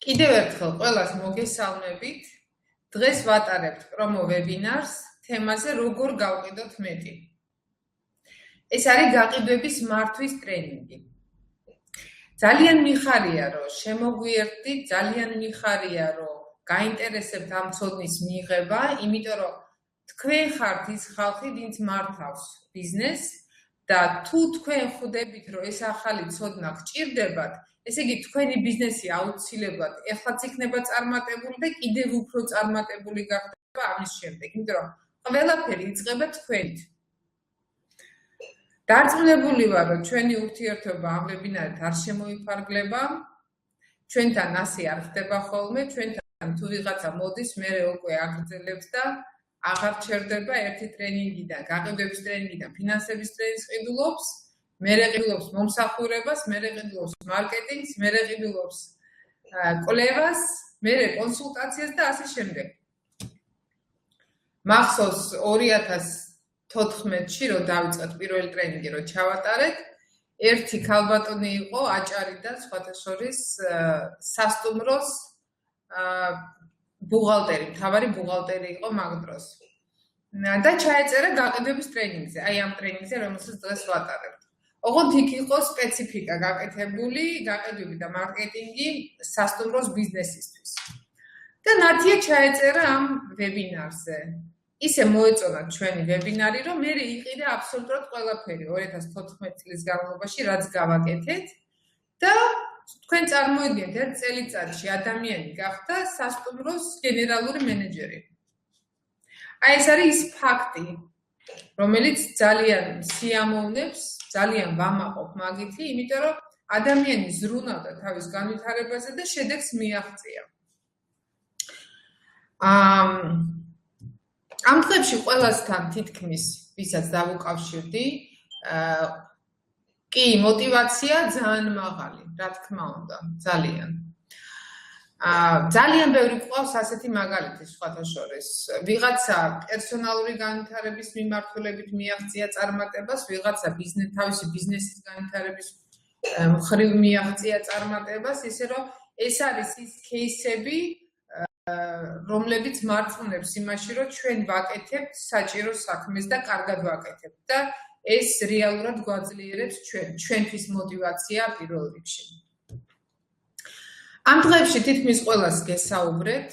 კიდევ ერთხელ ყველას მოგესალმებით. დღეს ვატარებთ პრომო ვებინარს თემაზე როგორ გავყიდოთ მეტი. ეს არის გაყიდვების მართვის ტრენინგი. ძალიან მიხარია, რომ შემოგვიერთდით, ძალიან მიხარია, რომ გაინტერესებთ ამ ცოდნის მიღება, იმიტომ რომ თქვენ ხართ ის ხალხი, ვინც მართავს ბიზნესს და თუ თქვენ ხვდებით, რომ ეს ახალი ცოდნა გჭირდებათ, ესე იგი თქვენი ბიზნესი აუცილებლად ეხლაც იქნება წარმატებული და კიდევ უფრო წარმატებული გახდება ამის შემდეგ, იმიტომ რომ ყველაფერი იწყება თქვენით. დარწმუნებული ვარ, რომ ჩვენი ურთიერთობა ამ ვებინარით არ შემოიფარგლება, ჩვენთან ასე არ ხდება ხოლმე, ჩვენთან თუ ვიღაცა მოდის, მერე უკვე აგრძელებს და აღარ ჩერდება ერთი ტრენინგიდან, გაყიდვების ტრენინგიდან, ფინანსების ტრენინგს ყიდულობს, მერე ყიდულობს მომსახურებას, მერე ყიდულობს მარკეტინგს, მერე ყიდულობს კვლევას, მერე კონსულტაციას და ასე შემდეგ. მახსოვს 2014-ში, რომ დავიწყეთ პირველი ტრენინგი, რომ ჩავატარეთ, ერთი ქალბატონი იყო აჭარი და სხვათა შორის სასტუმროს ბუღალტერი, მთავარი ბუღალტერი იყო მაგ დროს. და ჩაეწერა გაყიდვების ტრენინგზე, აი ამ ტრენინგზე, რომელსაც დღეს ვატარებთ. ოღონდ იქ იყო სპეციფიკა გაკეთებული, გაყიდვები და მარკეტინგი სასტუმროს ბიზნესისთვის. და ნათია ჩაეწერა ამ ვებინარზე. ისე მოეწონა ჩვენი ვებინარი, რომ მე იყიდა აბსოლუტურად ყველაფერი 2014 წლის განმავლობაში, რაც გავაკეთეთ და თქვენ წარმოიდგინეთ, ერთ წელიწადში ადამიანი გახდა სასტუმროს გენერალური მენეჯერი. აი ეს არის ის ფაქტი, რომელიც ძალიან სიამოვნებს, ძალიან ვამაყობ მაგითი, იმიტომ რომ ადამიანი ზრუნავდა თავის განვითარებაზე და შედეგს მიაღწია. ამ დღეებში ყველასთან თითქმის, ვისაც დავუკავშირდი, კი, мотивация ძალიან მაღალი, რა თქმა უნდა, ძალიან. ძალიან ბევრი გვყავს ასეთი მაგალითი სხვათა შორის. ვიღაცა პერსონალური განვითარების მიმართულებით მიაღწია წარმატებას, ვიღაცა თავისი ბიზნესის განვითარების მხრივ მიაღწია წარმატებას, ისე რომ ეს არის ის кейსები, რომლებიც მარწმუნებს იმაში, რომ ჩვენ ვაკეთებთ საჭირო საქმეს და კარგად ვაკეთებთ და ეს რეალურად გვაძლიერებს ჩვენთვის мотивация პირველ რიგში. ამ დღეებში თითქმის ყველას გესაუბრეთ,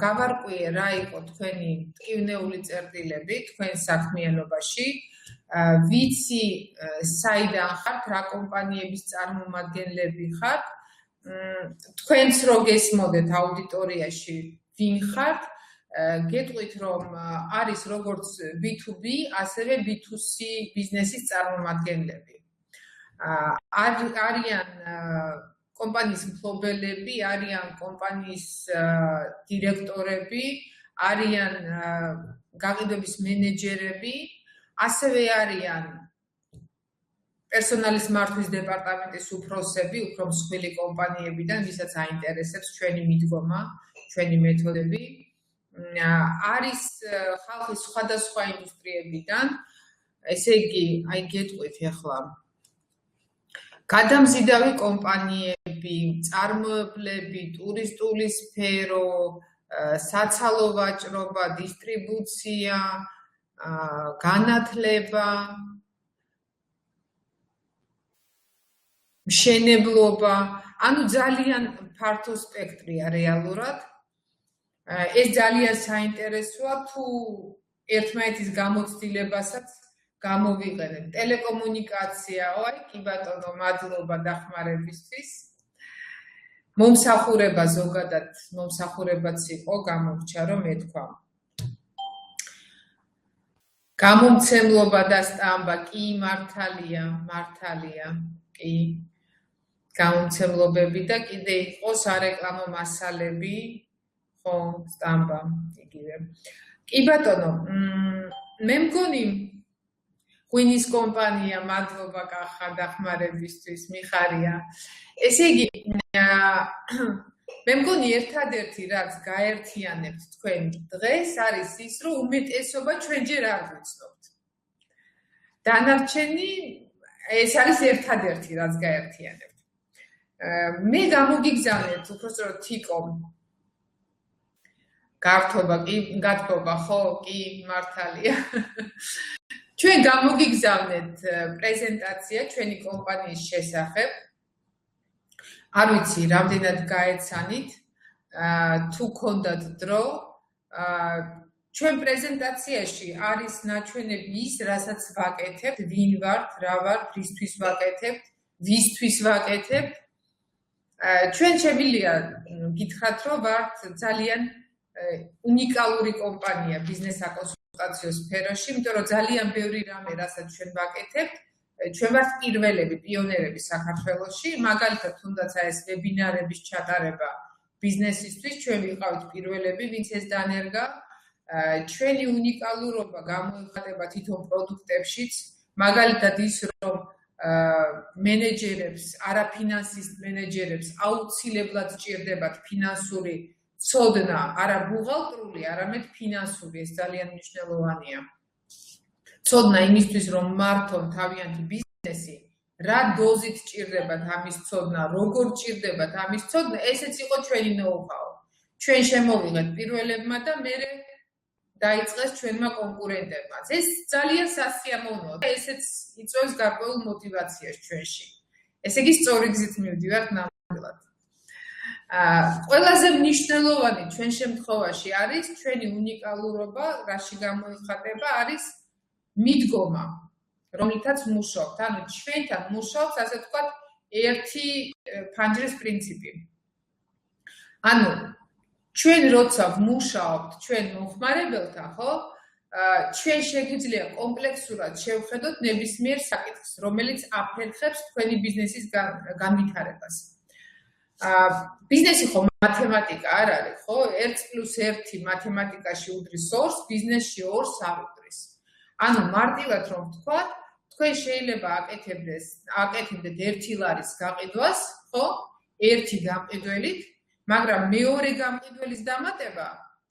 გავარკვიე რა იყო თქვენი ტკივნეული წერტილები თქვენ საქმიანობაში, ვიცი საიდან ხართ, რა კომპანიების წარმომადგენლები ხართ, თქვენც რო გესმოდეთ აუდიტორიაში ვინ ხართ, გეტყვით რომ არის როგორც B2B, ასევე B2C ბიზნესის წარმომადგენლები. არიან კომპანიის მფლობელები, არიან კომპანიის დირექტორები, არიან გაყიდვების მენეჯერები, ასევე არიან პერსონალის მართვის დეპარტამენტის უფროსები, უფრო მსხვილი კომპანიებიდან, ვისაც აინტერესებს ჩვენი მიდგომა, ჩვენი მეთოდები. არის ხალხი სხვადასხვა ინდუსტრიებიდან, ესე იგი, აი გეტყვით ახლა გადამზიდავი კომპანიები, წარმოებლები, ტურისტული სფერო, საცალო ვაჭრობა, დისტრიბუცია, განათლება, მშენებლობა, ანუ ძალიან ფართო სპექტრია რეალურად. ეს ძალიან საინტერესოა, თუ ერთმანეთის გამოცდილებასაც გამოვიყენებთ. ტელეკომუნიკაცია, აი კი ბატონო, მადლობა დახმარებისთვის. მომსახურება ზოგადად, მომსახურებაც იყო, გამორჩა რომ ეთქვა. გამომცემლობა და სტამბა, კი მართალია, კი. გამომცემლობები და კიდე იყო სარეკლამო მასალები, ხო, სტამბა, იგივე. კი ბატონო, მე მგონი ღვინის კომპანია, მადლობა კახა დახმარებისთვის, მიხარია. ესე იგი, მე მგონი ერთადერთი რაც გაერთიანებთ თქვენ დღეს არის ის, რომ უმეტესობა ჩვენ ჯერ არ ვიცნობთ. დანარჩენი ეს არის ერთადერთი რაც გაერთიანებთ. მე გამოგიგზავნეთ უბრალოდ თიკომ გართობა კი გათბობა ხო კი მართალია ჩვენ გამოგიგზავნეთ პრეზენტაცია ჩვენი კომპანიის შესახებ არ ვიცი რამდენად გაეცანით თუ გქონდათ დრო ჩვენ პრეზენტაციაში არის ნაჩვენები ის რასაც ვაკეთებთ ვინ ვართ რა ვართ რისთვის ვაკეთებთ ვისთვის ვაკეთებთ ჩვენ შემიძლია გითხრათ რომ ვართ ძალიან უნიკალური კომპანია ბიზნეს საკონსულტაციო სფეროში, იმიტომ რომ ძალიან ბევრი რამე, რასაც ჩვენ ვაკეთებთ, ჩვენ ვართ პირველები, პიონერები საქართველოში, მაგალითად, თუნდაც ეს ვებინარების ჩატარება ბიზნესისთვის, ჩვენ ვიყავით პირველები, ვინც ეს დანერგა, ჩვენი უნიკალურობა გამოიხატება თვითონ პროდუქტებშიც, მაგალითად ის, რომ მენეჯერებს, არაფინანსისტ მენეჯერებს აუცილებლად სჭირდებათ ფინანსური ცოდნა, არა ბუღალტრული, არამედ ფინანსური, ეს ძალიან მნიშვნელოვანია. ცოდნა იმისთვის, რომ მართონ თავიანთი ბიზნესი, რა დოზით სჭირდებათ ამის ცოდნა, როგორ სჭირდებათ ამის ცოდნა, ესეც იყო ჩვენი ნოუ-ჰაუ. ჩვენ შემოვიღეთ პირველებმა და მერე დაიწყეს ჩვენმა კონკურენტებმაც. ეს ძალიან სასიამოვნოა და ესეც იწვევს გარკვეულ მოტივაციას ჩვენში. ესე იგი, სწორი გზით მივდივართ ნამდვილად. ყველაზე მნიშვნელოვანი ჩვენ შემთხვევაში არის ჩვენი უნიკალურობა, რაში გამოიხატება, არის მიდგომა, რომლითაც მუშაობთ. ანუ ჩვენთან მუშაობს, ასე ვთქვათ, ერთი ფანჯრის პრინციპი. ანუ ჩვენ როცა ვმუშაობთ ჩვენ მომხმარებელთან, ხო? ჩვენ შეგვიძლია კომპლექსურად შევხედოთ ნებისმიერ საკითხს, რომელიც აფერხებს თქვენი ბიზნესის განვითარებას. ბიზნესი ხო მათემატიკა არ არის, ხო? 1+1 მათემატიკაში უდრის 2-ს, ბიზნესში 2-ს არ უდრის. ანუ მარტივად რომ ვთქვათ, თქვენ შეიძლება აკეთებდეთ 1 ლარის გაყიდვას, ხო? 1 გამყიდველით, მაგრამ მეორე გამყიდველის დამატება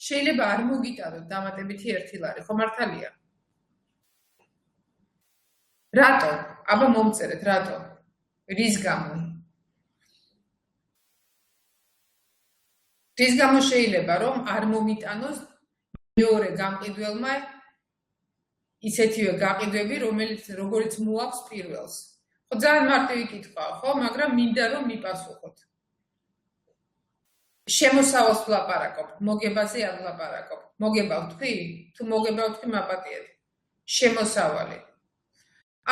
შეიძლება არ მოგიტანოთ დამატებითი 1 ლარი, ხო მართალია? რატო? აბა მომწერეთ, რატო? რის გამო? რის გამო შეიძლება რომ არ მომიტანოს მეორე გამყიდველმა ისეთივე გაყიდვები, როგორც მოაქვს პირველს. ხო ძალიან მარტივი კითხვაა, ხო, მაგრამ მინდა რომ მიპასუხოთ. შემოსავალს ვლაპარაკობ, მოგებაზე არ ვლაპარაკობ. მოგება ვთქვი? თუ მოგება ვთქვი, მაპატიეთ. შემოსავალი.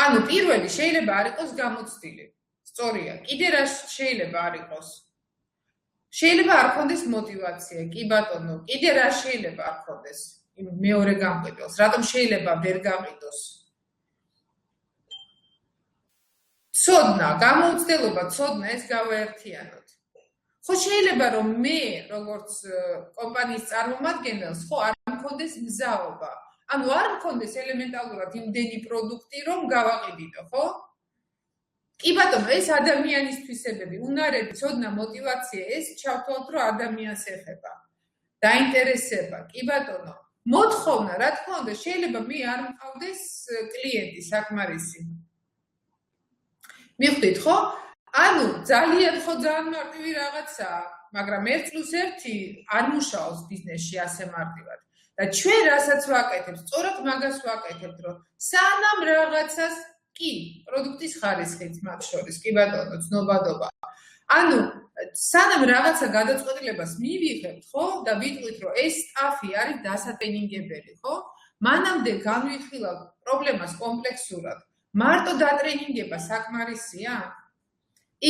ანუ პირველი შეიძლება არ იყოს გამოცდილი. სწორია. კიდე რა შეიძლება არ იყოს? შეიძლება არ ქონდეს მოტივაცია, კი ბატონო, კიდე რა შეიძლება არ ქონდეს იმ მეორე გამყიდველს, რატომ შეიძლება ვერ გაყიდოს? ცოდნა, გამოუცდელობა, ცოდნა ეს გავაერთიანოთ. ხო შეიძლება რომ მე, როგორც კომპანიის წარმომადგენელს, ხო არ მქონდეს მზაობა. ანუ არ მქონდეს ელემენტალურად იმდენი პროდუქტი, რომ გავაყიდიდო, ხო? კი ბატონო, ეს ადამიანის თვისებები, უნარები, ცოდნა, მოტივაცია, ეს ჩავთვალოთ, რომ ადამიანს ეხება. დაინტერესება, კი ბატონო. მოთხოვნა, რა თქმა უნდა, შეიძლება მე არ მყავდეს კლიენტი საკმარისი. მიხვდით, ხო? ანუ ძალიან მარტივი რაღაცაა, მაგრამ 1+1 არ მუშაობს ბიზნესში ასე მარტივად. და ჩვენ რასაც ვაკეთებთ, სწორად მაგას ვაკეთებთ, რომ სანამ რაღაცას კი, პროდუქტის ხარისხით მათ შორის, კი ბატონო, ცნობადობა. ანუ სანამ რაღაცა გადაწყვეტილებას მივიღებთ, ხო? და ვიტყვით, რომ ეს სტაფი არის დასატრენინგებელი, ხო? მანამდე განვიხილავთ პრობლემას კომპლექსურად. მარტო დატრენინგება საკმარისია?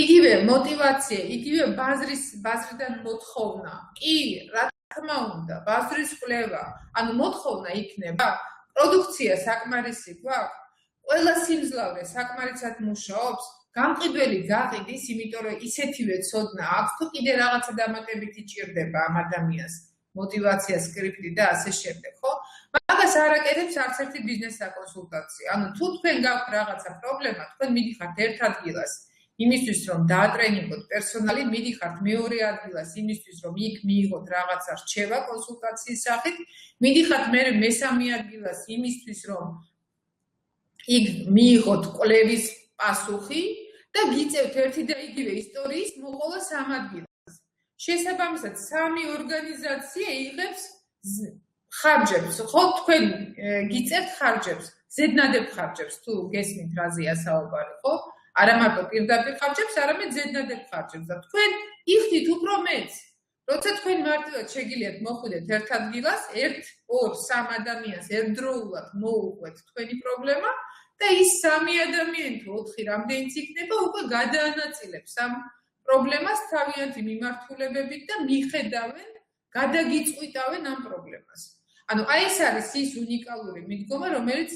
იგივე მოტივაცია, იგივე ბაზრიდან მოთხოვნა. კი, რა თქმა უნდა, ბაზრის კვლევა, ანუ მოთხოვნა იქნება, პროდუქცია საკმარისი გვაქვს, ყველა სიმძლავრე საკმარისად მუშაობს, გამყიდველი გაყიდის, იმიტომ რომ ისეთივე ცოდნა აქვს, თუ კიდე რაღაცა დამატებითი ჭირდება ამ ადამიანს, მოტივაცია, სკრიპტი და ასე შემდეგ, ხო? მაგას არ აკეთებს არც ერთი ბიზნეს საკონსულტაცია. ანუ თუ თქვენ გაქვთ რაღაცა პრობლემა, თქვენ მიდიხართ ერთ ადგილას, იმისთვის რომ დაატრენინგოთ პერსონალი, მიდიხართ მეორე ადგილას იმისთვის რომ იქ მიიღოთ რაღაცა რჩევა კონსულტაციის სახით, მიდიხართ მესამე ადგილას იმისთვის რომ იქ მიიღოთ კვლევის პასუხი და გიწევთ ერთი და იგივე ისტორიის მოყოლა 3 ადგილას. შესაბამისად, 3 ორგანიზაცია იღებს ხარჯებს, ხო, თქვენ გიწევთ ხარჯებს, ზედნადებ ხარჯებს, თუ გესმით რაზეა საუბარი, ხო? არა მარტო პირდაპირ ხარჯებს, არამედ ზედნადებ ხარჯებს და თქვენ იხდით უფრო მეც. როცა თქვენ მარტივად შეგიძლიათ მოხვიდეთ ერთ ადგილას, 1, 2, 3 ადამიანს ერთდროულად მოუყვეთ თქვენი პრობლემა და ის 3 ადამიანი თუ 4 რამდენიც იქნება, უკვე გადაანაწილებს ამ პრობლემას თავიანთი მიმართულებებით და მიხედავენ, გადაგიწყვიტავენ ამ პრობლემას. ანუ აი ეს არის ის უნიკალური მიდგომა, რომელიც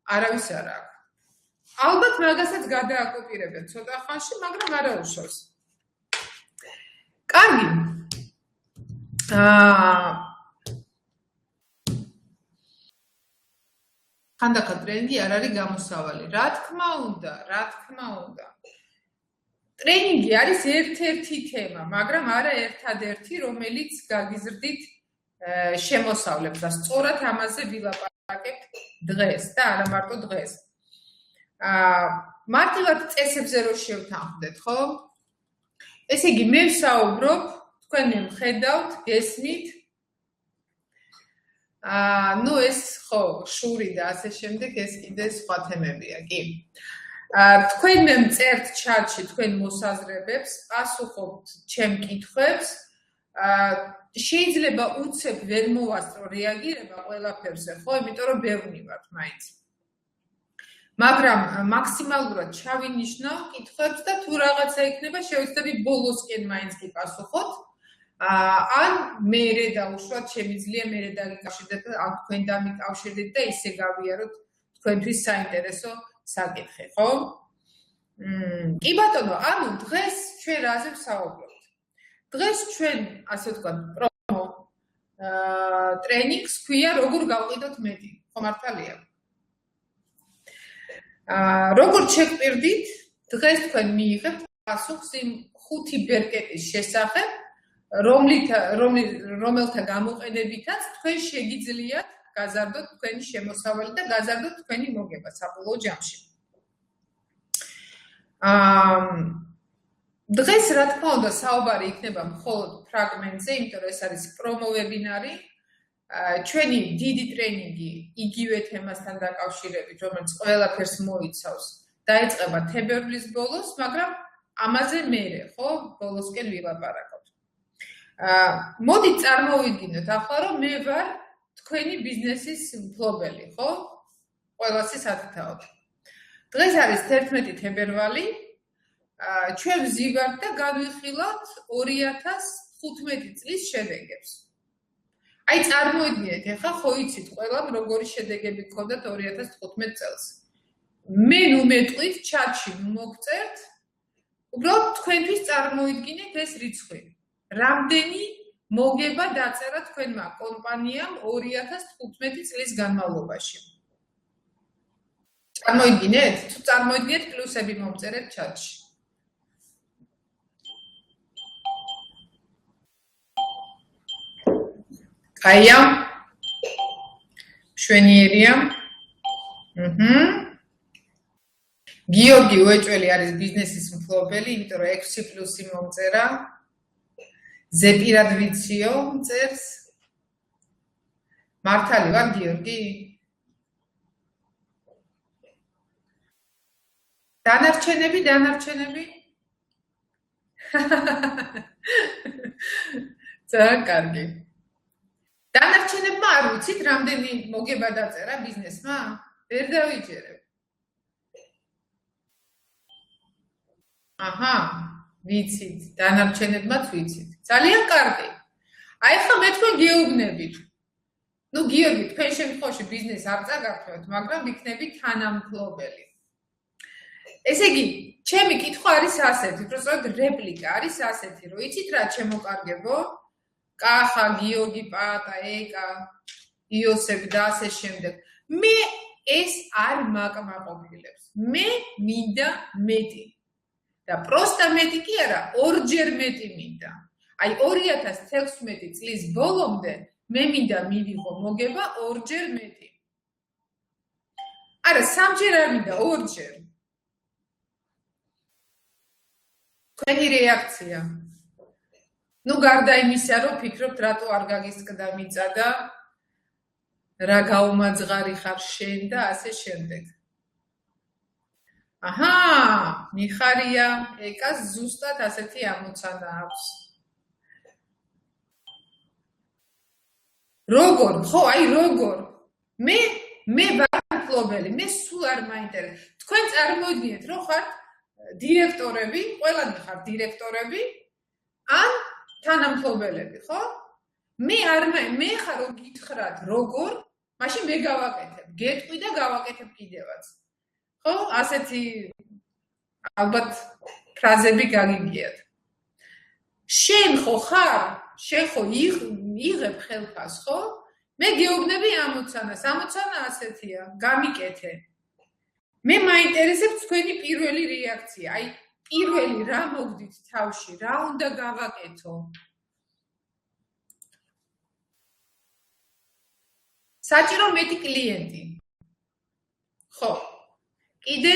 არავის არ აქვს. ალბათ მაგასაც გადააკოპირებენ ცოტა ხანში, მაგრამ არა უშავს. კარგი. ხანდახან ტრენინგი არ არის გამოსავალი. რა თქმა უნდა. ტრენინგი არის ერთ-ერთი თემა, მაგრამ არა ერთადერთი, რომელიც გაგიზრდით შემოსავლებს და სწორად ამაზე ვილაპარაკებთ დღეს და არა მარტო დღეს. მარტივად წესებზე რო შევთანხმდეთ, ხო? ესე იგი, მე ვსაუბრობ, თქვენ მე მხედავთ, გესმით. ნუ ეს ხო, შური და ასე შემდეგ, ეს კიდე სხვა თემებია, კი. თქვენ მე მწერთ ჩატში თქვენ მოსაზრებებს, პასუხობთ ჩემ კითხვებს. შეიძლება უცებ ვერ მოვასწრო რეაგირება ყველაფერზე, ხო, იმიტომ რომ ბევრი ვართ მაინც. მაგრამ მაქსიმალურად ჩავინიშნავ კითხვებს და თუ რაღაცა იქნება, შევეცდები ბოლოსკენ მაინც კი პასუხოთ. ან მერე დაუშვათ, შემიძლია მერე დაგიკავშირდეთ და ან თქვენ დამიკავშირდეთ და ისე გავიაროთ თქვენთვის საინტერესო საკითხი, ხო? კი ბატონო, ანუ დღეს ჩვენ რაზე ვსაუბრობთ? დღეს ჩვენ, ასე ვთქვათ, პრომო ტრენინგს ქვია როგორ გავყიდოთ მეტი, ხო მართალია? როგორც შეგვპირდით, დღეს თქვენ მიიღებთ პასუხს იმ 5 ბერკეტის შესახებ, რომელთა გამოყენებითაც თქვენ შეგიძლიათ გაზარდოთ თქვენი შემოსავალი და გაზარდოთ თქვენი მოგება საბოლოო ჯამში. დღეს რა თქმა უნდა საუბარი იქნება მხოლოდ ფრაგმენტზე, იმიტომ რომ ეს არის პრომო ვებინარი. ჩვენი დიდი ტრენინგი იგივე თემასთან დაკავშირებით, რომელიც ყველაფერს მოიცავს, დაიწყება თებერვლის ბოლოს, მაგრამ ამაზე მერე, ხო, ბოლოსკენ ვილაპარაკოთ. მოდით წარმოვიდგინოთ ახლა, რომ მე ვარ თქვენი ბიზნესის მფლობელი, ხო? ყველასი სათითაოდ. დღეს არის 11 თებერვალი. ჩვენ ვზივართ და განვიხილავთ 2015 წლის შედეგებს. აი წარმოიდგინეთ, ახლა ხო იცით ყველამ როგორი შედეგები გქონდათ 2015 წელს. მე ნუ მეტყვით ჩატში მოგწერთ, უბრალოდ თქვენთვის წარმოიდგინეთ ეს რიცხვი. რამდენი მოგება დაწერა თქვენმა კომპანიამ 2015 წლის განმავლობაში. წარმოიდგინეთ? თუ წარმოიდგინეთ, პლუსები მომწერეთ ჩატში. კაია? შვენიერია? გიორგი უეჭველი არის ბიზნესის მფლობელი, იმიტომ რომ 6 პლუსი მომწერა. ზეპირად ვიციო წერს. მართალი ვარ გიორგი? დანარჩენები? ძალიან კარგი. დანარჩენებმა არ ვიცით, რამდენი მოგება დაწერა ბიზნესმა? ვერ დავიჯერებ. აჰა, ვიცით, დანარჩენებმაც ვიცით. ძალიან კარგი. აი ხა მე თქვენ გეუბნებით. ნუ გიორგი, თქვენ შემთხვევაში ბიზნეს არ წაგართვევთ, მაგრამ ვიქნებით თანამფლობელი. ესე იგი, ჩემი კითხვა არის ასეთი, უბრალოდ რეპლიკა არის ასეთი, რომ იცით რა ჩემოკარგებო? კახა, გიორგი, პატა, ეკა, იოსები და ასე შემდეგ. მე ეს არ მაკმაყოფილებს. მე მინდა მეტი. და პროსტა მეტი კი არა, ორჯერ მეტი მინდა. აი 2016 წლის ბოლომდე მე მინდა მივიღო მოგება ორჯერ მეტი. არა, სამჯერ არ მინდა, ორჯერ. თქვენი რეაქცია. ნუ გარდა იმისა, რომ ფიქრობთ, რატო არ გაგისკდა მიწა და რა გაუმაძღარი ხარ შენ და ასე შემდეგ. აჰა, მიხარია, ეკას ზუსტად ასეთი ამოცანა აქვს. როგორ? ხო, აი როგორ? მე ვარ მფლობელი, მე სულ არ მაინტერესებს. თქვენ წარმოიდგინეთ, რომ ხართ დირექტორები, ყველანი ხართ დირექტორები, ან თანამფლობელები, ხო? მე ხარ რომ გითხრათ როგორ, მაშინ მე გავაკეთებ. გეტყვი და გავაკეთებ კიდევაც. ხო? ასეთი ალბათ ფრაზები გაგიგიათ. შენ ხო ხარ? შენ ხო იღებ ხელფას, ხო? მე გეუბნები ამოცანას. ამოცანა ასეთია, გამიკეთე. მე მაინტერესებს თქვენი პირველი რეაქცია. აი, პირველი რა მოგდით თავში, რა უნდა გავაკეთო? საჭირო მეტი კლიენტი. ხო. კიდე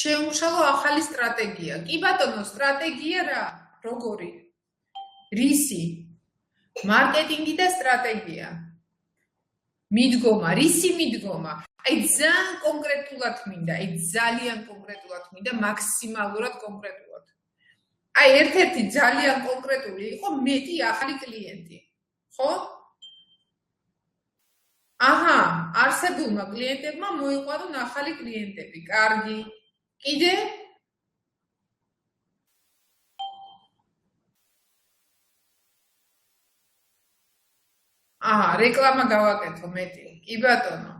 შეუმუშავო ახალი სტრატეგია. კი ბატონო, სტრატეგია რა? როგორი? რისი? მარკეტინგი და სტრატეგია. მიდგომა, რისი მიდგომა? აი ძალიან კონკრეტულად მინდა, ძალიან კონკრეტულად მინდა, მაქსიმალურად კონკრეტულად. აი ერთ-ერთი ძალიან კონკრეტული იყო მეტი ახალი კლიენტი. ხო? აჰა, არსებულმა კლიენტებმა მოიყვანონ ახალი კლიენტები. კარგი. კიდე? აჰა, რეკლამა გავაკეთო მეტი. კი ბატონო.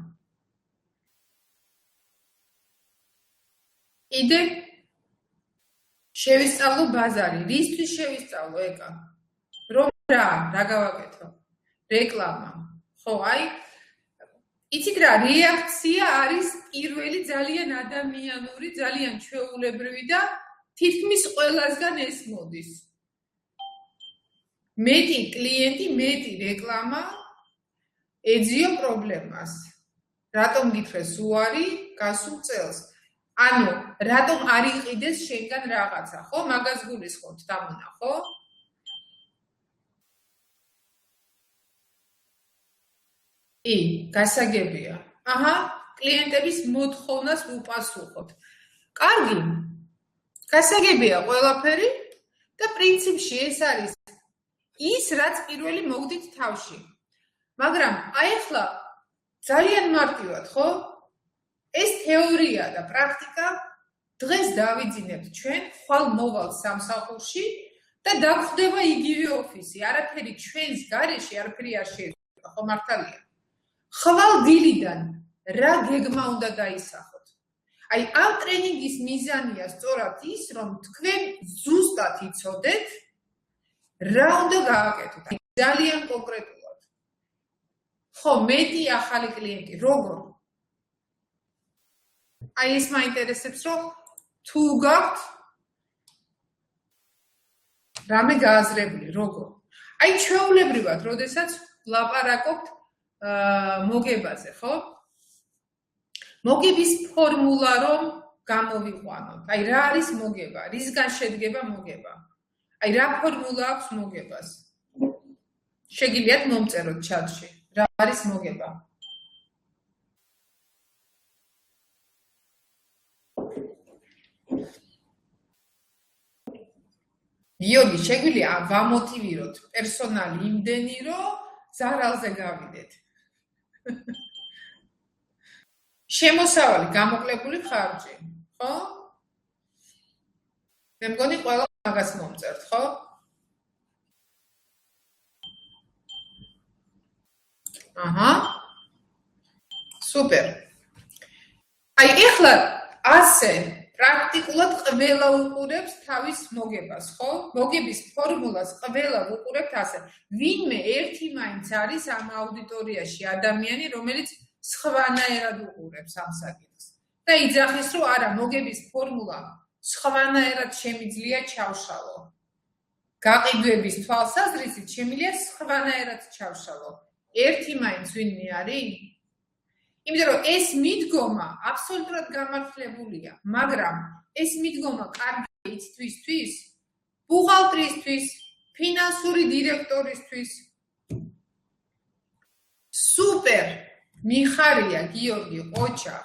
კიდე? შევისწავლო ბაზარი. რისთვის შევისწავლო ეკა? რომ რა გავაკეთო? რეკლამა. ხო, აი იცით რა, რეაქცია არის პირველი ძალიან ადამიანური, ძალიან ჩვეულებრივი და თითქმის ყველასგან ეს მოდის. მეტი კლიენტი, მეტი რეკლამა ეძიო პრობლემას. რატომ გითხრეს უარი გასულ წელს? ანუ, რატომ არ იყიდეს შენგან რაღაცა, ხო? მაგას გულისხმობთ დამონა, ხო? გასაგებია. აჰა, კლიენტების მოთხოვნას უპასუხოთ. კარგი. გასაგებია ყველაფერი და პრინციპში ეს არის ის, რაც პირველი მოგდით თავში. მაგრამ აი ახლა ძალიან მარტივად, ხო? ეს თეორია და პრაქტიკა დღეს დავიძინებთ ჩვენ ხვალ მოვალ სამსახურში და დაგვხდება იგივე ოფისი. არაფერი ჩვენს გარეშე არაფერი არ შეიცვალა, ხო მართალია? ხვალ დილიდან რა გეგმა უნდა დაისახოთ? აი ამ ტრენინგის მიზანია სწორად ის, რომ თქვენ ზუსტად იცოდეთ რა უნდა გააკეთოთ. ძალიან კონკრეტულად. ხო, მეტი ახალი კლიენტი, როგორ? აი ეს მაინტერესებს, რომ თუ გაქვთ რამე გააზრებული, როგორ? აი ჩვეულებრივად, როდესაც ვლაპარაკობთ მოგებაზე, ხო? მოგების ფორმულა რომ გამოვიყვანოთ. აი რა არის მოგება? რისგან შედგება მოგება? აი რა ფორმულა აქვს მოგებას? შეგიძლიათ მომწეროთ ჩატში. რა არის მოგება? იოგი, შეგვიძლია ვამოტივიროთ პერსონალი იმდენი, რომ ზარალზე გავიდეთ. შემოსავალი გამოკლებული ხარჯი, ხო? მე მგონი ყველა მაგას მომწერთ, ხო? აჰა. სუპერ. აი ეხლა ასე პრაქტიკულად ყველა უყურებს თავის მოგებას, ხო? მოგების ფორმულას ყველა უყურებთ ასე. ვინმე ერთი მაინც არის ამ აუდიტორიაში ადამიანი, რომელიც სხვანაირად უყურებს ამ საკითხს. და იძახის, რომ არა, მოგების ფორმულა სხვანაირად შემიძლია ჩავშალო. გაყიდვების თვალსაზრისით შემიძლია სხვანაირად ჩავშალო. ერთი მაინც ვინმე არის? იმიტომ რომ ეს მიდგომა აბსოლუტურად გამართლებულია, მაგრამ ეს მიდგომა კარგია იცთვისთვის, ბუღალტრისთვის, ფინანსური დირექტორისთვის. სუპერ მიხარია გიორგი ყოჩა.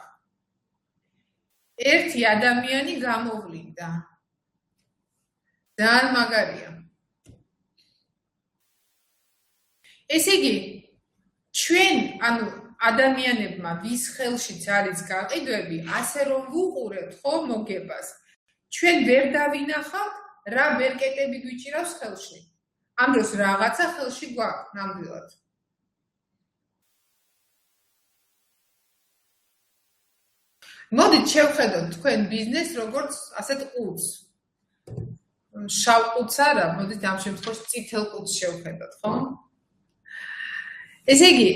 ერთი ადამიანი გამოვლინდა. ძალიან მაგარია. ესე იგი, ჩვენ, ანუ ადამიანებმა ვის ხელშიც არის გაყიდვები, ასე რომ ვუყურებთ ხო მოგებას. ჩვენ ვერ დავინახავთ, რა მერკეტები გვიჭირავს ხელში. ამ დროს რაღაცა ხელში გვაქვს ნამდვილად. მოდით შევხედოთ თქვენ ბიზნეს როგორც ასეთ ყუთს. შავ ყუთს არა, მოდით ამ შემთხვევაში წითელ ყუთს შევხედოთ, ხო? ესე იგი,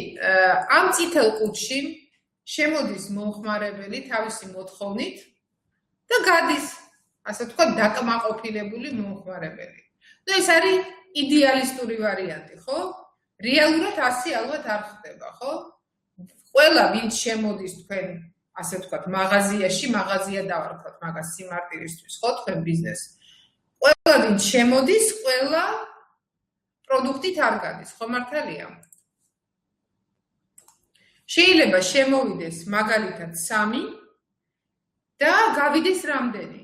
ამ წითელ ყუთში შემოდის მომხმარებელი თავისი მოთხოვნით და გადის, ასე ვთქვათ, დაკმაყოფილებული მომხმარებელი. და ეს არის იდეალისტური ვარიანტი, ხო? რეალურად ასე ალბათ არ ხდება, ხო? ყველა ვინც შემოდის თქვენ, ასე ვთქვათ, მაღაზიაში, მაღაზია დავარქვათ მაგას სიმარტივისთვის, ხო, თქვენ ბიზნესს. ყველა ვინც შემოდის, ყველა პროდუქტით არ გადის, ხო მართალია? შეიძლება შემოვიდეს მაგალითად 3 და გავიდეს რამდენი?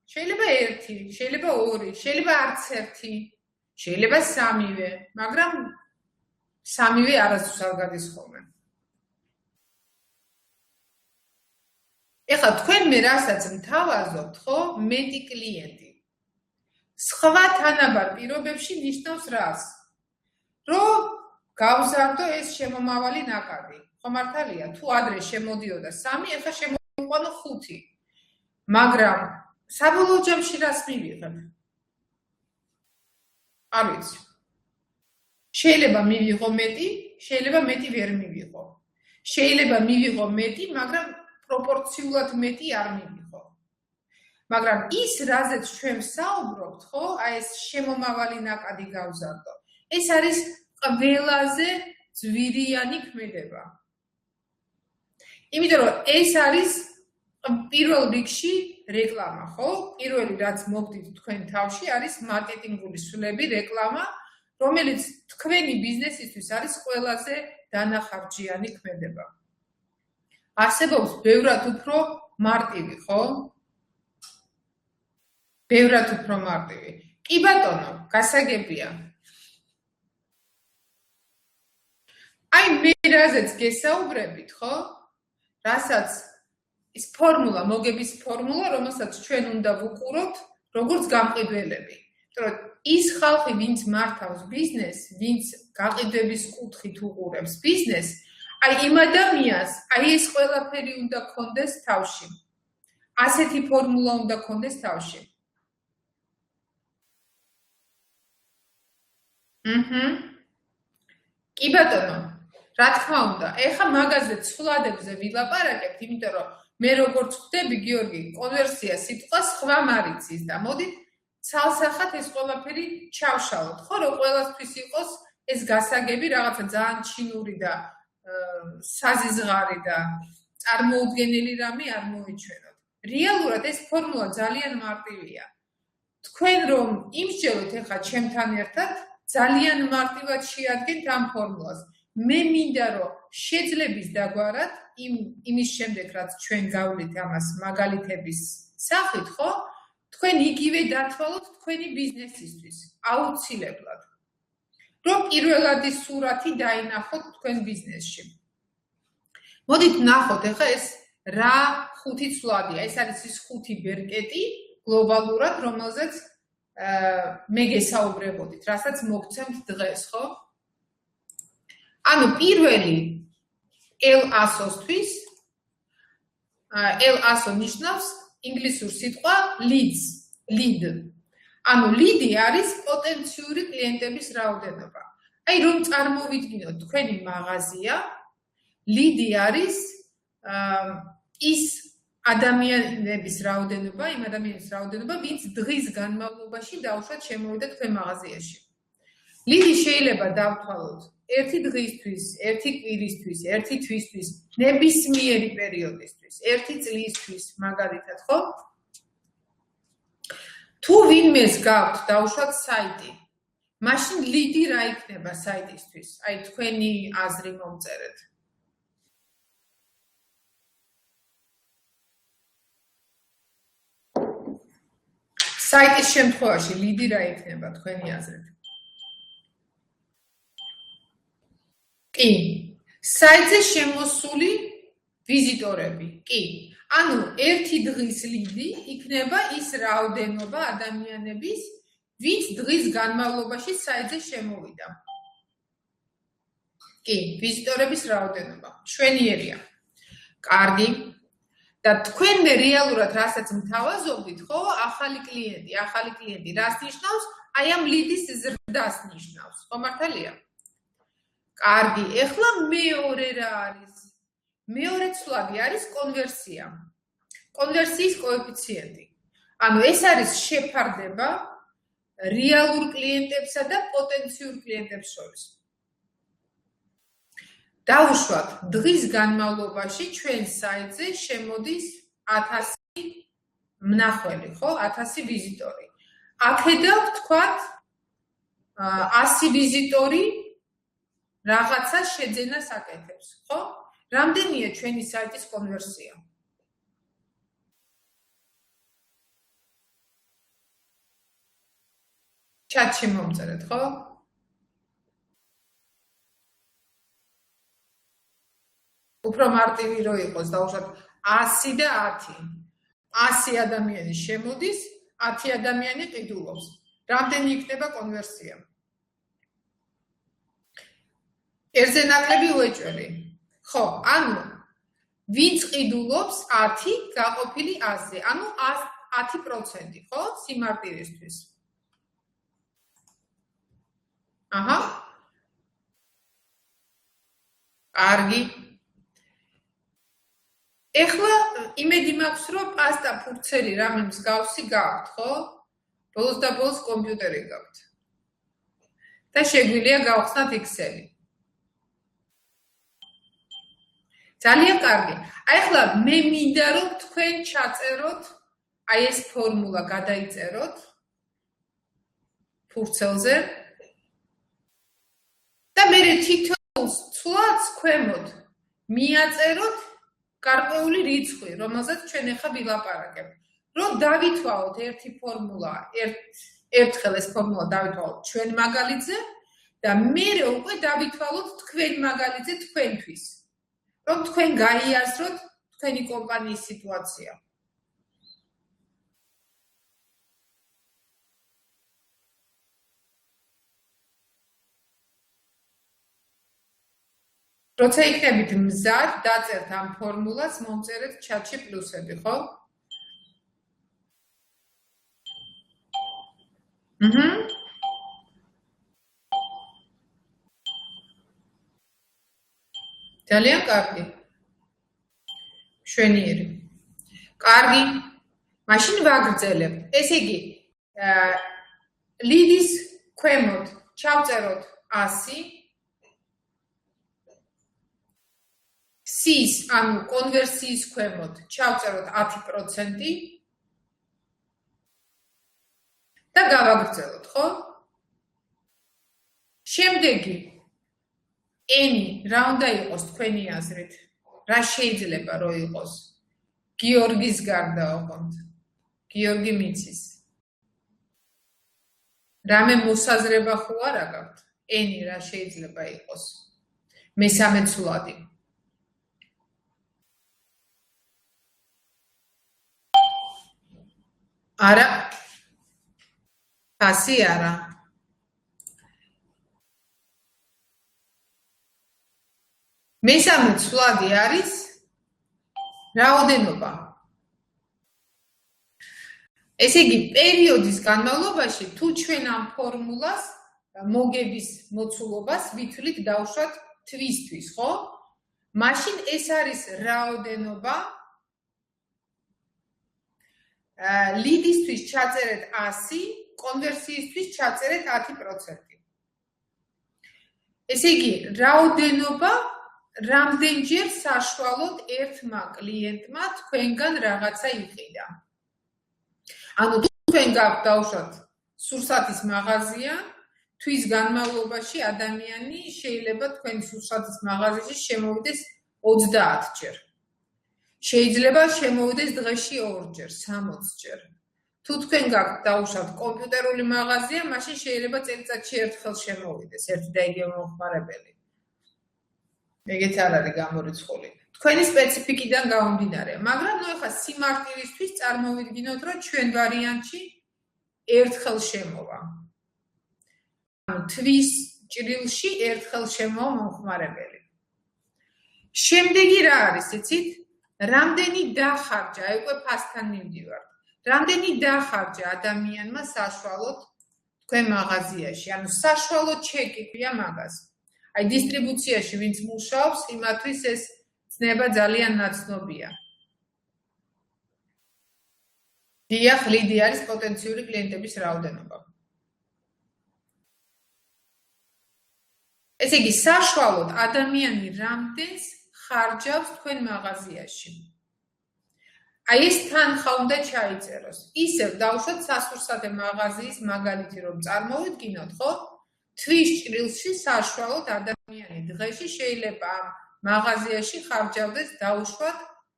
შეიძლება 1, შეიძლება 2, შეიძლება არც 1, შეიძლება 3-ვე, მაგრამ 3-ვე არასდროს არ გადის ხოლმე. ეხლა თქვენ მე რასაც მთავაზობთ, ხო, მეტი კლიენტი. სხვა თანაბარ პირობებში ნიშნავს რას? რომ გავზარდო ეს შემომავალი ნაკადი. ხო მართალია, თუ ადრე შემოდიოდა 3, ეხლა შემოვიყვანო 5. მაგრამ საბოლოო ჯამში რას მივიღებ? არ ვიცი. შეიძლება მივიღო მეტი, შეიძლება მეტი ვერ მივიღო. შეიძლება მივიღო მეტი, მაგრამ პროპორციულად მეტი არ მივიღო. მაგრამ ის, რაზეც ჩვენ ვსაუბრობთ, ხო, აი ეს შემომავალი ნაკადი გავზარდო. ეს არის ყველაზე ძვირიანი ქმედება. იმიტომ რომ ეს არის პირველ რიგში რეკლამა, ხო? პირველი რაც მოგდით თქვენ თავში არის მარკეტინგული სვლები, რეკლამა, რომელიც თქვენი ბიზნესისთვის არის ყველაზე დანახარჯიანი ქმედება. არსებობს ბევრად უფრო მარტივი, ხო? ბევრად უფრო მარტივი. კი ბატონო, გასაგებია. აი მე რაზეც გესაუბრებით, ხო? რასაც ის ფორმულა, მოგების ფორმულა, რომელსაც ჩვენ უნდა ვუყუროთ, როგორც გამყიდველები. იმიტომ რომ ის ხალხი, ვინც მართავს ბიზნესს, ვინც გაყიდვების კუთხით უყურებს ბიზნესს, აი იმ ადამიანს, აი ეს ყველაფერი უნდა კონდეს თავში. ასეთი ფორმულა უნდა კონდეს თავში. კი ბატონო, რა თქმა უნდა, ეხა მაგაზე ცვლადებზე ვილაპარაკებთ, იმიტომ რომ მე როგორც ხვდები, გიორგი, კონვერსია სიტყვა სხვა მარიცის და მოდით ცალსახად ეს ყველაფერი ჩავშალოთ, ხო, რომ ყველასთვის იყოს ეს გასაგები რაღაცა ძალიან ჩინური და საზიზღარი და წარმოუდგენელი რამე არ მოიჩვენოთ. რეალურად ეს ფორმულა ძალიან მარტივია. თქვენ რომ იმსჯელოთ ეხა ჩემთან ერთად, ძალიან მარტივად შეადგენთ ამ ფორმულას. მე მინდა რომ შეძლების დაგვარად იმის შემდეგ რაც ჩვენ გავლით ამას მაგალითების სახით, ხო? თქვენ იგივე დათვალოთ თქვენი ბიზნესისთვის, აუცილებლად. რომ პირველადი სურათი დაინახოთ თქვენ ბიზნესში. მოდით ნახოთ ეხა ეს რა 5 ცვლადია. ეს არის ის 5 ბერკეტი გლობალურად, რომელზეც მე გესაუბრებოდით, რასაც მოგცემთ დღეს, ხო? ანუ პირველი L100-ისთვის L100 ნიშნავს ინგლისურ სიტყვა lead. ანუ lead-ი არის პოტენციური კლიენტების რაოდენობა. აი რომ წარმოვიდგინოთ თქვენი მაღაზია, lead-ი არის ის ადამიანების რაოდენობა, იმ ადამიანების რაოდენობა, ვინც დღის განმავლობაში დაუშვათ შემოვიდა თქვენ მაღაზიაში. ლიდი შეიძლება დავთვალოთ ერთი დღისთვის, ერთი კვირისთვის, ერთი თვისთვის, ნებისმიერი პერიოდისთვის, ერთი წლისთვის, მაგალითად, ხო? თუ ვინმეს გაქვთ დავუშვათ საიტი, მაშინ ლიდი რა იქნება საიტისთვის? აი თქვენი აზრი მომწერეთ. საიტის შემთხვევაში ლიდი რა იქნება თქვენი აზრით? კი, საიტზე შემოსული ვიზიტორები, კი. ანუ ერთი დღის ლიდი იქნება ის რაოდენობა ადამიანების, ვინც დღის განმავლობაში საიტზე შემოვიდა. კი, ვიზიტორების რაოდენობა. შვენიერია. კარგი. და თქვენ რეალურად რასაც მთავაზობდით, ხო, ახალი კლიენტი რას ნიშნავს? აი ამ ლიდის ზრდას ნიშნავს. ხო მართალია? კარგი, ეხლა მეორე რა არის? მეორე ცვლადი არის კონვერსია. კონვერსიის კოეფიციენტი. ანუ ეს არის შეფარდება რეალურ კლიენტებსა და პოტენციურ კლიენტებს შორის. დავუშვათ, დღის განმავლობაში ჩვენ საიტზე შემოდის 1000 მნახველი, ხო? 1000 ვიზიტორი. აქედან ვთქვათ 100 ვიზიტორი რაღაცა შეძენას აკეთებს, ხო? რამდენია ჩვენი საიტის კონვერსია? ჩატში მომწერეთ, ხო? უფრო მარტივი რო იყოს, დავუშვათ 100 და 10. 100 ადამიანი შემოდის, 10 ადამიანი ყიდულობს. რამდენი იქნება კონვერსია? ერთზე ნაკლები უეჭველი. ხო, ანუ ვინც ყიდულობს 10 გაყოფილი 100-ზე, ანუ 10%, ხო, სიმარტივისთვის. აჰა. კარგი. ეხლა იმედი მაქვს, რომ პასტა ფურცელი რამე მსგავსი გაქვთ, ხო? ბოლოს და ბოლოს კომპიუტერი გაქვთ. და შეგვიძლია გავხსნათ Excel-ი. ძალიან კარგი. აი ახლა მე მინდა რომ თქვენ ჩაწეროთ, აი ეს ფორმულა გადაიწეროთ ფურცელზე და მე თითოეულ ცვლადს ქვემოთ მიაწეროთ გარკვეული რიცხვი, რომელზეც ჩვენ ახლა ვილაპარაკებთ. რომ დავითვალოთ ერთი ფორმულა, ერთხელ ეს ფორმულა დავითვალოთ ჩვენ მაგალითზე და მერე უკვე დავითვალოთ თქვენ მაგალითზე თქვენთვის. რომ თქვენ გაიაზროთ თქვენი კომპანიის სიტუაცია. როცა იქნებით მზად, დაწერთ ამ ფორმულას, მომწერეთ ჩატში პლუსები, ხო? ძალიან კარგი. შვენიერი. კარგი. მაშინ ვაგრძელებთ. ესე იგი, ლიდის ქვემოთ ჩავწეროთ 100. სის, ანუ კონვერსიის ქვემოთ ჩავწეროთ 10% და გავაგრძელოთ, ხო? შემდეგი ენი რა უნდა იყოს თქვენი აზრით? რა შეიძლება რომ იყოს? გიორგის გარდა ოღონდ. გიორგი მიცის. რამე მოსაზრება ხო არა გაქვთ? ენი რა შეიძლება იყოს? მესამე ცვლადი. არა. ფასი არა. მესამე ცვლადი არის რაოდენობა. ესე იგი, პერიოდის განმავლობაში თუ ჩვენ ამ ფორმულას მოგების მოცულობას ვითვლით დავუშვათ თვისთვის, ხო? მაშინ ეს არის რაოდენობა ლიდისთვის ჩაწერეთ 100, კონვერსიისთვის ჩაწერეთ 10%. ესე იგი, რაოდენობა რამდენჯერ საშუალოდ ერთმა კლიენტმა თქვენგან რაღაცა იყიდა. ანუ თქვენ გაქვთ დაუშვათ სურსათის მაღაზია, თვის განმავლობაში ადამიანი შეიძლება თქვენ სურსათის მაღაზიაში შემოვიდეს 30 ჯერ. შეიძლება შემოვიდეს დღეში 2 ჯერ, 60 ჯერ. თუ თქვენ გაქვთ დაუშვათ კომპიუტერული მაღაზია, მაშინ შეიძლება წელიწადში ერთხელ შემოვიდეს ერთი და იგივე მომხმარებელი. ეგეც არ არის გამორიცხული. თქვენი სპეციფიკიდან გამომდინარე, მაგრამ ნუ ეხლა სიმარტივისთვის წარმოვიდგინოთ, რომ ჩვენ ვარიანტში ერთხელ შემოვა. ანუ თვის ჭრილში ერთხელ შემოვა მომხმარებელი. შემდეგი რა არის, იცით? რამდენი დახარჯა, აი უკვე ფასთან მივდივართ. რამდენი დახარჯა ადამიანმა საშუალოდ თქვენ მაღაზიაში, ანუ საშუალო ჩეკი ქვია მაგას. აი დისტრიბუციაში ვინც მუშაობს, იმათვის ეს ცნება ძალიან ნაცნობია. დიახ, ლიდი არის პოტენციური კლიენტების რაოდენობა. ესე იგი, საშუალოდ ადამიანი რამდენს ხარჯავს თქვენ მაღაზიაში. აი ეს თანხა უნდა ჩაიწეროს. ისევ დავუშვათ სასურსათე მაღაზიის მაგალითი რომ წარმოვიდგინოთ, ხო? თვის ჭრილში საშუალოდ ადამიანი დღეში შეიძლება ამ მაღაზიაში ხარჯავდეს დავუშვათ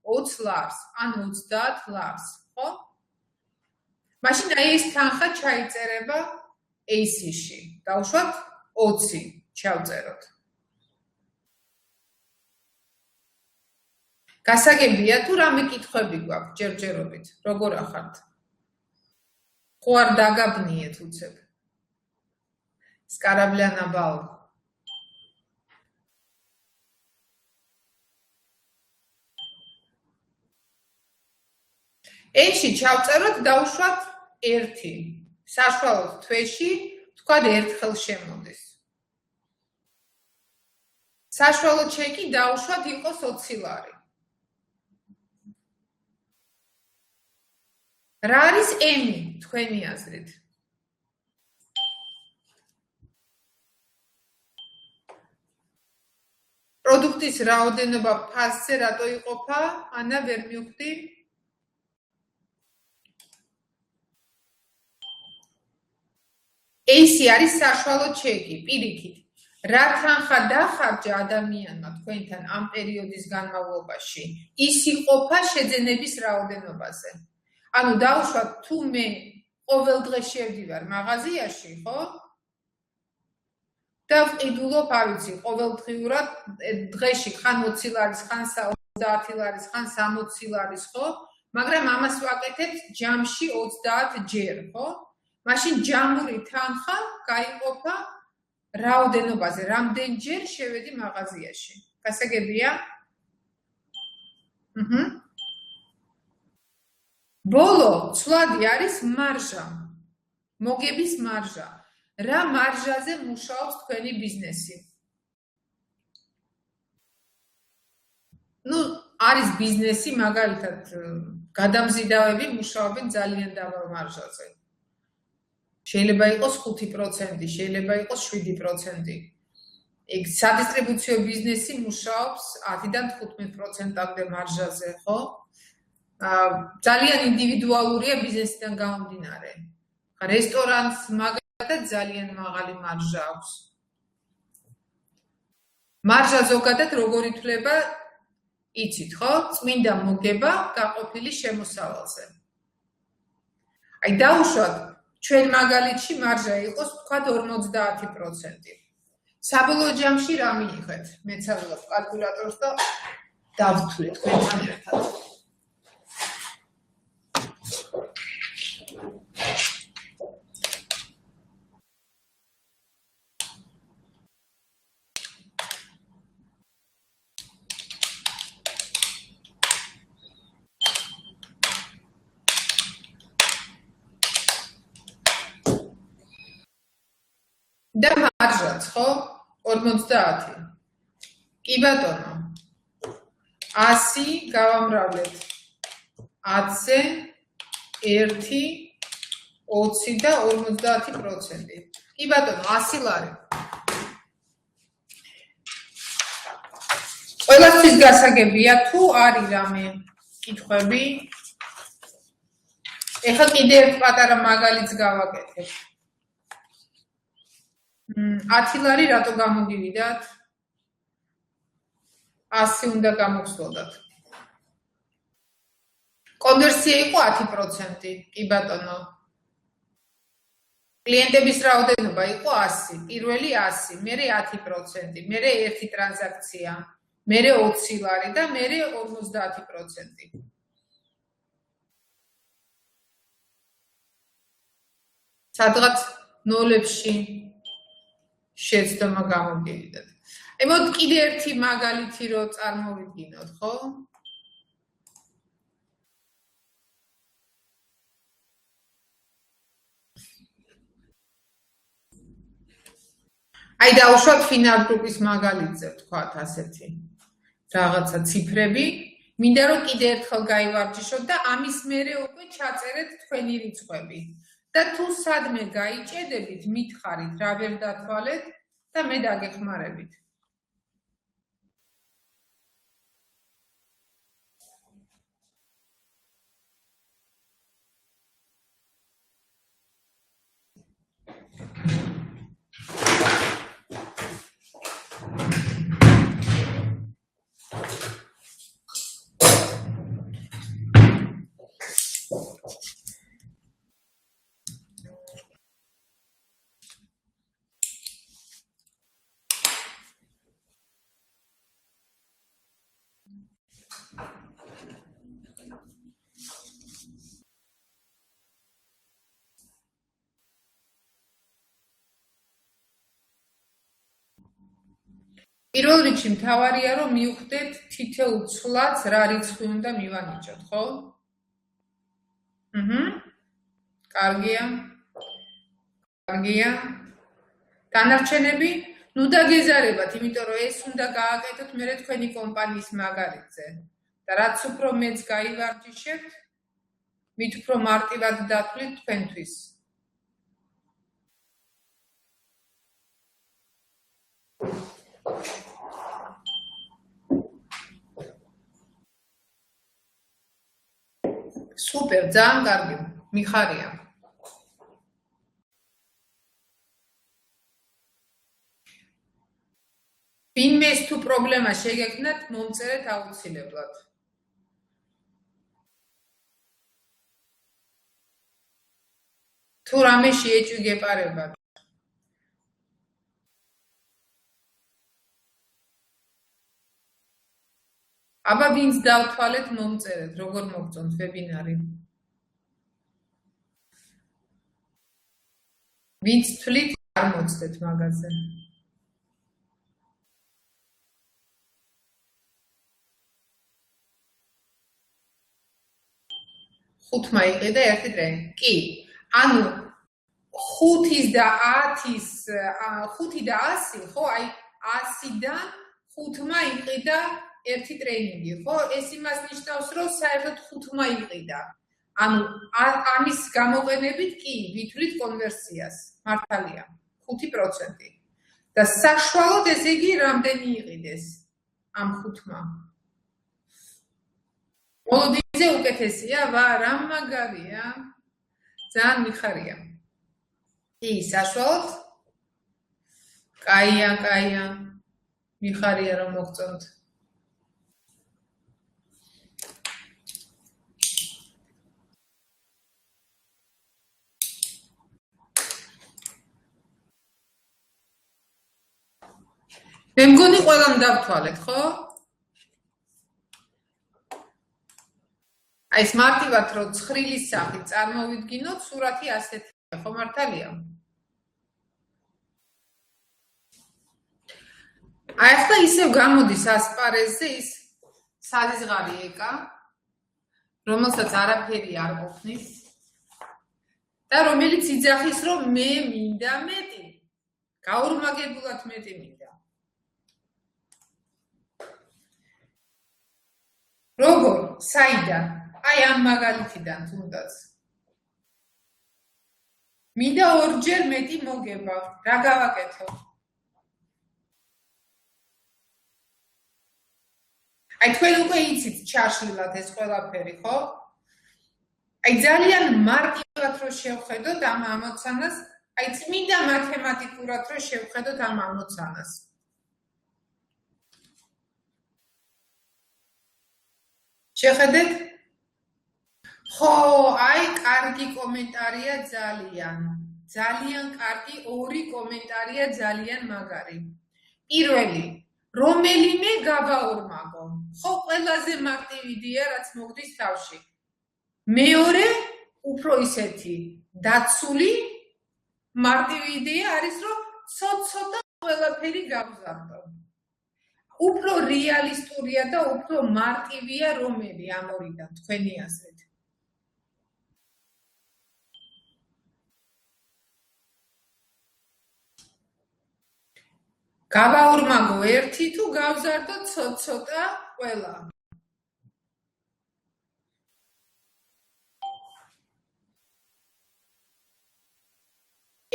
20 ლარს, ან 30 ლარს, ხო? მაშინ აი ეს თანხა ჩაიწერება AC-ში. დავუშვათ 20 ჩავწეროთ. გასაგებია თუ რამე კითხვები გვაქვს ჯერჯერობით, როგორ ახართ? ხო არ დაგაბნიეთ უცებ. სკარაბლიანა ბალ. N-ში ჩავწეროთ დავუშვათ 1. საშუალოდ თვეში თქვათ ერთხელ შემოდის. საშუალო ჩეკი დავუშვათ იყოს 20 ლარი. რა არის M-ი თქვენი აზრით? პროდუქტის რაოდენობა ფასზე რატო იყოფა? ანა ვერ მივხვდი. AC არის საშუალო ჩეკი, პირიქით. რა თანხა დახარჯა ადამიანმა თქვენთან ამ პერიოდის განმავლობაში, ის იყოფა შეძენების რაოდენობაზე. ანუ დავუშვათ თუ მე ყოველ დღე შევდივარ მაღაზიაში, ხო? და ვყიდულობ, არ ვიცი, ყოველდღიურად დღეში ხან 20 ლარის, ხან 30 ლარის, ხან 60 ლარის, ხო? მაგრამ ამას ვაკეთებ ჯამში 30 ჯერ, ხო? მაშინ ჯამური თანხა გაიყოფა რაოდენობაზე, რამდენჯერ შევედი მაღაზიაში. გასაგებია? ბოლო ცვლადი არის მარჟა. მოგების მარჟა. რა მარჟაზე მუშაობს თქვენი ბიზნესი? ნუ არის ბიზნესი, მაგალითად, გადამზიდავები მუშაობენ ძალიან დაბალ მარჟაზე. შეიძლება იყოს 5%, შეიძლება იყოს 7%. ეგ სადისტრიბუციო ბიზნესი მუშაობს 10-დან 15%-მდე მარჟაზე, ხო? ძალიან ინდივიდუალურია ბიზნესიდან გამომდინარე. რესტორანს მაგალითად ძალიან მაღალი მარჟა აქვს. მარჟა ზოგადად როგორ ითვლება, იცით, ხო? წმინდა მოგება გაყოფილი შემოსავალზე. აი დავუშვათ ჩვენ მაგალითში მარჟა იყოს თქვათ 50%. საბოლოო ჯამში რა მიიღეთ? მეც ავიღებ კალკულატორს და დავთვლით თქვენთან ერთად. და მარჟაც, ხო? 50. კი ბატონო. 100 გავამრავლეთ 10-ზე 1, 20 და 50%. კი ბატონო, 100 ლარი. ყოველთვის გასაგებია თუ არის რამე კითხვები. ეხლა კიდე ერთ პატარა მაგალითს გავაკეთებ. 10 ლარი რატო გამოგივიდათ? 100 უნდა გამოგსვლოდათ. კონვერსია იყო 10%, კი ბატონო. კლიენტების რაოდენობა იყო 100, პირველი 100, მერე 10%, მერე ერთი ტრანზაქცია, მერე 20 ლარი და მერე 50%. სადღაც ნოლებში შეცდომა გამოგივიდათ. მოდ კიდე ერთი მაგალითი რო წარმოვიდგინოთ, ხო? აი დავუშვათ ფინალ გრუპის მაგალითზე ვთქვათ ასეთი რაღაცა ციფრები, მინდა რომ კიდე ერთხელ გაივარჯიშოთ და ამის მერე უკვე ჩაწერეთ თქვენი რიცხვები. და თუ სადმე გაიჭედებით, მითხარით რა ვერ დათვალეთ და მე დაგეხმარებით. პირველ რიგში მთავარია რომ მივხვდეთ თითოეულ ცვლადს რა რიცხვი უნდა მივანიჭოთ, ხო? კარგია. დანარჩენები, ნუ დაგეზარებათ, იმიტომ რომ ეს უნდა გააკეთოთ მერე თქვენი კომპანიის მაგალითზე. და რაც უფრო მეც გაივარჯიშებთ, მით უფრო მარტივად დათვლით თქვენთვის. Super, ძალიან კარგი, მიხარია. ვინმეს თუ პრობლემა შეგექმნათ, მომწერეთ აუცილებლად. თუ რამე შეეჭვი გეპარებათ. აბა ვინც დავთვალეთ, მომწერეთ, როგორ მოგწონთ ვებინარი. ვინც თვლით, არ მოცდეთ მაგაზე. ხუთმა იყიდა ერთი ტრენი. კი, ანუ 5-ის და 10-ის, 5 და 100, ხო, აი 100-დან 5-მა იყიდა ერთი ტრეინინგი, ხო? ეს იმას ნიშნავს, რომ საერთოდ 5-მა იყიდა. ანუ ამის გამოყენებით კი ვითვლით კონვერსიას. მართალია, 5%. და საშუალოდ ესე იგი რამდენი იყიდეს ამ 5-მა? მოლოდინზე უკეთესია, რა მაგარია. ძალიან მიხარია. კი, საშუალოდ? კაია. მიხარია რომ მოგწონთ. მე მგონი ყველამ დავთვალეთ, ხო? აი ეს მარტივად რო ცხრილის სახით წარმოვიდგინოთ, სურათი ასეთია, ხო მართალია? აი ახლა ისევ გამოდის ასპარეზზე ის საზღარი ეკა, რომელსაც არაფერი არ ყოფნის და რომელიც იძახის, რომ მე მინდა მეტი. გაურმაგებულად მეტი მინდა. როგორ? საიდან? აი ამ მაგალითიდან თუნდაც. მინდა ორჯერ მეტი მოგება. რა გავაკეთო? აი თქვენ უკვე იცით ჩაშლილად ეს ყველაფერი, ხო? აი ძალიან მარტივად რო შევხედოთ ამ ამოცანას, აი წმინდა მათემატიკურად რო შევხედოთ ამ ამოცანას. შეხედეთ? ხო, აი კარგი კომენტარია ძალიან კარგი ორი კომენტარია ძალიან მაგარი. პირველი, რომელიმე გაბაორმაგო. ხო, ყველაზე მარტივი იდეა რაც მოგდის თავში. მეორე, უფრო ისეთი დაცული მარტივი იდეა არის, რომ ცოტ-ცოტა ყველაფერი გავზარდო. უფრო რეალისტურია და უფრო მარტივია რომელი ამ ორიდან თქვენი აზრით. გავაორმაგო ერთი თუ გავზარდო ცოტ-ცოტა ყველა.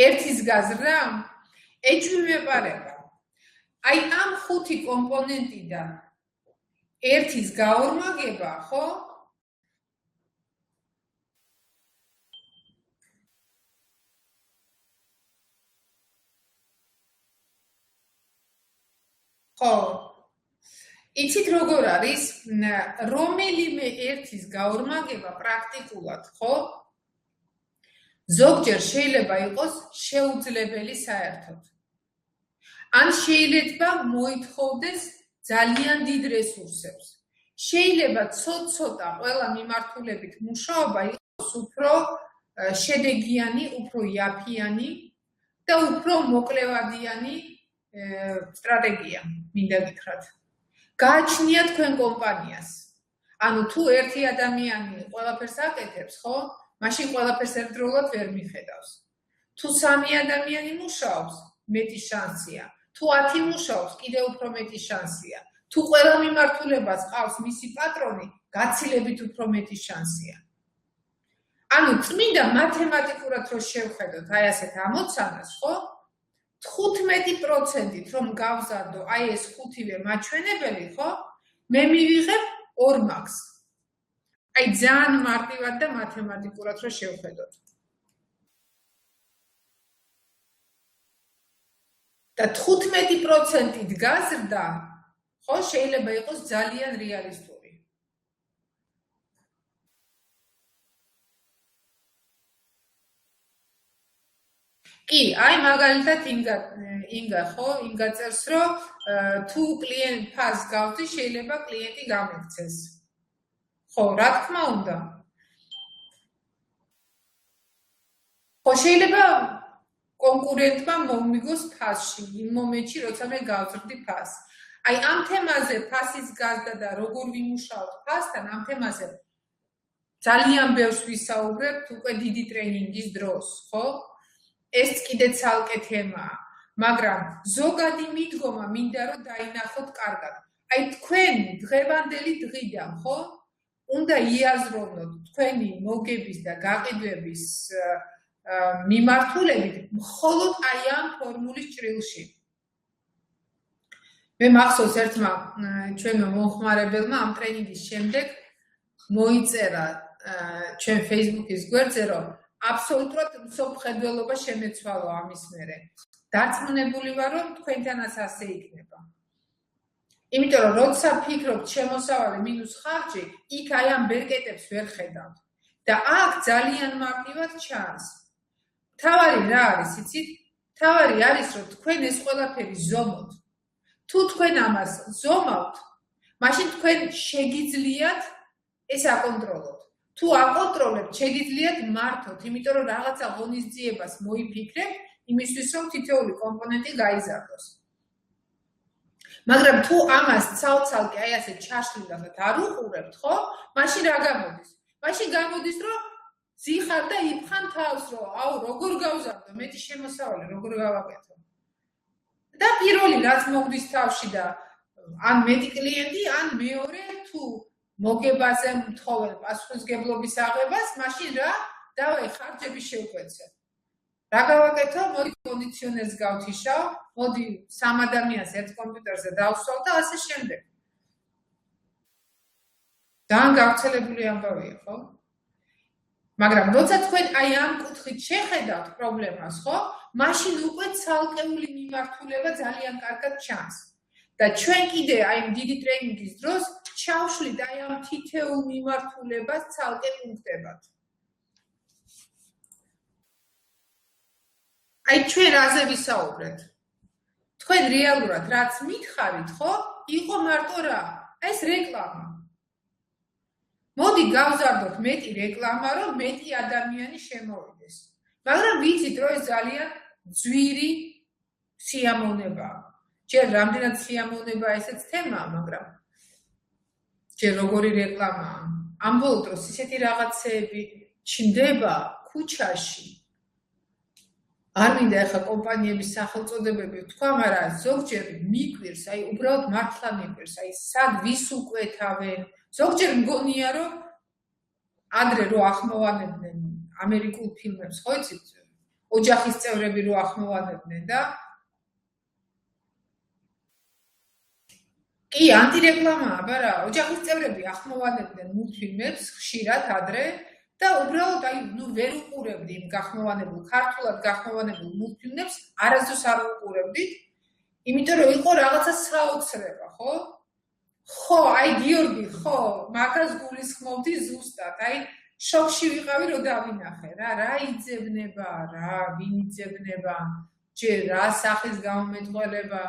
ერთის გაზრდა ეჭვი მეპარება. აი ამ ხუთი კომპონენტიდან ერთის გაორმაგება, ხო? ხო. იცით როგორ არის? რომელიმე ერთის გაორმაგება პრაქტიკულად, ხო? ზოგჯერ შეიძლება იყოს შეუძლებელი საერთოდ. ან შეიძლება მოითხოვდეს ძალიან დიდ რესურსებს. შეიძლება ცოტ-ცოტა ყველა მიმართულებით მუშაობა იყოს უფრო შედეგიანი, უფრო იაფიანი და უფრო მოკლევადიანი სტრატეგია, მინდა გითხრათ. გააჩნია თქვენ კომპანიას. ანუ თუ ერთი ადამიანი ყველაფერს აკეთებს, ხო? მაშინ ყველაფერს ერთდროულად ვერ მიხედავს. თუ 3 ადამიანი მუშაობს, მეტი შანსია. თუ 10 მუშაობს, კიდევ უფრო მეტი შანსია. თუ ყველა მიმართულებას ყავს მისი პატრონი, გაცილებით უფრო მეტი შანსია. ანუ წმინდა მათემატიკურად რო შევხედოთ აი ასეთ ამოცანას, ხო? 15%-ით რომ გავზარდო აი ეს ხუთივე მაჩვენებელი, ხო? მე მივიღებ 2 მაგს. აი ძალიან მარტივად და მათემატიკურად რო შევხედოთ. და 15%-ით გაზრდა, ხო, შეიძლება იყოს ძალიან რეალისტური. კი, აი მაგალითად ინგა ხო, ინგა წერს, რომ თუ კლient ფას გავდი, შეიძლება კლიენტი გამექცეს. ხო, რა თქმა უნდა. ხო, შეიძლება კონკურენტმა მომიგოს ფასში, იმ მომენტში, როცა მე გავზრდი ფას. აი ამ თემაზე ფასის გაზრდა და როგორ ვიმუშაოთ ფასთან, ამ თემაზე ძალიან ბევრს ვისაუბრებთ უკვე დიდი ტრენინგის დროს, ხო? ეს კიდე ცალკე თემაა, მაგრამ ზოგადი მიდგომა მინდა რომ დაინახოთ კარგად. აი თქვენ დღევანდელი დღიდან, ხო? უნდა იაზროვნოთ თქვენი მოგების და გაყიდვების მიმართულებით მხოლოდ აი ამ ფორმულის ჭრილში. მე მახსოვს ერთმა ჩვენმა მომხმარებელმა ამ ტრენინგის შემდეგ მოიწერა ჩვენ Facebook-ის გვერდზე, რომ აბსოლუტურად მსოფლმხედველობა შემეცვალო ამის მერე. დარწმუნებული ვარ, რომ თქვენთანაც ასე იქნება. იმიტომ რომ როცა ფიქრობთ შემოსავალი მინუს ხარჯი, იქ აი ამ ბერკეტებს ვერ ხედავთ. და აქ ძალიან მარტივად ჩანს. თავარი რა არის, იცით? თავარი არის, რომ თქვენ ეს ყველაფერი ზომოთ. თუ თქვენ ამას ზომავთ, მაშინ თქვენ შეგიძლიათ ეს აკონტროლოთ. თუ აკონტროლებთ, შეგიძლიათ მართოთ, იმიტომ რომ რაღაცა ღონისძიებას მოიფიქრებთ, იმისთვის რომ თითოეული კომპონენტი გაიზარდოს. მაგრამ თუ ამას ცალ-ცალკე აი ასე ჩაშლილად არ უყურებთ, ხო? მაშინ რა გამოდის? მაშინ გამოდის, რომ ზიხარ და იფხან თავს, რომ აუ როგორ გავზარდო, მეტი შემოსავალი როგორ გავაკეთო. და პირველი რაც მოგდის თავში და ან მეტი კლიენტი, ან მეორე თუ მოგებაზე მთხოვენ პასუხისმგებლობის აღებას, მაშინ რა? დავაი ხარჯები შევკვეცე. რა გავაკეთო? მოდი კონდიციონერს გავთიშავ, მოდი 3 ადამიანს ერთ კომპიუტერზე დავსვავ და ასე შემდეგ. ძალიან გავრცელებული ამბავია, ხო? მაგრამ როცა თქვენ აი ამ კუთხით შეხედავთ პრობლემას, ხო? მაშინ უკვე ცალკეული მიმართულება ძალიან კარგად ჩანს. და ჩვენ კიდე აი დიდი ტრენინგის დროს ჩავშლით აი ამ თითოეულ მიმართულებას ცალკე პუნქტებად. აი ჩვენ რაზე ვისაუბრეთ? თქვენ რეალურად რაც მითხარით, ხო? იყო მარტო რა? ეს რეკლამა. მოდი გავზარდოთ მეტი რეკლამა, რომ მეტი ადამიანი შემოვიდეს. მაგრამ ვიცით, რომ ეს ძალიან ძვირი სიამოვნებაა. ჯერ რამდენად სიამოვნებაა ესეც თემაა, მაგრამ ჯერ როგორი რეკლამაა. ამ ბოლო დროს ისეთი რაღაცეები ჩნდება ქუჩაში. არ მინდა ახლა კომპანიების სახელწოდებები ვთქვა, მაგრამ ზოგჯერ მიკვირს, აი უბრალოდ მართლა მიკვირს, აი სად ვის უკვეთავენ. ზოგჯერ მგონია, რომ ადრე რო ახმოვანებდნენ ამერიკულ ფილმებს, ხო იცით? ოჯახის წევრები რო ახმოვანებდნენ და კი, ანტირეკლამაა, არა, ოჯახის წევრები ახმოვანებდნენ მულტფილმებს ხშირად ადრე და უბრალოდ აი ნუ ვერ უყურებდი იმ გახმოვანებულ ქართულად გახმოვანებულ მულტფილმებს, არასდროს არ უყურებდით, იმიტომ რომ იყო რაღაცა საოცრება, ხო? ხო, აი გიორგი, ხო, მაგას გულისხმობდი ზუსტად, აი შოკში ვიყავი რომ დავინახე რა იძებნება, ვინ იძებნება, ჯერ რა სახის გამომეტყველება,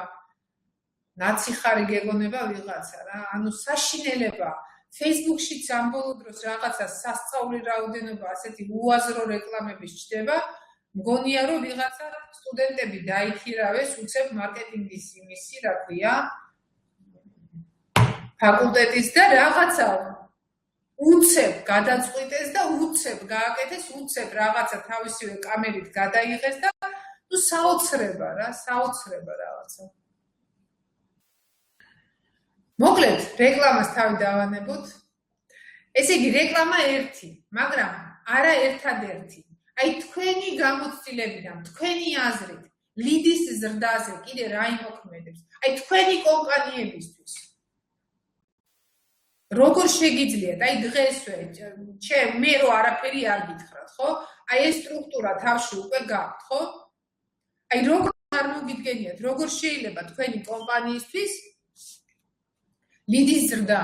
ნაციხარი გეგონება ვიღაცა რა, ანუ საშინელება. Facebook-შიც ამ ბოლო დროს რაღაცა სასწაული რაოდენობა ასეთი უაზრო რეკლამების ჩდება, მგონია რომ ვიღაცა სტუდენტები დაიქირავეს უცებ მარკეტინგის იმისი, რა ქვია, ფაკულტეტის და რაღაცა უცებ გადაწყვიტეს და უცებ გააკეთეს, უცებ რაღაცა თავისივე კამერით გადაიღეს და ნუ საოცრება რაღაცა. მოკლედ, რეკლამას თავი დავანებოთ. ესე იგი, რეკლამა ერთი, მაგრამ არა ერთადერთი. აი თქვენი გამოცდილებიდან, თქვენი აზრით, ლიდის ზრდაზე კიდე რა იმოქმედებს? აი თქვენი კომპანიებისთვის. როგორ შეგიძლიათ? აი დღესვე, მე რო არაფერი არ გითხრათ, ხო? აი ეს სტრუქტურა თავში უკვე გაქვთ, ხო? აი როგორ არ მოგიდგენიათ, როგორ შეიძლება თქვენი კომპანიისთვის ლიდის ზრდა?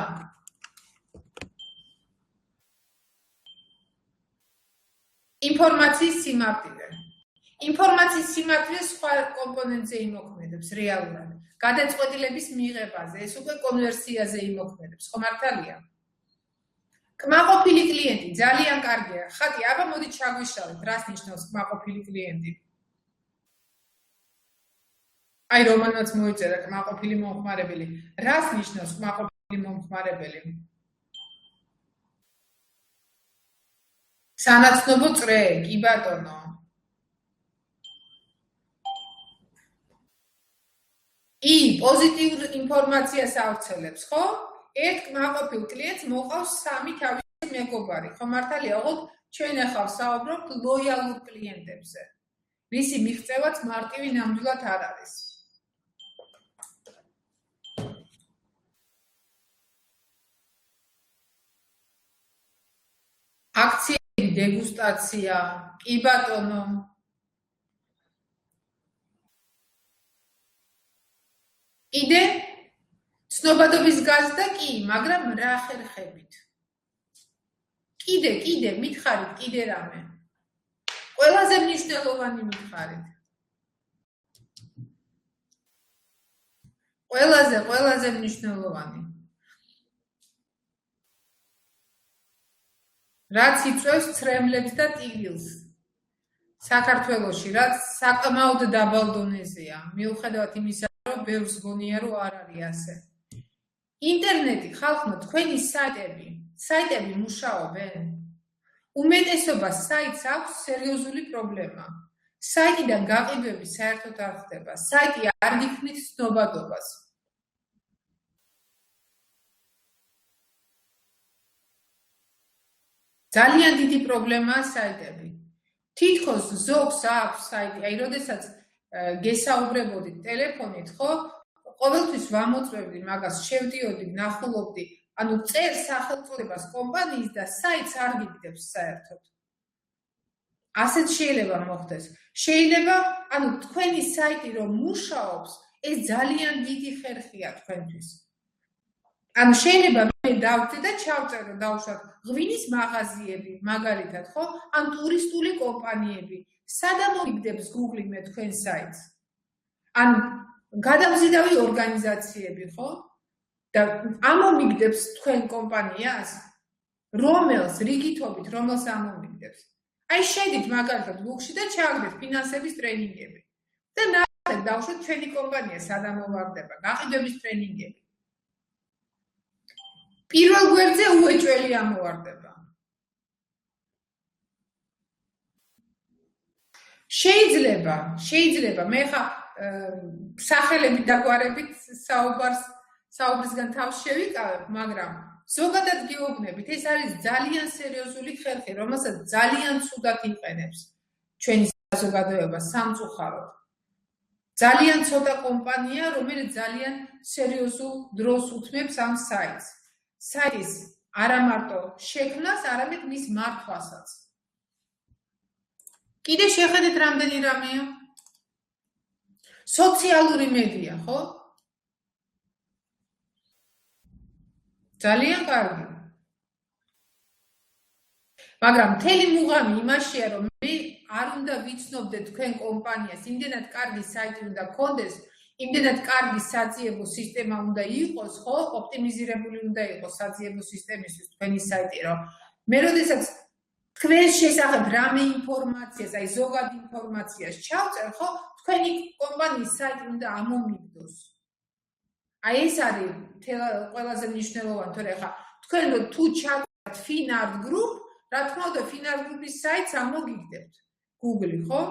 ინფორმაციის სიმარტივე. ინფორმაციის სიმარტივე სხვა კომპონენტზე იმოქმედებს რეალურად. გადაწყვეტილების მიღებაზე, ეს უკვე კონვერსიაზე იმოქმედებს, ხო მართალია? კმაყოფილი კლიენტი ძალიან კარგია. ხათი, აბა მოდი ჩაგვიშალეთ, რას ნიშნავს კმაყოფილი კლიენტი? აი რომანაც მოიწერა კმაყოფილი მომხმარებელი. რას ნიშნავს კმაყოფილი მომხმარებელი? სანაცნობო წრე, კი ბატონო. პოზიტიურ ინფორმაციას ავრცელებს, ხო? ერთ კმაყოფილ კლიენტს მოყავს 3 თავისი მეგობარი, ხო მართალია? ოღონდ ჩვენ ახლა ვსაუბრობთ ლოიალურ კლიენტებზე. ვისი მიღწევაც მარტივი ნამდვილად არ არის. აქციები, დეგუსტაცია, კი ბატონო. კიდე ცნობადობის გაზრდა კი, მაგრამ რა ხერხებით? კიდე, მითხარით, კიდე რამე. ყველაზე მნიშვნელოვანი მითხარით. ყველაზე მნიშვნელოვანი. რაც იწვევს ცრემლებს და ტიგილს. საქართველოში, რაც საკმაოდ დაბალ დონეზეა. მიუხედავად იმისა, რომ ბევრს გონია, რომ არ არის ასე. ინტერნეტი, ხალხო, თქვენი საიტები მუშაობენ. უმეტესობა საიტს აქვს სერიოზული პრობლემა. საიტიდან გაყიდვები საერთოდ არ ხდება. საიტი არ გიქმნით ცნობადობას. ძალიან დიდი პრობლემაა საიტები. თითქოს ზოგს აქვს საიტი, აი როდესაც გესაუბრებოდით ტელეფონით, ხო? ყოველთვის ვამოწმებდი მაგას, შევდიოდი, ნახულობდი, ანუ წერ სახელწოდებას კომპანიის და საიტს არ გიგდებს საერთოდ. ასეთ შეიძლება მოხდეს. შეიძლება, ანუ თქვენი საიტი რომ მუშაობს, ეს ძალიან დიდი ხერხია თქვენთვის. ანუ შეიძლება მე დავწე და ჩავწერო დავუშვათ ღვინის მაღაზიები, მაგალითად, ხო? ან ტურისტული კომპანიები. სადამ მიგდებს Google მე თქვენ საიტს? ან გადამზიდავი ორგანიზაციები, ხო? და ამომიგდებს თქვენ კომპანიას, რომელს რიგითობით, რომელს ამომიგდებს. აი შედით მაგალითად Google-ში და ჩააგდეთ ფინანსების ტრენინგები. და ნახეთ დავუშვათ ჩვენი კომპანია სადამ მოვარდება, გაყიდვების ტრენინგები. პირველ გვერდზე უეჭველი ამოვარდება. შეიძლება მე ხა სახელები დაგვარებით საუბრისგან თავს შევიკავებ, მაგრამ ზოგადად გეუბნებით, ეს არის ძალიან სერიოზული ხერხი, რომელსაც ძალიან ცუდად იყენებს ჩვენი საზოგადოება სამწუხაროდ. ძალიან ცოტა კომპანია, რომელიც ძალიან სერიოზულ დროს უთმებს ამ საიტს. საიტის არა მარტო შექმნას, არამედ მის მართვასაც. კიდე შეხედეთ რამდენი რამეა? სოციალური მედია, ხო? ძალიან კარგი. მაგრამ მთელი მუღამი იმაშია, რომ მე არ უნდა ვიცნობდე თქვენ კომპანიას, იმდენად კარგი საიტი უნდა გქონდეს, იმდენად კარგი საძიებო სისტემა უნდა იყოს, ხო? ოპტიმიზირებული უნდა იყოს საძიებო სისტემისთვის თქვენი საიტი, რომ მე როდესაც თქვენს შესახებ რამე ინფორმაციას, აი ზოგად ინფორმაციას ჩავწერ, ხო? თქვენი კომპანიის საიტი უნდა ამომიგდოს. აი ეს არის ყველაზე მნიშვნელოვანი, თორე ხა თქვენ თუ ჩავწერთ Finart Group, რა თქმა უნდა Finart Group-ის საიტს ამოგიგდებთ Google, ხო?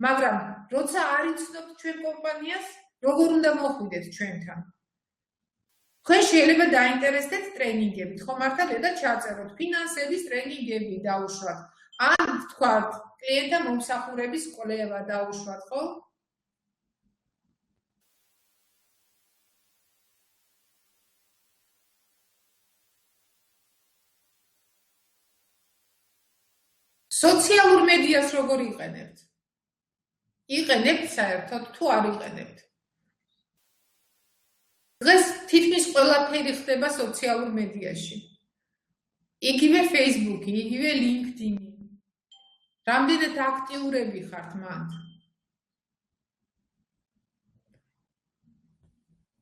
მაგრამ როცა არ იცნობთ ჩვენ კომპანიას, როგორ უნდა მოხვიდეთ ჩვენთან? თქვენ შეიძლება დაინტერესდეთ ტრენინგებით, ხო მართალია და ჩაწეროთ ფინანსების ტრენინგები დაუშვათ. ან თქვათ კლიენტთა მომსახურების კვლევა დაუშვათ, ხო? სოციალურ მედიას როგორ იყენებთ? იყენებთ საერთოდ თუ არ იყენებთ? დღეს თითქმის ყველაფერი ხდება სოციალურ მედიაში. იგივე Facebook-ი, იგივე LinkedIn-ი. რამდენად აქტიურები ხართ მან?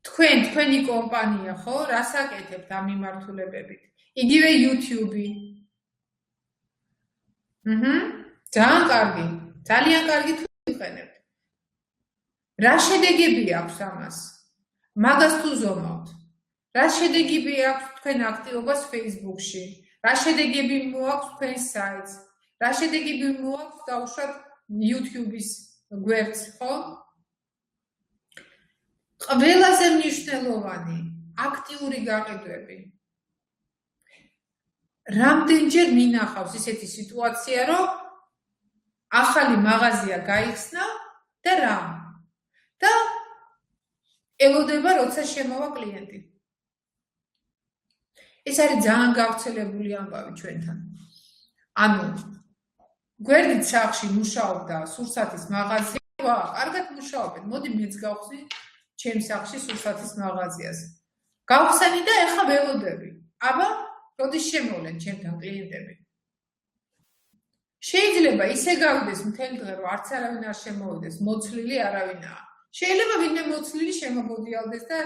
თქვენი კომპანია, ხო? რას აკეთებთ ამ მიმართულებებით? იგივე YouTube-ი. ძალიან კარგი. ძალიან კარგი თუ იყენებთ. რა შედეგები აქვს ამას? მაგას თუ ზომავთ. რა შედეგები აქვს თქვენ აქტივობას Facebook-ში? რა შედეგები მოაქვს თქვენ საიტს? რა შედეგები მოაქვს დაუშვათ YouTube-ის გვერდს, ხო? ყველაზე მნიშვნელოვანი აქტიური გაყიდვები. რამდენჯერ მინახავს ისეთი სიტუაცია, რომ ახალი მაღაზია გაიხსნა და რა? და ელოდება, როცა შემოვა კლიენტი. ეს არის ძალიან გავრცელებული ამბავი ჩვენთან. ანუ გვერდით სახში მუშაობდა სურსათის მაღაზია, კარგად მუშაობენ. მოდი მეც გავხსნი ჩემს სახში სურსათის მაღაზიას. გავხსენი და ეხა ველოდები. აბა, როდის შემოვლენ ჩემთან კლიენტები? შეიძლება ისე გავიდეს მთელი დღე, რომ არც არავინ არ შემოვიდეს, მოცლილი არავინაა. შეიძლება ვინმე მოცლილი შემოგოდიალდეს და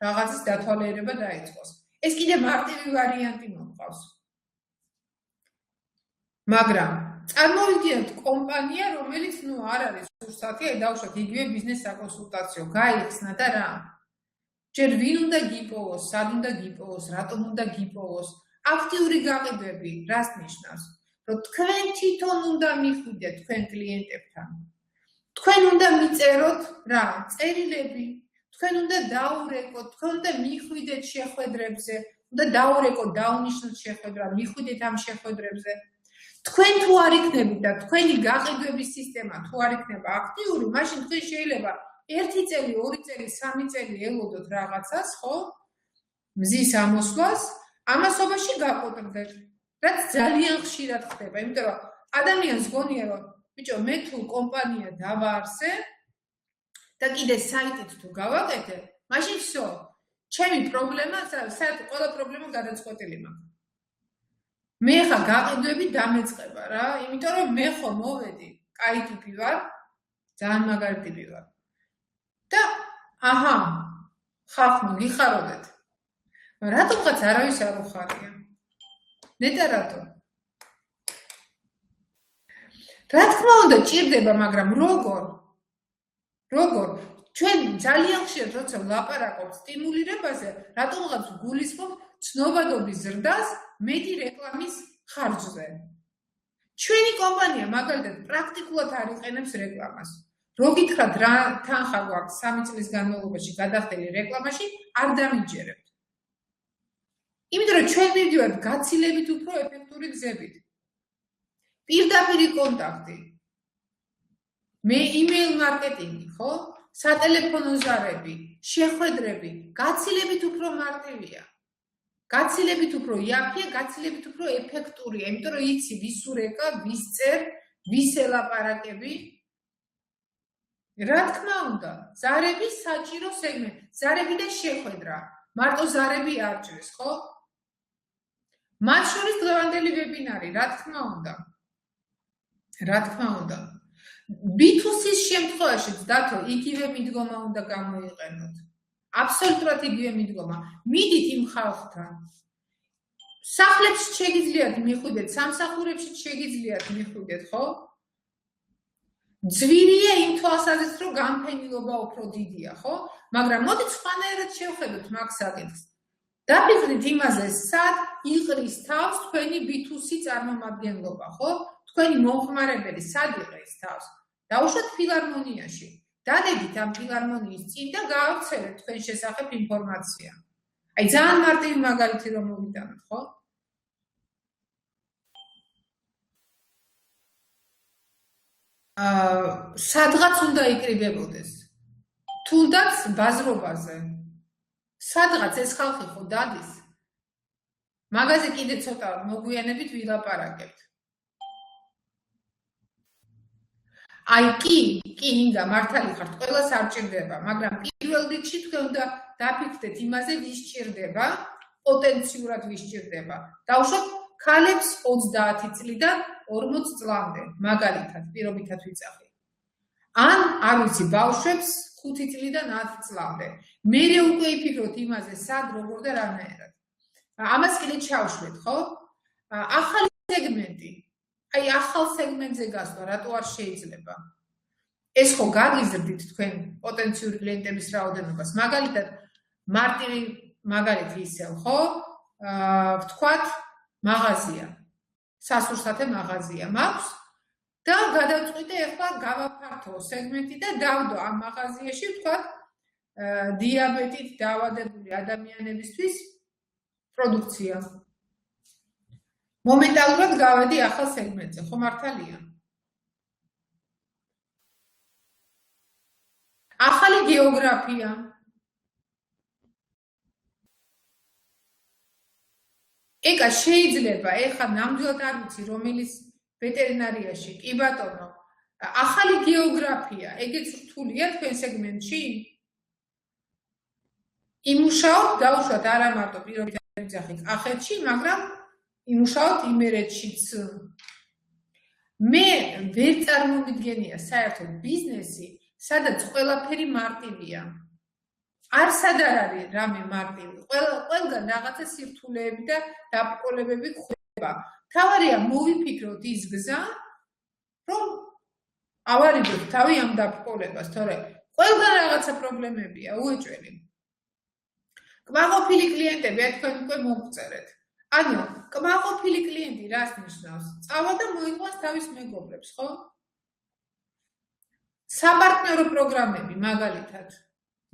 რაღაცის დათვალიერება დაიწყოს. ეს კიდე მარტივი ვარიანტი მომყავს. მაგრამ წარმოვიდგინოთ კომპანია, რომელიც არ არის სურსათი, აი დავუშვათ იგივე ბიზნეს საკონსულტაციო, გაიხსნა და რა? ჯერ ვინ უნდა გიპოვოს, სად უნდა გიპოვოს, რატომ უნდა გიპოვოს? აქტიური გაყიდვები რას ნიშნავს? რომ თქვენ თვითონ უნდა მიხვიდეთ თქვენ კლიენტებთან. თქვენ უნდა მიწეროთ რა? წერილები. თქვენ უნდა დაურეკოთ, თქვენ უნდა მიხვიდეთ შეხვედრებზე, უნდა დაურეკოთ, დაუნიშნოთ შეხვედრა, მიხვიდეთ ამ შეხვედრებზე. თქვენ თუ არ იქნებით და თქვენი გაყიდვების სისტემა თუ არ იქნება აქტიური, მაშინ თქვენ შეიძლება 1 წელი, 2 წელი, 3 წელი ელოდოთ რაღაცას, ხო? მზის ამოსვლას ამასობაში გაყოტრდეთ, რაც ძალიან ხშირად ხდება, იმიტომ რომ ადამიანს გონია რომ ბიჭო, მე თუ კომპანია დავაარსე და კიდე საიტით თუ გავაკეთე, მაშინ всё, ჩემი პრობლემა, საერთოდ ყველა პრობლემა გადაწყვეტილი მაქვს. მე ხა გაყიდვები დამეწყება რა, იმიტომ რომ მე ხო მოვედი, კაი ტიპი ვარ, ძალიან მაგარი ტიპი ვარ. და აჰა, ხალხო გიხაროდეთ. რატომღაც არავის არ უხარია? ნეტა რატომ? რა თქმა უნდა, ჭირდება, მაგრამ როგორ? ჩვენ ძალიან ხშირად როცა ვლაპარაკობთ სტიმულირებაზე, რატომღაც გულისხმობ ცნობადობის ზრდას მეტი რეკლამის ხარჯზე. ჩვენი კომპანია მაგალითად პრაქტიკულად არ იყენებს რეკლამას. რო გითხრათ რა თანხა გვაქვს 3 წლის განმავლობაში გადახდელი რეკლამაში, არ დამიჯერებთ. იმიტომ რომ ჩვენ მივდივართ გაცილებით უფრო ეფექტური გზებით. პირდაპირი კონტაქტი. მე email მარკეტინგი, ხო? სატელეფონო ზარები, შეხვედრები, გაცილებით უფრო მარტივია. გაცილებით უფრო იაფია, გაცილებით უფრო ეფექტურია, იმიტომ რომ იცი ვის ურეკა, ვის წერ, ვის ელაპარაკები. რა თქმა უნდა, ზარები საჭირო სეგმენტი, ზარები და შეხვედრა. მარტო ზარები არ ჭირს, ხო? მათ შორის დღევანდელი ვებინარი, რა თქმა უნდა. B2C-ის შემთხვევაშიც დათო იგივე მიდგომა უნდა გამოიყენოთ. აბსოლუტურად იგივე მიდგომა. მიდით იმ ხალხთან. სახლებში შეგიძლიათ მიხვიდეთ, სამსახურებში შეგიძლიათ მიხვიდეთ, ხო? ძვირია იმ თვალსაზრისით, რომ განფენილობა უფრო დიდია, ხო? მაგრამ მოდით სხვანაირად შევხედოთ მაგ საკითხს. დაფიქრდით იმაზე, სად იყრის თავს თქვენი B2C წარმომადგენლობა, ხო? თქვენი მომხმარებელი სად იყრის თავს? დაუშვათ ფილარმონიაში. დადებით ამ ფილარმონიის წინ და გაავრცელეთ თქვენ შესახებ ინფორმაცია. აი ძალიან მარტივი მაგალითი რომ მოვიტანოთ, ხო? სადღაც უნდა იკრიბებოდეს. თუნდაც ბაზრობაზე. სადღაც ეს ხალხი ხო დადის. მაგაზე კიდე ცოტა მოგვიანებით ვილაპარაკებთ. აი კი ინგა მართალი ხართ, ყველას არ ჭირდება, მაგრამ პირველ რიგში თქვენ უნდა დაფიქრდეთ იმაზე, ვის ჭირდება, პოტენციურად ვის ჭირდება. დავუშვათ ქალებს 30 წლიდან 40 წლამდე, მაგალითად, პირობითად ვიწახი. ან არ ვიცი, ბავშვებს 5 წლიდან 10 წლამდე. მერე უკვე იფიქროთ იმაზე, სად, როგორ და რანაირად. ამას კიდე ჩავშვეთ, ხო? ახალი სეგმენტი. აი ახალ სეგმენტზე გასვლა, რატო არ შეიძლება? ეს ხო გაგიზრდით თქვენ პოტენციური კლიენტების რაოდენობას. მაგალითად, მარტივი მაგალითი ისევ, ხო? ვთქვათ, მაღაზია. სასურსათე მაღაზია მაქვს და გადავწყვიტე ახლა გავაფართო სეგმენტი და დავდო ამ მაღაზიაში, ვთქვათ, დიაბეტით დაავადებული ადამიანებისთვის პროდუქცია. მომენტალურად გავედი ახალ სეგმენტზე, ხო მართალია? ახალი გეოგრაფია. ეკა შეიძლება, ეხლა ნამდვილად არ ვიცი, რომელის ვეტერინარიაში, კი ბატონო, ახალი გეოგრაფია, ეგეც რთულია თქვენ სეგმენტში? იმუშაოთ, დავუშვათ არა მარტო პირობითად ვიძახი კახეთში, მაგრამ იმუშაოთ იმერეთშიც. მე ვერ წარმომიდგენია საერთოდ ბიზნესი, სადაც ყველაფერი მარტივია. არსად არ არის რამე მარტივი. ყველგან რაღაცა სირთულეები და დაბრკოლებები ხდება. თავარია მოვიფიქროთ ის გზა, რომ ავარიდოთ თავი ამ დაბრკოლებას, თორემ ყველგან რაღაცა პრობლემებია, უეჭველი. კმაყოფილი კლიენტები, თქვენ უკვე მოგწერეთ. ანუ, კმაყოფილი კლიენტი რას ნიშნავს? წავა და მოიყვანს თავის მეგობრებს, ხო? საპარტნიორო პროგრამები, მაგალითად.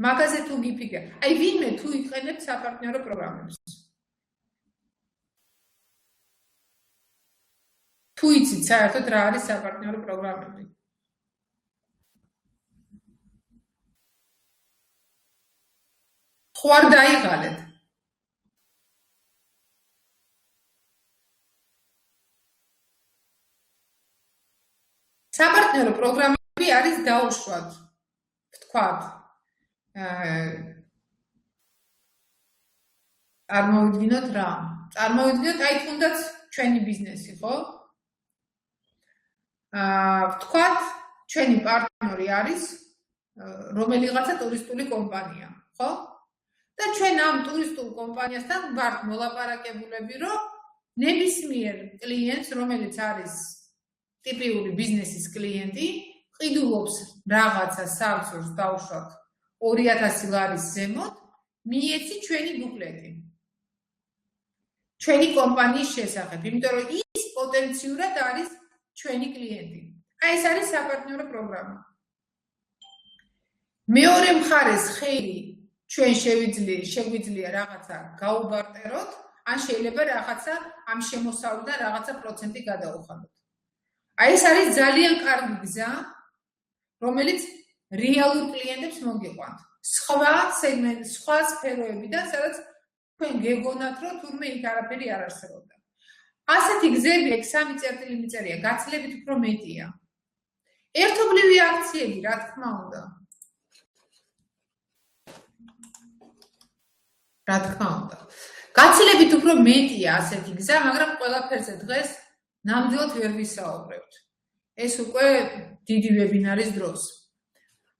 მაგაზე თუ გიფიქრეთ, აი ვინმე თუ იყენებთ საპარტნიორო პროგრამებს. თუ იცით საერთოდ რა არის საპარტნიორო პროგრამები. ხო არ დაიღალეთ. პარტნიორი პროგრამები არის დაუშვათ. ვთქვათ, წარმოვიდგინოთ რა? წარმოვიდგინოთ, აი თუნდაც ჩვენი ბიზნესი, ხო? ვთქვათ, ჩვენი პარტნიორი არის რომელიღაცა ტურისტული კომპანია, ხო? და ჩვენ ამ ტურისტულ კომპანიასთან ვართ მოლაპარაკებულები, რომ ნებისმიერ კლიენტს, რომელიც არის ტიპიური ბიზნესის კლიენტი, ყიდულობს რაღაცა სავსურს დაუშვათ 2000 ლარის ზემოთ, მიეცი ჩვენი ბუკლეტი. ჩვენი კომპანიის შესახებ, იმიტომ რომ ის პოტენციურად არის ჩვენი კლიენტი. აი ეს არის საპარტნიორო პროგრამა. მეორე მხარეს ხელი ჩვენ შეგვიძლია რაღაცა გაუბარტეროთ, ან შეიძლება რაღაცა ამ შემოსავლიდან რაღაცა პროცენტი გადაუხადოთ. აი ეს არის ძალიან კარგი გზა, რომელიც რეალურ კლიენტებს მოგიყვანთ. სხვა სეგმენტ, სხვა სფეროებიდან, სადაც თქვენ გეგონათ, რომ თურმე იქ არაფერი არ არსებობდა. ასეთი გზები, ეგ 3 წერტილი მიწერია, გაცილებით უფრო მეტია. ერთობლივი აქციები, რა თქმა უნდა. რა თქმა უნდა. გაცილებით უფრო მეტია ასეთი გზა, მაგრამ ყველაფერზე დღეს ნამდვილად ვერ ვისაუბრებთ. ეს უკვე დიდი ვებინარის დროს,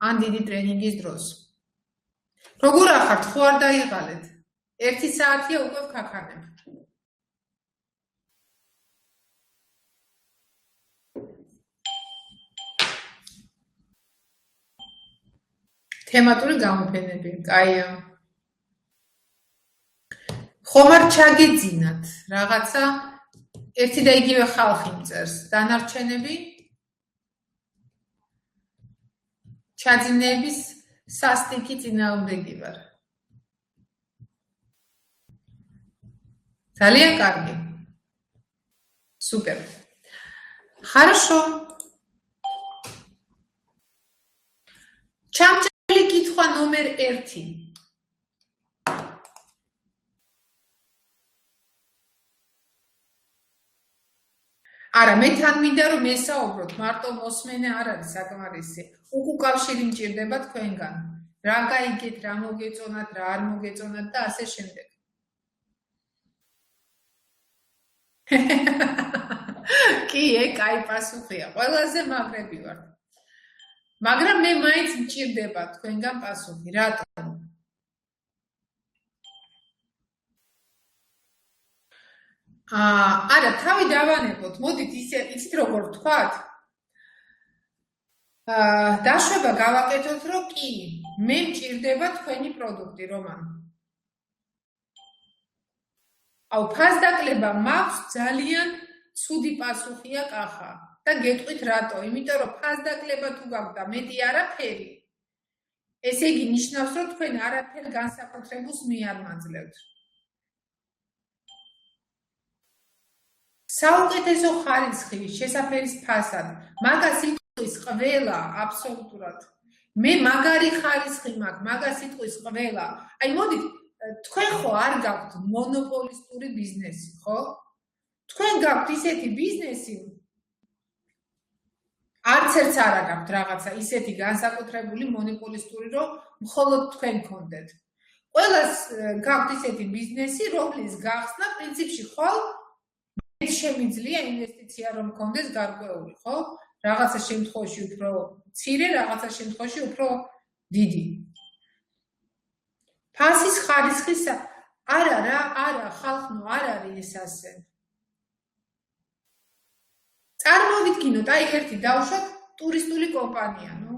ან დიდი ტრენინგის დროს. როგორ ახართ, ხო არ დაიღალეთ? 1 საათია უკვე ვქაქანებ. თემატური გამოფენები, კაია. ხომ არ ჩაგეძინათ რაღაცა ერთი და იგივე ხალხი მწერს, დანარჩენები ჩაძინების სასტიკი წინააღმდეგი ვარ. ძალიან კარგი. Super. Хорошо. ჩამჭრელი კითხვა ნომერ 1. არა, მე თან მინდა რომ მესაუბროთ, მარტო მოსმენე არ არის საკმარისი. უკავშირი მჭირდება თქვენგან. რა გაიგეთ, რა მოგეწონათ, რა არ მოგეწონათ და ასე შემდეგ. კი, კაი პასუხია. ყველაზე მაგრები ვარ. მაგრამ მე მაინც მჭირდება თქვენგან პასუხი. რატომ? არა, თავი დავანებოთ. მოდით იცით როგორ ვთქვათ? დაშვება გავაკეთოთ, რომ კი, მე მჭირდება თქვენი პროდუქტი, რომან. აუ, ფასდაკლება მაქვს ძალიან ცუდი პასუხია კახა. და გეტყვით რატო? იმიტომ რომ ფასდაკლება თუ გაქვთ და მეტი არაფერი, ესე იგი ნიშნავს, რომ თქვენ არაფერ განსაკუთრებულს მიარმაძლევთ. საუკეთესო ხარისხი, შესაფერის ფასად, მაგას იტყვის ყველა, აბსოლუტურად. მე მაგარი ხარისხი მაქვს, მაგას იტყვის ყველა. აი მოდით, თქვენ ხო არ გაქვთ მონოპოლისტური ბიზნესი, ხო? თქვენ გაქვთ ისეთი ბიზნესი, არც ერთს არ გაქვთ რაღაცა ისეთი განსაკუთრებული მონოპოლისტური, რომ მხოლოდ თქვენ გქონდეთ. ყველას გაქვთ ისეთი ბიზნესი, რომლის გახსნა პრინციპში ხვალ შემიძლია ინვესტიცია რომ გქონდეს გარკვეული, ხო? რაღაცა შემთხვევაში უფრო მცირე, რაღაცა შემთხვევაში უფრო დიდი. ფასის ხარისხის არა რა, არა, ხალხო, არ არის ეს ასე. წარმოვიდგინოთ, აი ერთი დავუშვათ ტურისტული კომპანია, ნუ,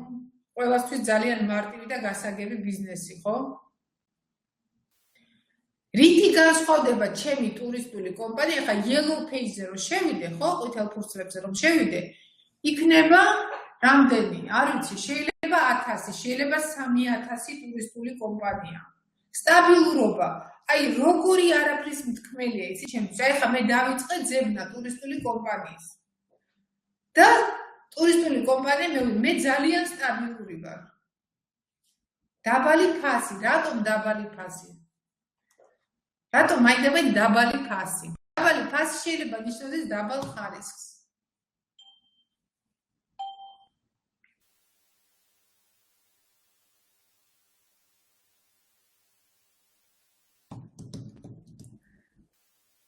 ყველასთვის ძალიან მარტივი და გასაგები ბიზნესი, ხო? რითი განსხვავდება ჩემი ტურისტული კომპანია, ხა yellow page-ზე რომ შევიდე, ხო, ყვითელ ფურცლებზე რომ შევიდე, იქნება რამდენი, არ ვიცი, შეიძლება 1000, შეიძლება 3000 ტურისტული კომპანია. სტაბილურობა. აი, როგორი არაფრის მთქმელია, იცი ჩემთვის. აი, ხა მე დავიწყე ძებნა ტურისტული კომპანიის. და ტურისტული კომპანია მე ძალიან სტაბილური ვარ. დაბალი ფასი, რატომ დაბალი ფასი? რატომ მაინდა დაბალი ფასი? დაბალი ფასი შეიძლება ნიშნავდეს დაბალ ხარისხს.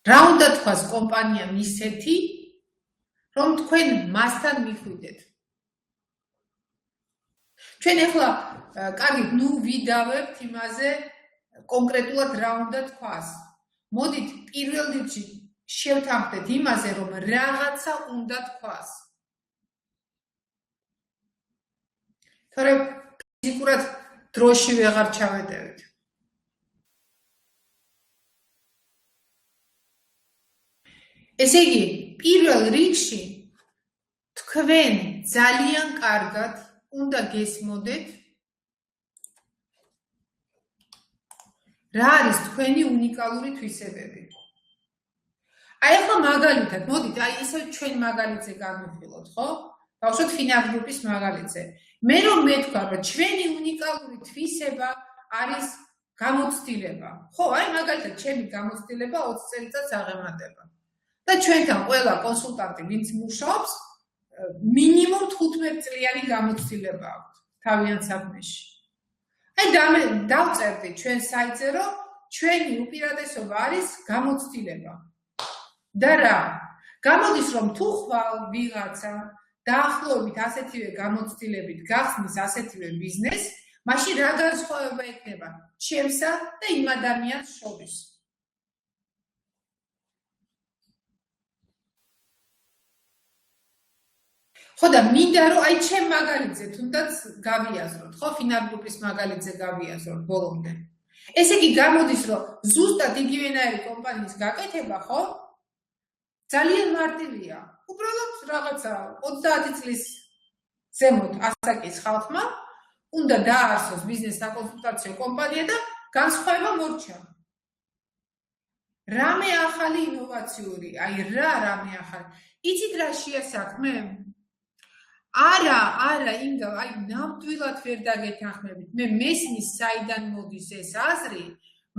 რა უნდა თქვას კომპანიამ ისეთი, რომ თქვენ მასთან მიხვიდეთ. ჩვენ ახლა კარგით, ვიდავებთ იმაზე კონკრეტულად რა უნდა თქვას. მოდით პირველ რიგში შევთანხმდეთ იმაზე, რომ რაღაცა უნდა თქვას. თორემ ფიზიკურად დროში ვეღარ ჩავეტევით. ესე იგი, პირველ რიგში თქვენ ძალიან კარგად უნდა გესმოდეთ, რა არის თქვენი უნიკალური თვისებები. აი ახლა მაგალითად, მოდით, აი ისევ ჩვენ მაგალითზე განვიხილოთ, ხო? ბავშვოთ ფინანს გრუპის მაგალითზე. მე რომ მეთქვა, რომ ჩვენი უნიკალური თვისება არის გამოცდილება. ხო, აი მაგალითად, ჩემი გამოცდილება 20 წელიწადს აღემატება. და ჩვენთან ყველა კონსულტანტი, ვინც მუშაობს, მინიმუმ 15 წლიანი გამოცდილება აქვს თავიანთ საქმეში. აი დავწერდი ჩვენ საიტზე, რომ ჩვენი უპირატესობა არის გამოცდილება. და რა? გამოდის, რომ თუ ხვალ ვიღაცა დაახლოებით ასეთივე გამოცდილებით გახსნის ასეთივე ბიზნესს, მაშინ რა განსხვავება ექნება ჩემსა და იმ ადამიანს შორის? ხო და მინდა რომ აი ჩემ მაგალითზე თუნდაც გავიაზროთ, ხო, ფინანს გრუპის მაგალითზე გავიაზროთ ბოლომდე. ესე იგი გამოდის, რომ ზუსტად იგივენაირი კომპანიის გაკეთება, ხო? ძალიან მარტივია. უბრალოდ რაღაცა 30 წლის ზემოთ ასაკის ხალხმა უნდა დაარსოს ბიზნეს საკონსულტაციო კომპანია და განსხვავება მორჩა. რამე ახალი ინოვაციური, აი რამე ახალი. იცით რა შეასაქმე? არა, ინგა, აი ნამდვილად ვერ დაგეთანხმებით. მე მესმის საიდან მოდის ეს აზრი,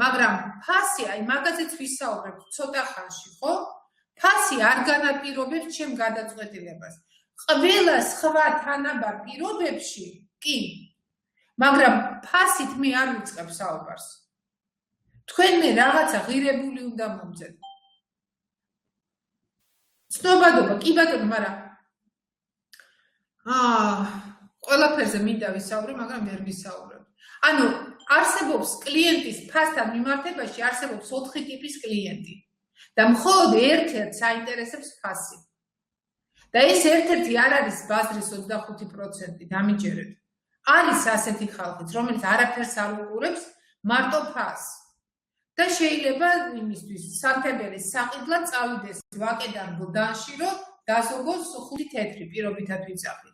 მაგრამ ფასი, აი მაგაზეც ვისაუბრებ ცოტა ხანში, ხო? ფასი არ განაპირობებს ჩემ გადაწყვეტილებას. ყველა სხვა თანაბარ პირობებში კი, მაგრამ ფასით მე არ ვიწყებ საუბარს. თქვენ მე რაღაცა ღირებული უნდა მომძეთ. ცნობადობა, კი ბატონო, მაგრამ ყველაფერზე მინდა ვისაუბრო, მაგრამ ვერ ვისაუბრებ. ანუ არსებობს კლიენტის ფასთან მიმართებაში არსებობს 4 ტიპის კლიენტი. და მხოლოდ ერთ-ერთს აინტერესებს ფასი. და ეს ერთ-ერთი არ არის ბაზრის 25%, დამიჯერეთ. არის ასეთი ხალხიც, რომელიც არაფერს არ უყურებს, მარტო ფასს. და შეიძლება იმისთვის სანთებელის საყიდლად წავიდეს ვაკედან გოდანში, რომ დაზოგოს 5 თეთრი პირობითად ვიწახი.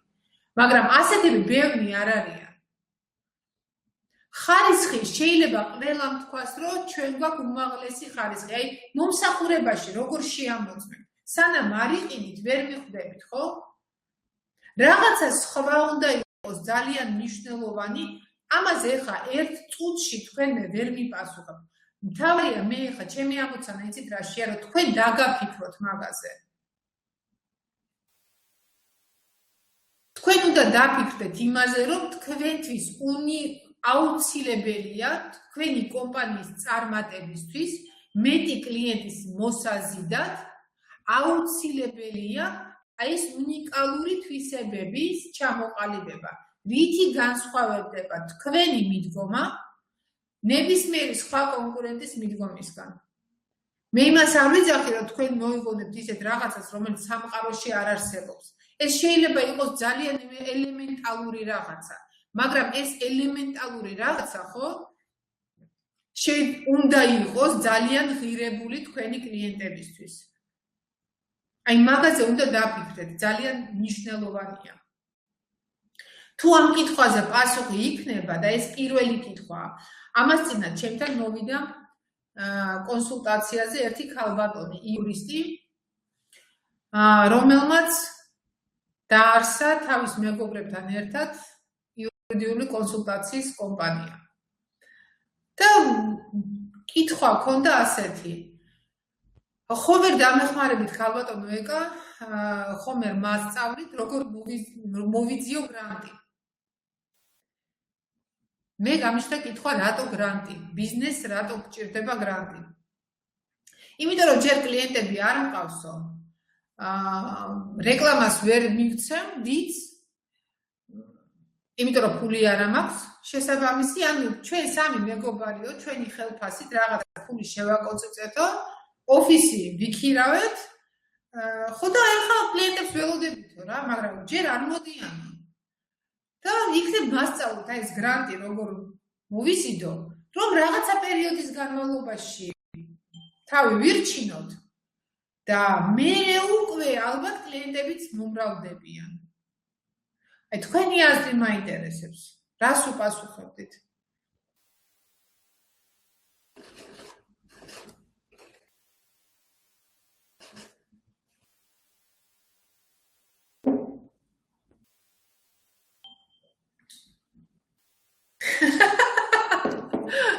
მაგრამ ასეთები ბევრი არ არიან. ხარისხი შეიძლება ყველამ თქვას, რომ ჩვენ გვაქვს უმაღლესი ხარისხი. აი, მომსახურებაში როგორ შეამოწმებ? სანამ არ იყინით, ვერ მიხვდებით, ხო? რაღაცა სხვა უნდა იყოს ძალიან მნიშვნელოვანი, ამაზე ხა ერთ წუთში თქვენ ვერ მიპასუხებ. მთავარია მე ხა ჩემი ამოცანა იცით რა შეა, რომ თქვენ დაგაფიქროთ მაგაზე. თქვენ უნდა დაფიქრდეთ იმაზე, რომ თქვენთვის აუცილებელია თქვენი კომპანიის წარმატებისთვის, მეტი კლიენტის მოსაზიდად, აუცილებელია ეს უნიკალური თვისებების ჩამოყალიბება. რითი განსხვავდება თქვენი მიდგომა ნებისმიერი სხვა კონკურენტის მიდგომისგან. მე იმას არ ვიძახი, რომ თქვენ მოიგონებთ ისეთ რაღაცას, რომელიც სამყაროში არ არსებობს. ეს შეიძლება იყოს ძალიან ელემენტალური რაღაცა. მაგრამ ეს ელემენტალური რაღაცა, ხო? უნდა იყოს ძალიან ღირებული თქვენი კლიენტებისთვის. აი მაგაზე უნდა დაფიქრდეთ, ძალიან მნიშვნელოვანია. თუ ამ კითხვაზე პასუხი იქნება და ეს პირველი კითხვაა, ამას წინათ ჩემთან მოვიდა კონსულტაციაზე ერთი ქალბატონი, იურისტი, რომელმაც დაარსა თავის მეგობრებთან ერთად იურიდიული კონსულტაციის კომპანია. და კითხვა ჰქონდა ასეთი: ხომ ვერ დამეხმარებით ქალბატონო ეკა, ხომ ვერ მასწავლით, როგორ მოვიძიო გრანტი. მე გამიშთა კითხვა, რატო გრანტი? ბიზნესს რატო გჭირდება გრანტი? იმიტომ რომ ჯერ კლიენტები არ მყავსო, რეკლამას ვერ მივცემ დიდს, იმიტომ რომ ფული არ მაქვს, შესაბამისი, ანუ ჩვენ სამი მეგობარიო, ჩვენი ხელფასით რაღაცა ფული შევაკონცეტრებდო, ოფისი ვიქირავეთ, ხო და ახლა კლიენტებს ველოდებითო რა, მაგრამ ჯერ არ მოდიანო. და იქნებ მასწავლოთ აი ეს გრანტი როგორ მოვიზიდო, რომ რაღაცა პერიოდის განმავლობაში თავი ვირჩინოთ და მერე უკვე ალბათ კლიენტებიც მომრავლდებიან. აი თქვენი აზრი მაინტერესებს. რას უპასუხებდით?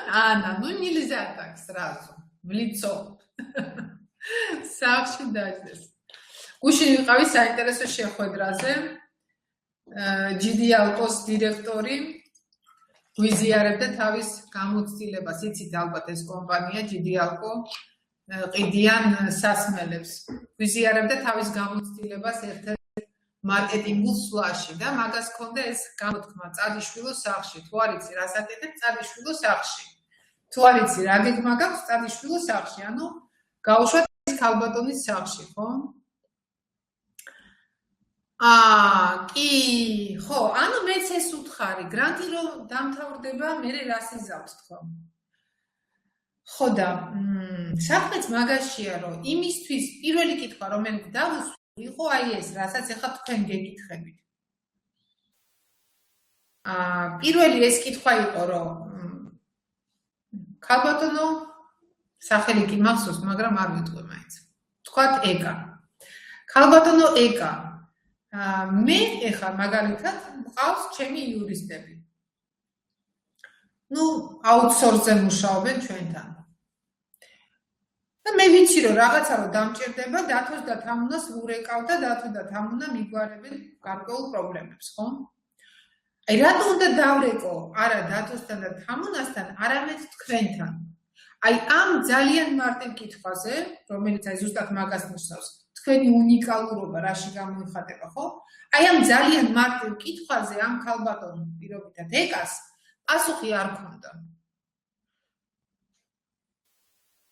Анна, ну нельзя так сразу, в лицо. Сахში დაждეს. გუშინ ვიყავი საინტერესო შეხვედრაზე. GD Alco-s დირექტორი გვიზიარებდა თავის გამოცდილებას. იცით ალბათ ეს კომპანია GD Alco ყიდიან სასმელებს. გვიზიარებდა თავის გამოცდილებას ერთ-ერთ მარკეტინგულ სვლაში და მაგას ჰქონდა ეს გამოთქმა წადიშვილო სახლში. თუ არ იცი რას აკეთებ წადიშვილო სახლში. თუ არ იცი რა გეგმა გაქვს წადიშვილო სახლში. ანუ გავუშვათ ქალბატონის სახლში, ხო? კი, ხო, ანუ მეც ეს უთხარი, გრანტი რომ დამთავრდება, მე რას იზავთ თქო. ხო და საქმეც მაგაშია, რომ იმისთვის პირველი კითხვა რომელიც დავუსვი იყო აი ეს, რასაც ახლა თქვენ გეკითხებით. პირველი ეს კითხვა იყო, რომ ქალბატონო სახელი კი მახსოვს, მაგრამ არ ვიტყვი მაინც. თქვათ ეკა. ქალბატონო ეკა. მე ეხა მაგალითად მყავს ჩემი იურისტები. ნუ აუთსორსზე მუშაობენ ჩვენთან. და მე ვიცი რომ რაღაცა რომ დამჭირდება, დათოს და თამუნას ვურეკავ და დათო და თამუნა მიგვარებენ გარკვეულ პრობლემებს, ხო? აი რატო უნდა დავრეკო არა დათოსთან და თამუნასთან, არამედ თქვენთან? აი ამ ძალიან მარტივ კითხვაზე, რომელიც აი ზუსტად მაგას ნიშნავს, თქვენი უნიკალურობა რაში გამოიხატება, ხო? აი ამ ძალიან მარტივ კითხვაზე ამ ქალბატონ პირობითად ეკას პასუხი არ ქონდა.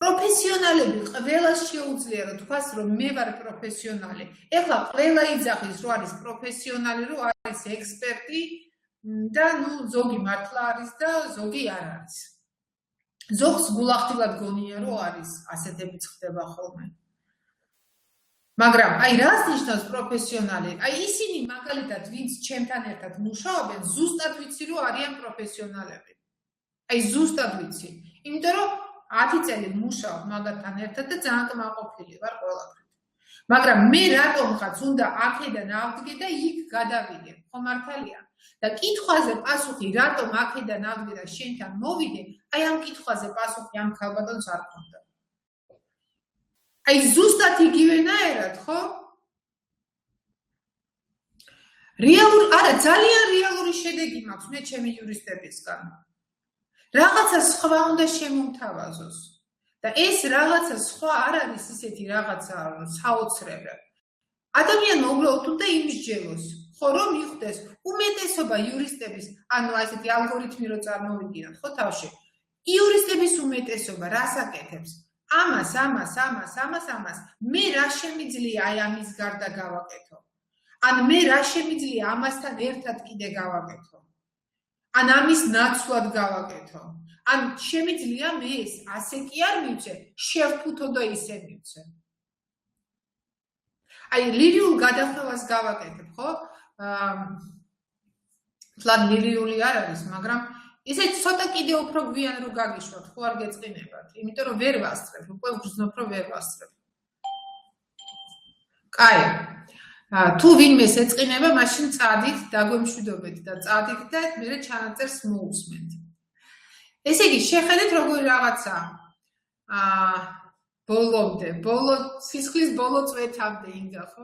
პროფესიონალები ყველას შეუძლია რომ თქვას რომ მე ვარ პროფესიონალი. ეხლა ყველა იძახის რომ არის პროფესიონალი, რომ არის ექსპერტი და ნუ ზოგი მართლა არის და ზოგი არ არის. ზოგს გულახდილად გონია რომ არის, ასეთებიც ხდება ხოლმე. მაგრამ აი რას ნიშნავს პროფესიონალი? აი ისინი მაგალითად ვინც ჩემთან ერთად მუშაობენ, ზუსტად ვიცი რომ არიან პროფესიონალები. აი ზუსტად ვიცი. იმიტომ რომ 10 წელი მუშაობ მაგათთან ერთად და ძალიან კმაყოფილი ვარ ყველაფრით. მაგრამ მე რატომღაც უნდა აქედან ავდგე და იქ გადავიდე, ხო მართალია? და კითხვაზე პასუხი რატომ აქედან ავდგე და შენთან მოვიდე, აი ამ კითხვაზე პასუხი ამ ქალბატონს არ ქონდა. აი ზუსტად იგივენაერად, ხო? რეალური, არა, ძალიან რეალური შედეგი მაქვს მე ჩემი იურისტებისგან. რაღაცა სხვა უნდა შემომთავაზოს. და ეს რაღაცა სხვა არ არის ისეთი რაღაცა საოცრება. ადამიანმა უბრალოდ უნდა იმსჯელოს, ხო რომ მიხვდეს უმეტესობა იურისტების, ანუ ასეთი ალგორითმი რო წარმოვიდგინოთ, ხო თავში. იურისტების უმეტესობა რას აკეთებს? ამას, მე რა შემიძლია აი ამის გარდა გავაკეთო? ან მე რა შემიძლია ამასთან ერთად კიდე გავაკეთო? ან ამის ნაცვლად გავაკეთო? ან შემიძლია მე ეს ასე კი არ მივცე, შევფუთო და ისე მივცე? აი ლირიულ გადახვევას გავაკეთებ, ხო? თლად ლირიული არ არის, მაგრამ ისე ცოტა კიდე უფრო გვიან რო გაგიშვათ, ხო არ გეწყინებათ, იმიტომ რომ ვერ ვასწრებ, უკვე ვგრძნობ რომ ვერ ვასწრებ. კაი. თუ ვინმეს ეწყინება, მაშინ წადით, დაგვემშვიდობეთ და წადით და მერე ჩანაწერს მოусმენთ. ესე იგი, შეხედეთ როგორი რაღაცა ბოლომდე, სისხლის ბოლო წვეთამდე ინგა, ხო?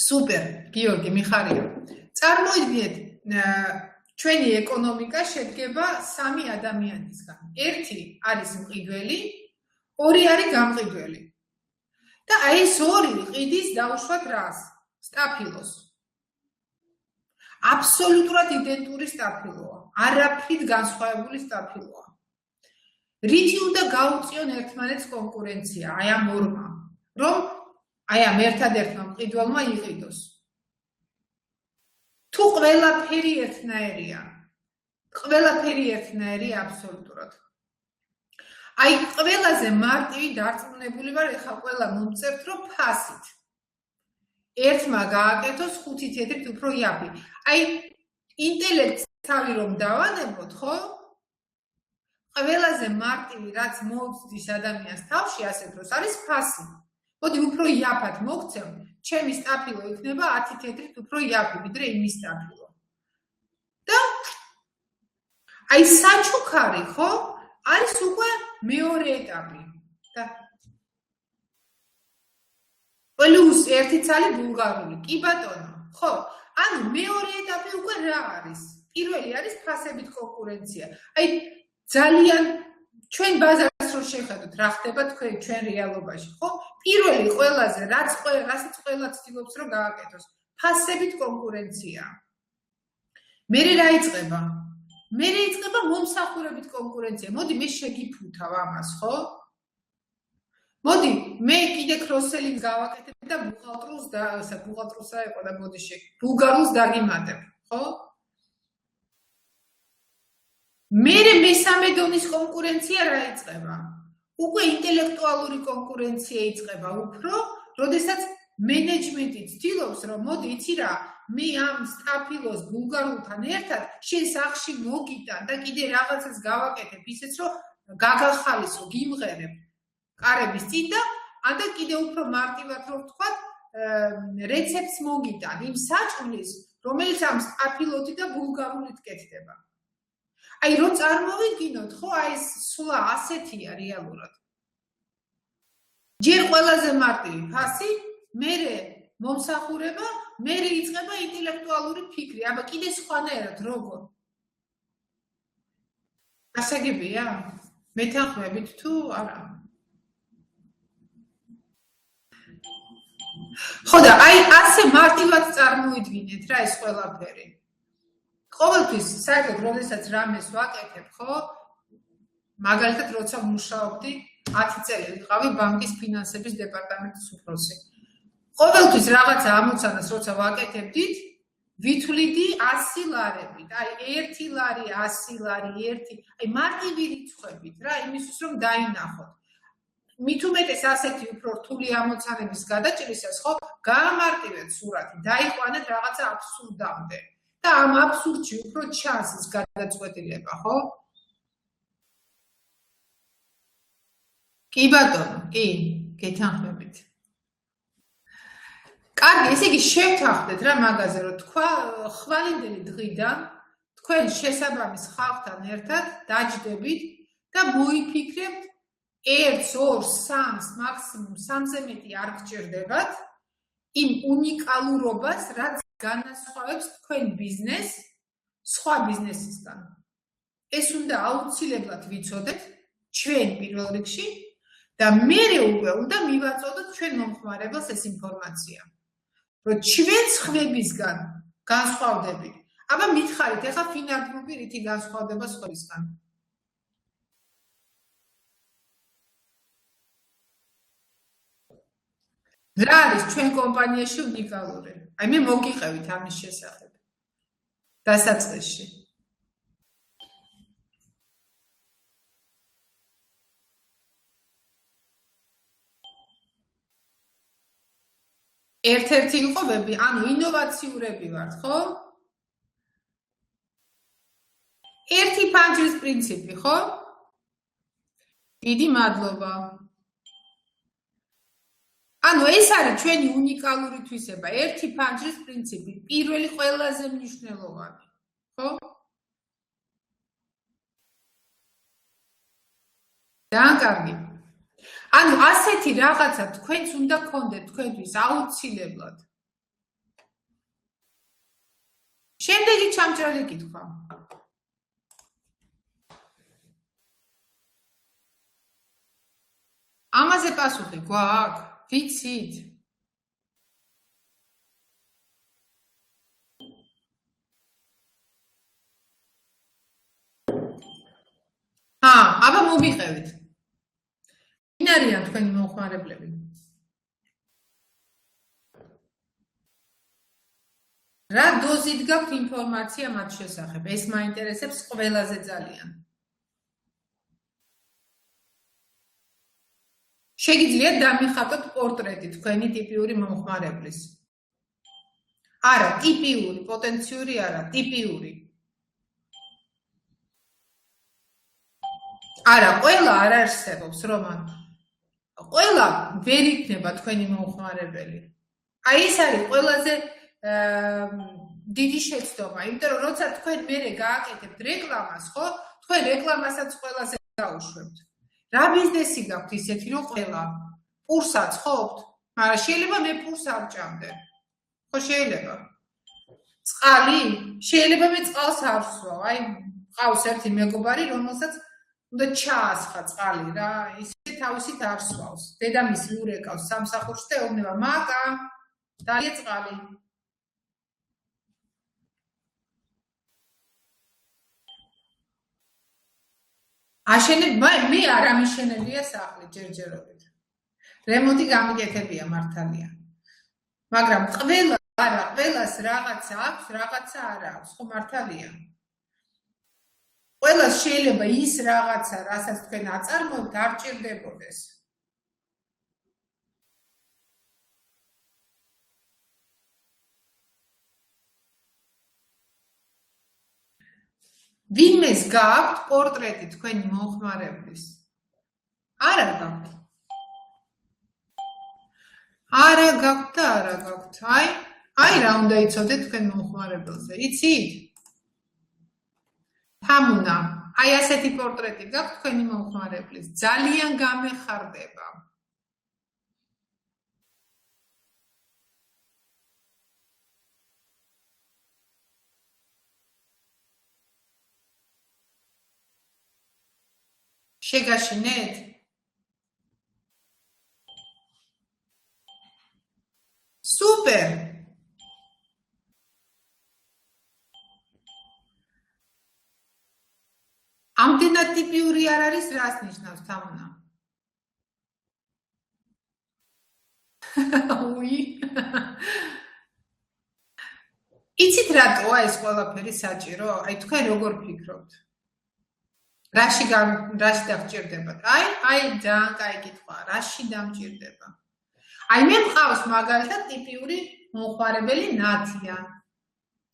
სუპერ, გიორგი, მიხარია. წარმოიდგინეთ, ჩვენი ეკონომიკა შედგება 3 ადამიანისგან. ერთი არის მყიდველი, ორი არის გამყიდველი. და აი ეს ორი ყიდის დაუშვათ რას? სტაფილოს. აბსოლუტურად იდენტური სტაფილოა. არაფრით განსხვავებული სტაფილოა. რითი უნდა გაუწიონ ერთმანეთს კონკურენცია, აი ამ ორმა, რომ აი ამ ერთადერთმა მყიდველმა იყიდოს. თუ ყველაფერი ერთნაირია, ყველაფერი ერთნაირია აბსოლუტურად. აი ყველაზე მარტივი დარწმუნებული ვარ, ეხლა ყველა მომწერთ, რომ ფასით. ერთმა გააკეთოს 5 თეთრით უფრო იაფი. აი ინტელექტს თავი რომ დავანებოთ, ხო? ყველაზე მარტივი რაც მოვწდის ადამიანს თავში, ასეთ დროს არის ფასი. მოდი უფრო იაფად მოგცემ, ჩემი სტაფილო იქნება 10 თეთრით უფრო იაფი, ვიდრე იმის სტაფილო. და აი საჩუქარი, ხო? არის უკვე მეორე ეტაპი. და პლუს ერთი ცალი ბულგარული. კი ბატონო, ხო? ანუ მეორე ეტაპი უკვე რა არის? პირველი არის ფასებით კონკურენცია. აი ძალიან ჩვენ ბაზარს რო შეხედოთ, რა ხდება ჩვენ რეალობაში, ხო? პირველი ყველაზე რასაც ყველა ცდილობს რომ გააკეთოს, ფასებით კონკურენცია. მერე რა იწყება? მერე იწყება მომსახურებით კონკურენცია. მოდი მე შეგიფუთავ ამას, ხო? მოდი მე კიდე cross-selling გავაკეთებ და ბუღალტრუსა იყო და მოდი ბულგარულს დაგიმატებ, ხო? მერე მესამე დონის კონკურენცია რა იწყება? უკვე ინტელექტუალური კონკურენცია იწყება უფრო, როდესაც მენეჯმენტი ცდილობს, რომ მოდი იცი რა, მე ამ სტაფილოს ბულგარულთან ერთად შენ სახლში მოგიტან და კიდე რაღაცას გავაკეთებ, ისეც რომ გაგახალისო, გიმღერებ კარების წინ და ანდა კიდე უფრო მარტივად რომ ვთქვათ, რეცეპტს მოგიტან იმ საჭმლის, რომელიც ამ სტაფილოთი და ბულგარულით კეთდება. აი რო წარმოვიდგინოთ, ხო, აი ეს სვლა ასეთია რეალურად. ჯერ ყველაზე მარტივი ფასი, მერე მომსახურება, მერე იწყება ინტელექტუალური ფიქრი. აბა კიდე სხვანაირად როგორ? გასაგებია? მეთანხმებით თუ არა? ხო და აი ასე მარტივად წარმოვიდგინეთ რა ეს ყველაფერი. ყოველთვის საერთოდ როდესაც რამეს ვაკეთებ, ხო? მაგალითად, როცა მუშაობდი 10 წელი ვიყავი ბანკის ფინანსების დეპარტამენტის უფროსი. ყოველთვის რაღაცა ამოცანას როცა ვაკეთებდით, ვითვლიდი 100 ლარებით. აი 1 ლარი, 100 ლარი, 1, აი მარტივი რიცხვებით რა, იმისთვის რომ დაინახოთ. მით უმეტეს ასეთი უფრო რთული ამოცანების გადაჭრისას, ხო, გაამარტივეთ სურათი, დაიყვანეთ რაღაცა აბსურდამდე. და ამ აბსურდში უფრო ჩანს ის გადაწყვეტილება, ხო? კი ბატონო, კი, გეთანხმებით. კარგი, ესე იგი შევთანხმდეთ რა მაგაზე, რომ თქვა ხვალინდელი დღიდან თქვენ შესაბამის ხალხთან ერთად დაჯდებით და მოიფიქრებთ 1, 2, 3, მაქსიმუმ 3-ზე მეტი არ გჭირდებათ იმ უნიკალურობას, რაც განასხვავებს თქვენ ბიზნესს სხვა ბიზნესისგან. ეს უნდა აუცილებლად ვიცოდეთ ჩვენ პირველ რიგში და მერე უკვე უნდა მივაწოდოთ ჩვენ მომხმარებელს ეს ინფორმაცია. რომ ჩვენ სხვებისგან განსხვავდებით. აბა მითხარით, ეხლა ფინანსური რითი განსხვავდება სხვებისგან? რა არის ჩვენ კომპანიაში უნიკალური? აი მე მოგიყევით ამის შესახებ. დასაწყისში. ერთ-ერთი იყვები, ანუ ინოვაციურები ვართ, ხო? ერთი ფანჯრის პრინციპი, ხო? დიდი მადლობა. ანუ ეს არის ჩვენი უნიკალური თვისება, ერთი ფანჯრის პრინციპი, პირველი ყველაზე მნიშვნელოვანი, ხო? დაანკარგი. ანუ ასეთი რაღაცა თქვენც უნდა გქონდეთ თქვენთვის აუცილებლად. შემდეგი ჩამჭრელი კითხვა. ამაზე პასუხი გვაქვს? ვიცით? აბა მომიყევით. ვინ არიან თქვენი მომხმარებლები? რა დოზით გაქვთ ინფორმაცია მათ შესახებ? ეს მაინტერესებს ყველაზე ძალიან. შეგიძლიათ დამიხატოთ პორტრეტი თქვენი ტიპიური მომხმარებლის. არა, ტიპიური, პოტენციური არა, ტიპიური. არა, ყველა არ არსებობს, რომან. ყველა ვერ იქნება თქვენი მომხმარებელი. აი ეს არის ყველაზე დიდი შეცდომა, იმიტომ რომ როცა თქვენ მერე გააკეთებთ რეკლამას, ხო? თქვენ რეკლამასაც ყველაზე დაუშვებთ. რა ბიზნესი გაქვთ ისეთი, რომ ყველა პურს აწყობთ? მაგრამ შეიძლება მე პურს არ ჭამდე. ხო შეიძლება? წყალი? შეიძლება მე წყალს არ ვსვავ. აი, ყავს ერთი მეგობარი, რომელსაც უნდა ჩაასხა წყალი რა, ისე თავისით არ სვავს. დედამისი ურეკავს სამსახურში და ეუბნება, მაკა, დალია წყალი. მე არ ამიშენებია სახლი ჯერჯერობით. რემონტი გამიკეთებია მართალია. მაგრამ ყველას რაღაცა აქვს, რაღაცა არ აქვს, ხო მართალია. ყველას შეიძლება ის რაღაცა, რასაც თქვენ აწარმოებთ, არ ჭირდებოდეს. ვინმეს გაქვთ პორტრეტი თქვენი მომხმარებლის? არა გაქვთ. არა გაქვთ და არა გაქვთ. აი რა უნდა იცოდეთ თქვენ მომხმარებელზე. იცით? თამუნა, აი ასეთი პორტრეტი გაქვთ თქვენი მომხმარებლის. ძალიან გამეხარდება. შეგაშინეთ? სუპერ! ამდენად ტიპიური არ არის, რას ნიშნავს თამუნა? იცით რატოა ეს ყველაფერი საჭირო? აი თქვენ როგორ ფიქრობთ? რაში დაგჭირდებათ? აი ძალიან კაი კითხვაა. რაში დამჭირდება? აი მე მყავს მაგალითად ტიპიური მომხმარებელი ნათია.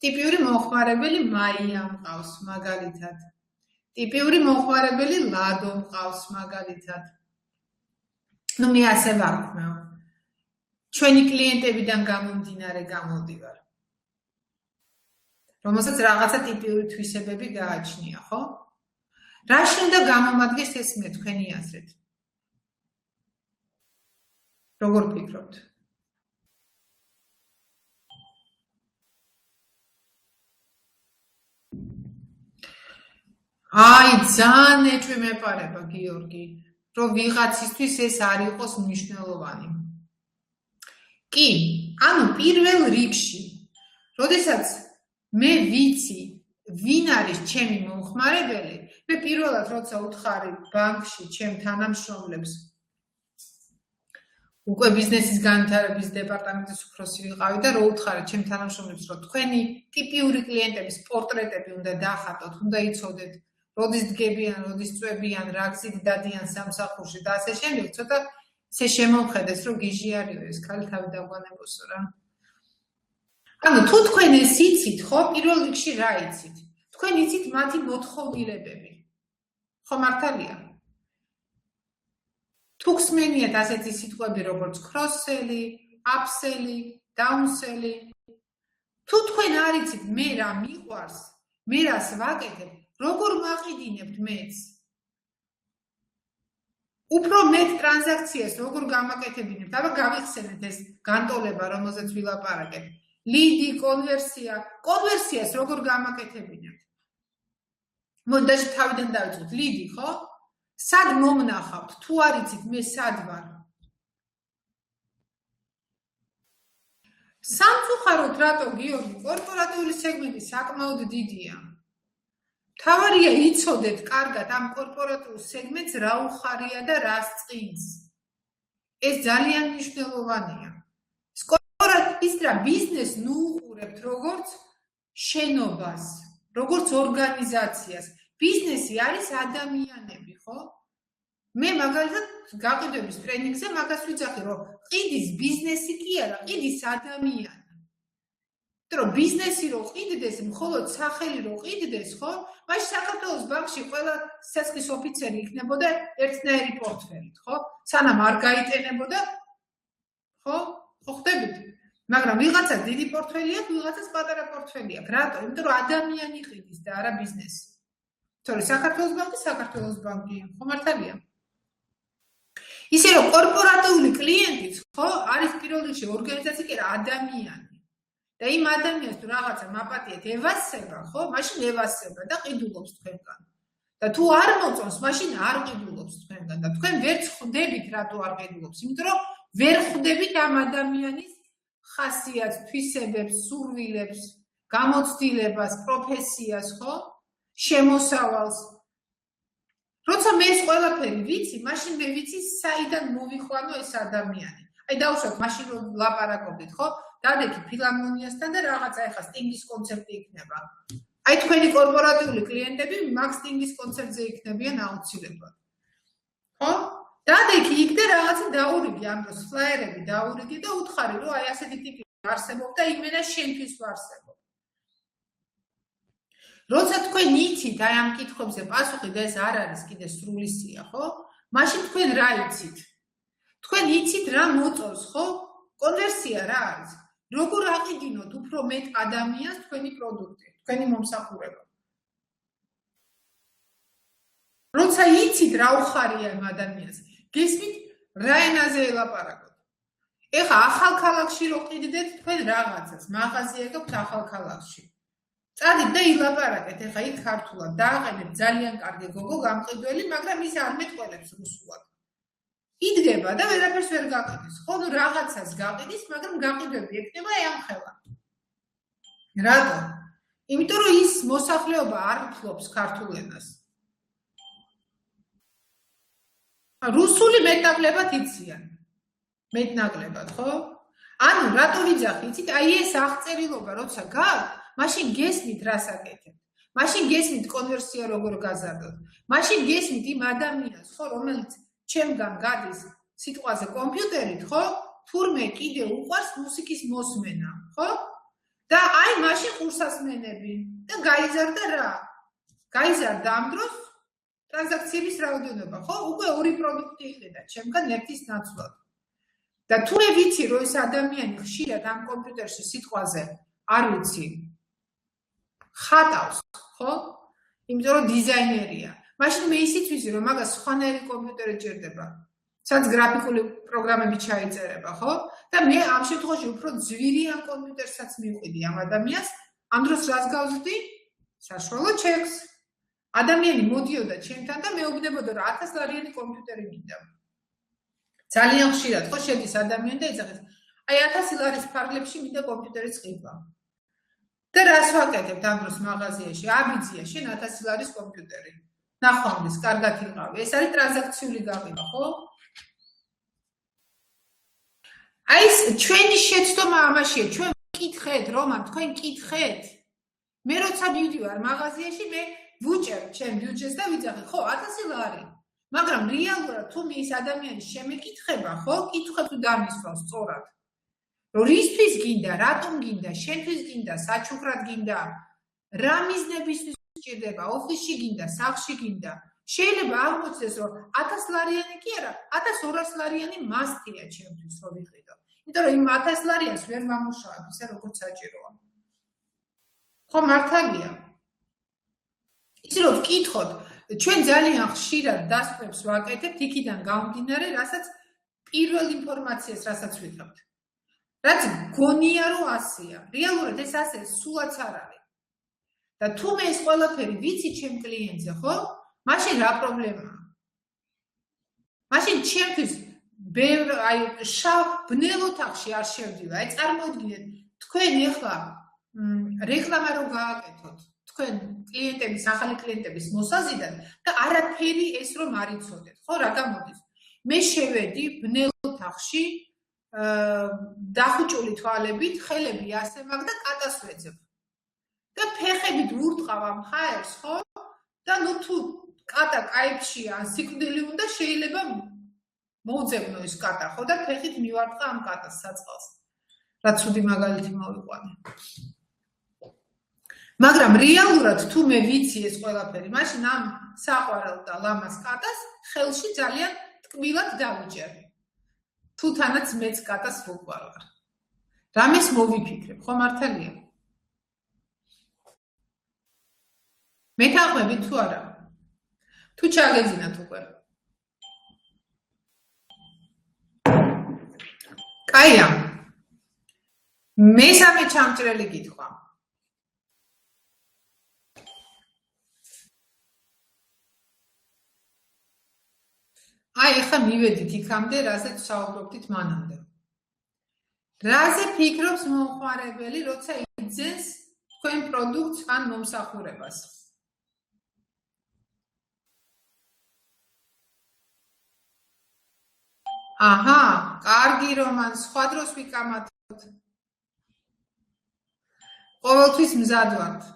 ტიპიური მომხმარებელი მაია მყავს მაგალითად. ტიპიური მომხმარებელი ლადო მყავს მაგალითად. ნუ მე ასე ვარქმევ. ჩვენი კლიენტებიდან გამომდინარე გამოვდივარ. რომელსაც რაღაცა ტიპიური თვისებები გააჩნია, ხო? რაში უნდა გამომადგეს ეს მე თქვენი აზრით? როგორ ფიქრობთ? აი, ძალიან ეჭვი მეპარება, გიორგი, რომ ვიღაცისთვის ეს არ იყოს მნიშვნელოვანი. კი, ანუ პირველ რიგში, როდესაც მე ვიცი, ვინ არის ჩემი მომხმარებელი, მე პირველად როცა უთხარი ბანკში ჩემ თანამშრომლებს უკვე ბიზნესის განვითარების დეპარტამენტის უფროსი ვიყავი და რო უთხარი ჩემ თანამშრომლებს, რომ თქვენი ტიპიური კლიენტების პორტრეტები უნდა დაახატოთ, უნდა იცოდეთ, როდის დგებიან, როდის წვებიან, რა გზით დადიან სამსახურში და ასე შემდეგ, ცოტა ესე შემომხედეს, რომ გიჟი არისო ეს ქალი თავი დაგვანებოსო რა. ანუ თუ თქვენ ეს იცით, ხო, პირველ რიგში რა იცით? თქვენ იცით მათი მოთხოვნილებები. ხო მართალია? თუ გსმენიათ ასეთი სიტყვები, როგორც cross-sell-ი, upsell-ი, down-sell-ი, თუ თქვენ არ იცით მე რა მიყვარს, მე რას ვაკეთებ, როგორ მაყიდინებთ მეც? უფრო მეტ ტრანზაქციას როგორ გამაკეთებინებთ? აბა გავიხსენეთ ეს განტოლება, რომელზეც ვილაპარაკეთ. Liidi, კონვერსიას როგორ გამაკეთებინათ? მოდაში თავიდან დავიწყოთ. Liidi, ხო? სად მომნახავთ? თუ არ იცით, მე სად ვარ? სამწუხაროდ რატო გიორგი, კორპორატიული სეგმენტი საკმაოდ დიდია. თავარია იცოდეთ კარგად ამ კორპორატიულ სეგმენტს რა უხარია და რას წინს. ეს ძალიან მნიშვნელოვანია. ის რა ბიზნესს ნუ უყურებთ როგორც შენობას, როგორც ორგანიზაციას. ბიზნესი არის ადამიანები, ხო? მე მაგალითად გაყიდვების ტრენინგზე მაგას ვიძახი, რომ ყიდის ბიზნესი კი არა, ყიდის ადამიანი. რომ ბიზნესი რო ყიდდეს, მხოლოდ სახელი რო ყიდდეს, ხო? მაშინ საქართველოს ბანკში ყველა სესხის ოფიცერი იქნებოდა ერთნაირი პორტფელით, ხო? სანამ არ გაიტენებოდა, ხო? ხო ხდებით? მაგრამ ვიღაცას დიდი პორტფელი აქვს, ვიღაცას პატარა პორტფელი აქვს. რატო? იმიტომ რომ ადამიანი ყიდის და არა ბიზნესი. თორე საქართველოს ბანკი, ხო მართალია? ისე რომ კორპორატიული კლიენტიც, ხო, არის პირველ რიგში ორგანიზაცია კი არა ადამიანი. და იმ ადამიანს თუ რაღაცა მაპატიეთ ევასება, ხო, მაშინ ევასება და ყიდულობს თქვენგან. და თუ არ მოწონს, მაშინ არ ყიდულობს თქვენგან და თქვენ ვერ ხვდებით რატო არ ყიდულობს, იმიტომ რომ ვერ ხვდებით ამ ადამიანის ხასიათს, თვისებებს, სურვილებს, გამოცდილებას, პროფესიას, ხო? შემოსავალს. როცა მე ეს ყველაფერი ვიცი, მაშინ მე ვიცი საიდან მოვიყვანო ეს ადამიანი. აი დავუშვათ მაშინ რომ ლაპარაკობდით, ხო? დადექი ფილარმონიასთან და რაღაცა ეხა სტინგის კონცერტი იქნება. აი თქვენი კორპორატიული კლიენტები მაგ სტინგის კონცერტზე იქნებიან აუცილებლად. ხო? დადექი იქ და რაღაცა დაურიგე ამ დროს ფლაიერები დაურიგე და უთხარი რომ აი ასეთი ტიპი არსებობს და იმენა შენთვის ვარსებობ. როცა თქვენ იცით აი ამ კითხვებზე პასუხი და ეს არ არის კიდე სრული სია, ხო? მაშინ თქვენ რა იცით? თქვენ იცით რა მოწონს, ხო? კონვერსია რა არის? როგორ აყიდინოთ უფრო მეტ ადამიანს თქვენი პროდუქტი, თქვენი მომსახურება. როცა იცით რა უხარია ამ ადამიანს, გესმით რა ენაზე ელაპარაკოთ. ეხა ახალ ქალაქში რო ყიდდეთ თქვენ რაღაცას, მაღაზია გაქვთ ახალ ქალაქში. წადით და ილაპარაკეთ, ეხა იქ ქართულად დააყენეთ ძალიან კარგი გოგო გამყიდველი, მაგრამ ის არ მეტყველებს რუსულად. იდგება და ვერაფერს ვერ გაყიდის. ხო, ნუ რაღაცას გაყიდის, მაგრამ გაყიდვები ექნება ემხელა. რატო? იმიტომ რომ ის მოსახლეობა არ ფლობს ქართულ ენას. რუსული მეტნაკლებად იციან. მეტნაკლებად, ხო? ანუ რატო ვიძახი, იცით, აი ეს აღწერილობა როცა გაქვთ, მაშინ გესმით რას აკეთებთ. მაშინ გესმით კონვერსია როგორ გაზარდოთ. მაშინ გესმით იმ ადამიანს, ხო, რომელიც ჩემგან გადის სიტყვაზე კომპიუტერით, ხო? თურმე კიდე უყვარს მუსიკის მოსმენა, ხო? და აი მაშინ ყურსასმენები და გაიზარდა რა? გაიზარდა ამ დროს ტრანზაქციების რაოდენობა, ხო? უკვე ორი პროდუქტი იყიდა ჩემგან ერთის ნაცვლად. და თუ მე ვიცი, რომ ეს ადამიანი ხშირად ამ კომპიუტერში სიტყვაზე არ ვიცი, ხატავს, ხო? იმიტომ რომ დიზაინერია. მაშინ მე ისიც ვიცი, რომ მაგას სხვანაირი კომპიუტერი ჭირდება, სადაც გრაფიკული პროგრამები ჩაიწერება, ხო? და მე ამ შემთხვევაში უფრო ძვირიან კომპიუტერსაც მივყიდი ამ ადამიანს, ამ დროს რას გავზრდი? საშუალო ჩეკს. ადამიანი მოდიოდა ჩემთან და მეუბნებოდა, რომ 1000 ლარიანი კომპიუტერი მინდა. ძალიან ხშირად ხო შედის ადამიანი და იძახის, აი 1000 ლარის ფარგლებში მინდა კომპიუტერის ყიდვა. და რას ვაკეთებთ ამ დროს მაღაზიაში? აბიძია, შენ 1000 ლარის კომპიუტერი. ნახვამდის, კარგად იყავი. ეს არის ტრანზაქციული გაყიდვა, ხო? აი ეს ჩვენი შეცდომა ამაშია, ჩვენ ვკითხეთ, რომან, თქვენ კითხეთ. მე როცა მივდივარ მაღაზიაში, მე ვუჭერ ჩემ ბიუჯეტს და ვიძახი, ხო, 1000 ლარი. მაგრამ რეალურად თუ მე ის ადამიანის შემეკითხება, ხო, კითხებს თუ დამისვავს სწორად. რომ რისთვის გინდა, რატომ გინდა, შენთვის გინდა, საჩუქრად გინდა, რა მიზნებისთვის ჭირდება, ოფისში გინდა, სახლში გინდა. შეიძლება აღმოჩნდეს, რომ 1000 ლარიანი კი არა, 1200 ლარიანი მასტია ჩემთვის რომ ვიყიდო. იმიტომ რომ იმ 1000 ლარიანს ვერ ვამუშავებ, ისე როგორც საჭიროა. ხო, მართალია. ისე რომ ვკითხოთ, ჩვენ ძალიან ხშირად დასკვნებს ვაკეთებთ იქიდან გამომდინარე, რასაც პირველ ინფორმაციას, რასაც ვიღებთ. რაც გონია რომ ასია. რეალურად ეს ასე სულაც არ არის. და თუ მე ეს ყველაფერი ვიცი ჩემ კლიენტზე, ხო? მაშინ რა პრობლემაა? მაშინ ჩემთვის აი შავ ბნელ ოთახში არ შევდივარ. აი წარმოიდგინეთ, თქვენ ეხლა რეკლამა რო გააკეთოთ, თქვენ კლიენტების, ახალი კლიენტების მოსაზიდად და არაფერი ეს რომ არ იცოდეთ, ხო, რა გამოდის? მე შევედი ბნელ ოთახში დახუჭული თვალებით, ხელები ასე მაქვს და კატას ვეძებ. და ფეხებით ვურტყავ ამ ჰაერს, ხო? და ნუ თუ კატა კაიფშია, სიკვდილი უნდა შეიძლება მოვძებნო ეს კატა, ხო? და ფეხით მივარტყა ამ კატას საწყალს. რა ცუდი მაგალითი მოვიყვანე. მაგრამ რეალურად თუ მე ვიცი ეს ყველაფერი, მაშინ ამ საყვარელ და ლამას კატას ხელში ძალიან ტკბილად დავიჭერი. თუ თანაც მეც კატას ვუყვარვარ. რამეს მოვიფიქრებ, ხო მართალია? მეთანხმებით თუ არა? თუ ჩაგეძინათ უკვე. კაია. მესამე ჩამჭრელი კითხვა. აი, ახლა მივედით იქამდე, რაზეც საუბრობდით მანამდე. რაზე ფიქრობს მომხმარებელი, როცა იძენს თქვენ პროდუქტს ან მომსახურებას? აჰა, კარგი რომან, სხვა დროს ვიკამათოთ. ყოველთვის მზად ვართ.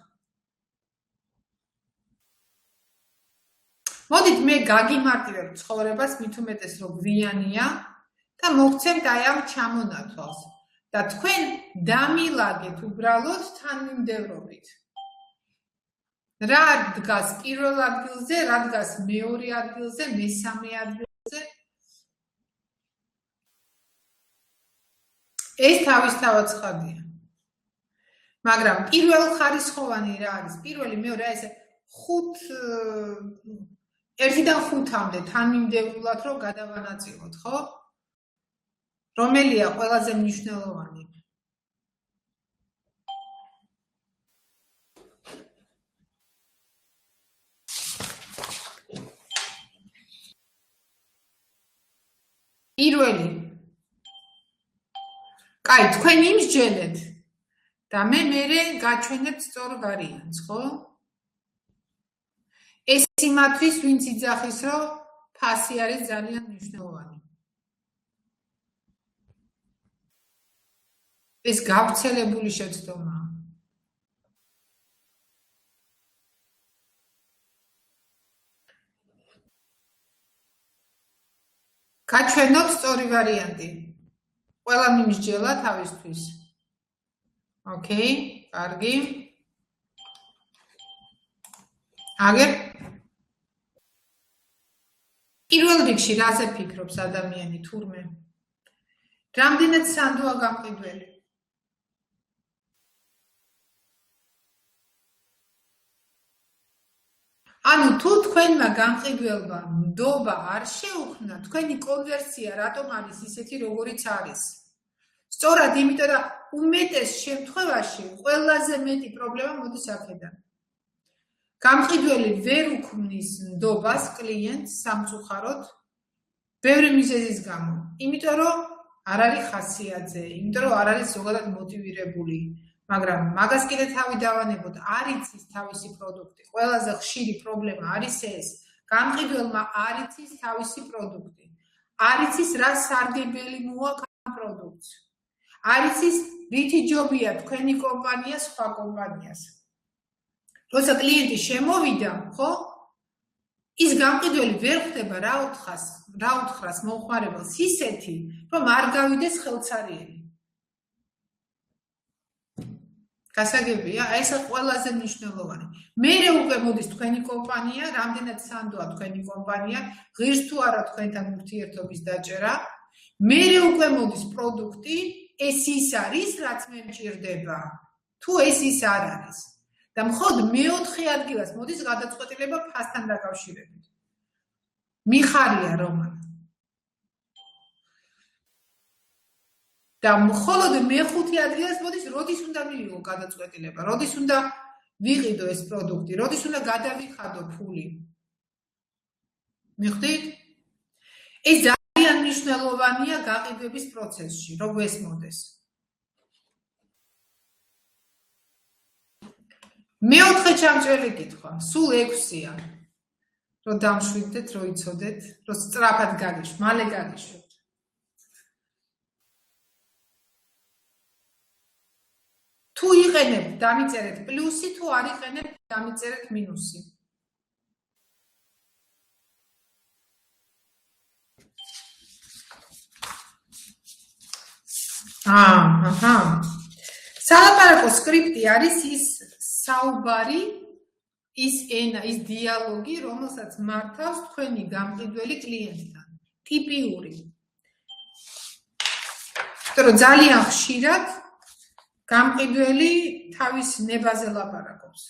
მოდით მე გაგიმარტივებ ცხოვრებას, მით უმეტეს რომ გვიანია და მოგცემთ აი ამ ჩამონათვალს და თქვენ დამილაგეთ უბრალოდ თანმიმდევრობით. რა დგას პირველ ადგილზე, რა დგას მეორე ადგილზე, მესამე ადგილზე. ეს თავისთავად ცხადია. მაგრამ პირველ ხარისხოვანი რა არის? პირველი, მეორე ესე 1-დან 5-მდე თანმიმდევრულად რომ გადავანაწილოთ, ხო? რომელია ყველაზე მნიშვნელოვანი? პირველი. კაი, თქვენ იმსჯელეთ და მე გაჩვენებთ სწორ ვარიანტს, ხო? ეს იმათვის, ვინც იძახის, რომ ფასი არის ძალიან მნიშვნელოვანი. ეს გავრცელებული შეცდომაა. გაჩვენოთ სწორი ვარიანტი. ყველა მიმსჯელა თავისთვის. ოკეი, კარგი. აგერ პირველ რიგში რაზე ფიქრობს ადამიანი თურმე? რამდენად სანდოა გამყიდველი? ანუ თუ თქვენმა გამყიდველმა ნდობა არ შეუქმნა, თქვენი კონვერსია რატომ არის ისეთი, როგორიც არის? სწორად იმიტომ, რომ უმეტეს შემთხვევაში ყველაზე მეტი პრობლემა მოდის აქედან. გამყიდველი ვერ უქმნის ნდობას კლიენტს სამწუხაროდ ბევრი მიზეზის გამო. იმიტომ რომ არ არის ხასიათზე, იმიტომ რომ არ არის ზოგადად მოტივირებული. მაგრამ მაგას კიდე თავი დავანებოთ, არ იცის თავისი პროდუქტი. ყველაზე ხშირი პრობლემა არის ეს. გამყიდველმა არ იცის თავისი პროდუქტი. არ იცის რა სარგებელი მოაქვს ამ პროდუქტს. არ იცის რითი ჯობია თქვენი კომპანია სხვა კომპანიას. როცა კლიენტი შემოვიდა, ხო? ის გამყიდველი ვერ ხვდება რა უთხრას მომხმარებელს ისეთი, რომ არ გავიდეს ხელცარიელი. გასაგებია, ეს ყველაზე მნიშვნელოვანი. მერე უკვე მოდის თქვენი კომპანია, რამდენად სანდოა თქვენი კომპანია, ღირს თუ არა თქვენთან ურთიერთობის დაჭერა, მერე უკვე მოდის პროდუქტი, ეს ის არის, რაც მე მჭირდება. თუ ეს ის არ არის. და მხოლოდ მეოთხე ადგილას მოდის გადაწყვეტილება ფასთან დაკავშირებით. მიხარია რომან. და მხოლოდ მეხუთე ადგილას მოდის, როდის უნდა მივიღო გადაწყვეტილება, როდის უნდა ვიყიდო ეს პროდუქტი, როდის უნდა გადავიხადო ფული. მიხვდით? ეს ძალიან მნიშვნელოვანია გაყიდვების პროცესში, რომ გესმოდეს. მეოთხე ჩამჭრელი კითხვა, სულ 6-ია. რომ დამშვიდდეთ, რომ იცოდეთ, რომ სწრაფად გაგიშვ, მალე გაგიშვ. თუ იყენებთ, დამიწერეთ პლუსი, თუ არ იყენებთ, დამიწერეთ მინუსი. აჰა. სალაპარაკო სკრიპტი არის ის საუბარი, ის ენა, ის დიალოგი, რომელსაც მართავს თქვენი გამყიდველი კლიენტთან. ტიპიური. იმიტომ ძალიან ხშირად გამყიდველი თავის ნებაზე ლაპარაკობს.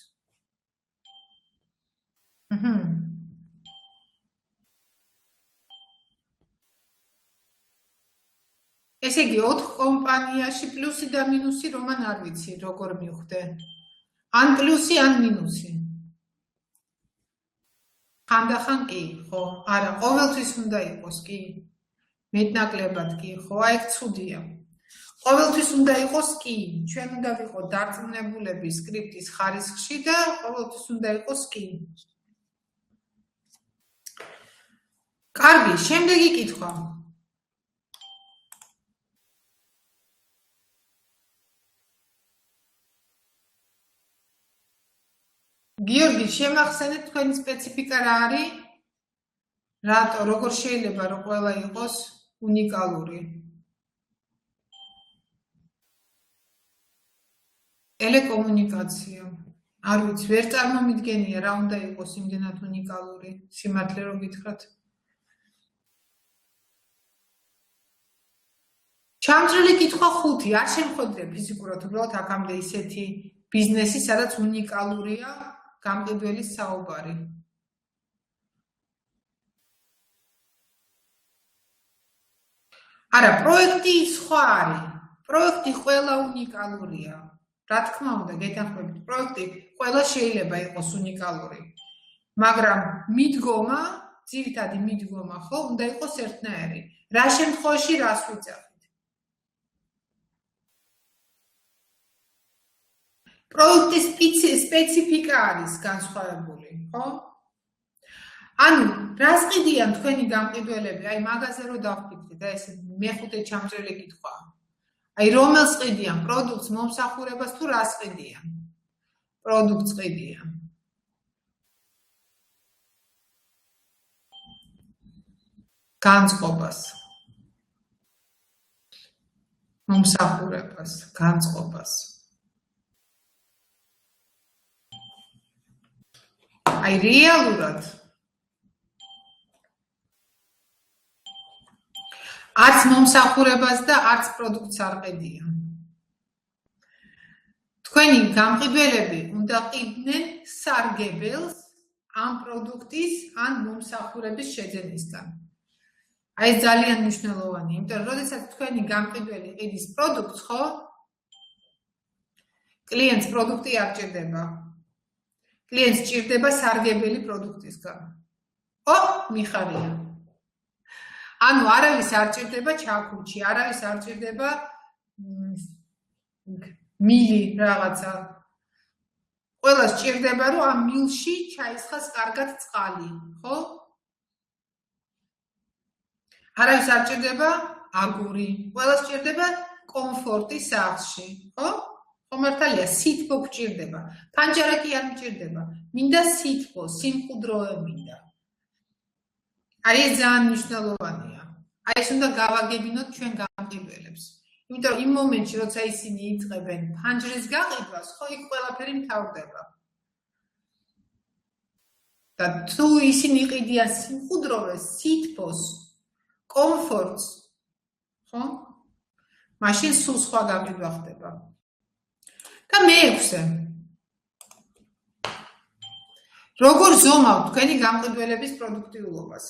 ესე იგი 4 კომპანიაში პლუსი და მინუსი რომან არ ვიცი როგორ მივხვდე. ან პლუსი, ან მინუსი. ხანდახან კი, ხო? არა, ყოველთვის უნდა იყოს კი. მეტნაკლებად კი, ხო? აი ეს ცუდია. ყოველთვის უნდა იყოს კი. ჩვენ უნდა ვიყო დარწმუნებულები სკრიპტის ხარისხში და ყოველთვის უნდა იყოს კი. კარგი, შემდეგი კითხვა. გიორგი, შემახსენეთ თქვენი სპეციფიკა რა არის? რატო, როგორ შეიძლება რომ ყველა იყოს უნიკალური? ტელეკომუნიკაცია. არ ვიცი, ვერ წარმომიდგენია რა უნდა იყოს იმდენად უნიკალური, სიმართლე რომ გითხრათ. ჩამჭრელი კითხვა 5, არ შემხვედრე ფიზიკურად, უბრალოდ აქამდე ისეთი ბიზნესი, სადაც უნიკალურია გამყიდველის საუბარი. არა, პროექტი სხვა არის. პროექტი ყველა უნიკალურია. რა თქმა უნდა, გეთანხმებით, პროექტი ყველა შეიძლება იყოს უნიკალური. მაგრამ მიდგომა, ძირითადი მიდგომა ხო, უნდა იყოს ერთნაირი. რა შემთხვევაში რას ვიძახით? პროექტის სპეციფიკა არის განსხვავებული, ხო? ანუ, რას ყიდიან თქვენი გამყიდველები? აი, მაგაზე რო დავფიქრეთ, ეს მეხუთე ჩამჭრელი კითხვა. აი, რომელს ყიდიან? პროდუქტს, მომსახურებას თუ რას ყიდიან? პროდუქტს ყიდიან. განწყობას. მომსახურებას, განწყობას. აი, რეალურად არც მომსახურებას და არც პროდუქტს არ ყიდიან. თქვენი გამყიდველები უნდა ყიდნენ სარგებელს ამ პროდუქტის ან მომსახურების შეძენისგან. აი, ეს ძალიან მნიშვნელოვანია, იმიტომ რომ როდესაც თქვენი გამყიდველი ყიდის პროდუქტს, ხო? კლიენტს პროდუქტი არ ჭირდება. კლიენტს ჭირდება სარგებელი პროდუქტისგან. მიხარია. ანუ არავის არ ჭირდება ჩაქუჩი, არავის არ ჭირდება მილი რაღაცა. ყველას ჭირდება, რომ ამ მილში ჩაისხას კარგად წყალი, ხო? არავის არ ჭირდება აგური, ყველას ჭირდება კომფორტი სახლში, ხო? ხომართალია, სითბო გჭირდება. ფანჯარა კი არ მჭირდება. მინდა სითბო, სიმყუდროე მინდა. აი, ეს ძალიან მნიშვნელოვანია. აი, ეს უნდა გავაგებინოთ ჩვენ გამყიდველებს. იმიტომ რომ იმ მომენტში, როცა ისინი იწყებენ ფანჯრის გაყიდვას, ხო, იქ ყველაფერი მთავრდება. და თუ ისინი ყიდიან სიმყუდროვეს, სითბოს, კომფორტს, ხო? მაშინ სულ სხვა გაყიდვა ხდება. და მეექვსე. როგორ ზომავთ თქვენი გამყიდველების პროდუქტიულობას?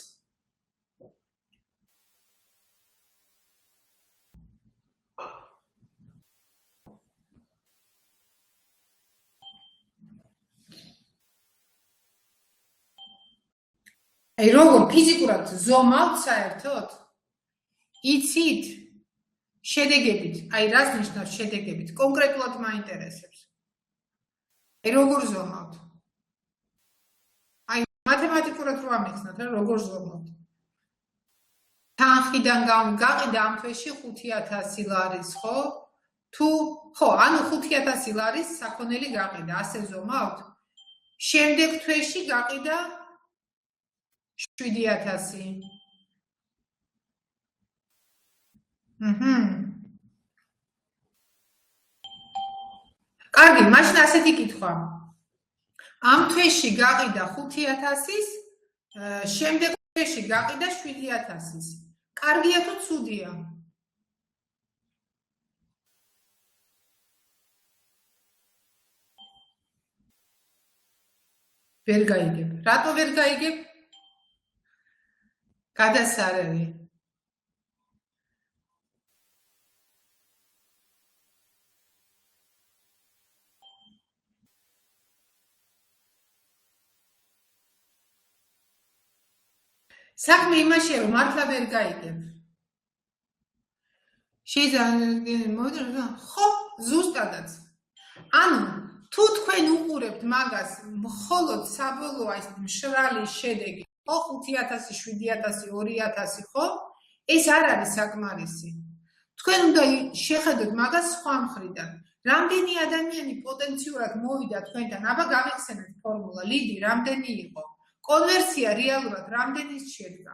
აი როგორ ფიზიკურად ზომავთ საერთოდ? იცით? შედეგებით, აი რას ნიშნავს შედეგებით? კონკრეტულად მაინტერესებს. აი როგორ ზომავთ? აი მათემატიკურად რო ამიხსნათ, რა როგორ ზომავთ? თანხიდან გაყიდა ამ თვეში 5000 ლარის, ხო? თუ ხო, ანუ 5000 ლარის საქონელი გაყიდა, ასე ზომავთ? შემდეგ თვეში გაყიდა 7000. კარგი, მაშინ ასეთი კითხვა. ამ თვეში გაყიდა 5000-ის, შემდეგ თვეში გაყიდა 7000-ის. კარგია თუ ცუდია? ვერ გაიგებ. რატო ვერ გაიგებ? გადასარევი. საქმე იმაშია, რომ მართლა ვერ გაიგებ. შეიძლება ხო, ზუსტადაც. ანუ თუ თქვენ უყურებთ მაგას, მხოლოდ საბოლოო ეს მშრალი შედეგი, ხო, 5000, 7000, 2000, ხო? ეს არ არის საკმარისი. თქვენ უნდა შეხედოთ მაგას სხვა მხრიდან. რამდენი ადამიანი პოტენციურად მოვიდა თქვენთან? აბა გამიხსენეთ ფორმულა, ლიდი რამდენი იყო? კონვერსია რეალურად რამდენის შედგა?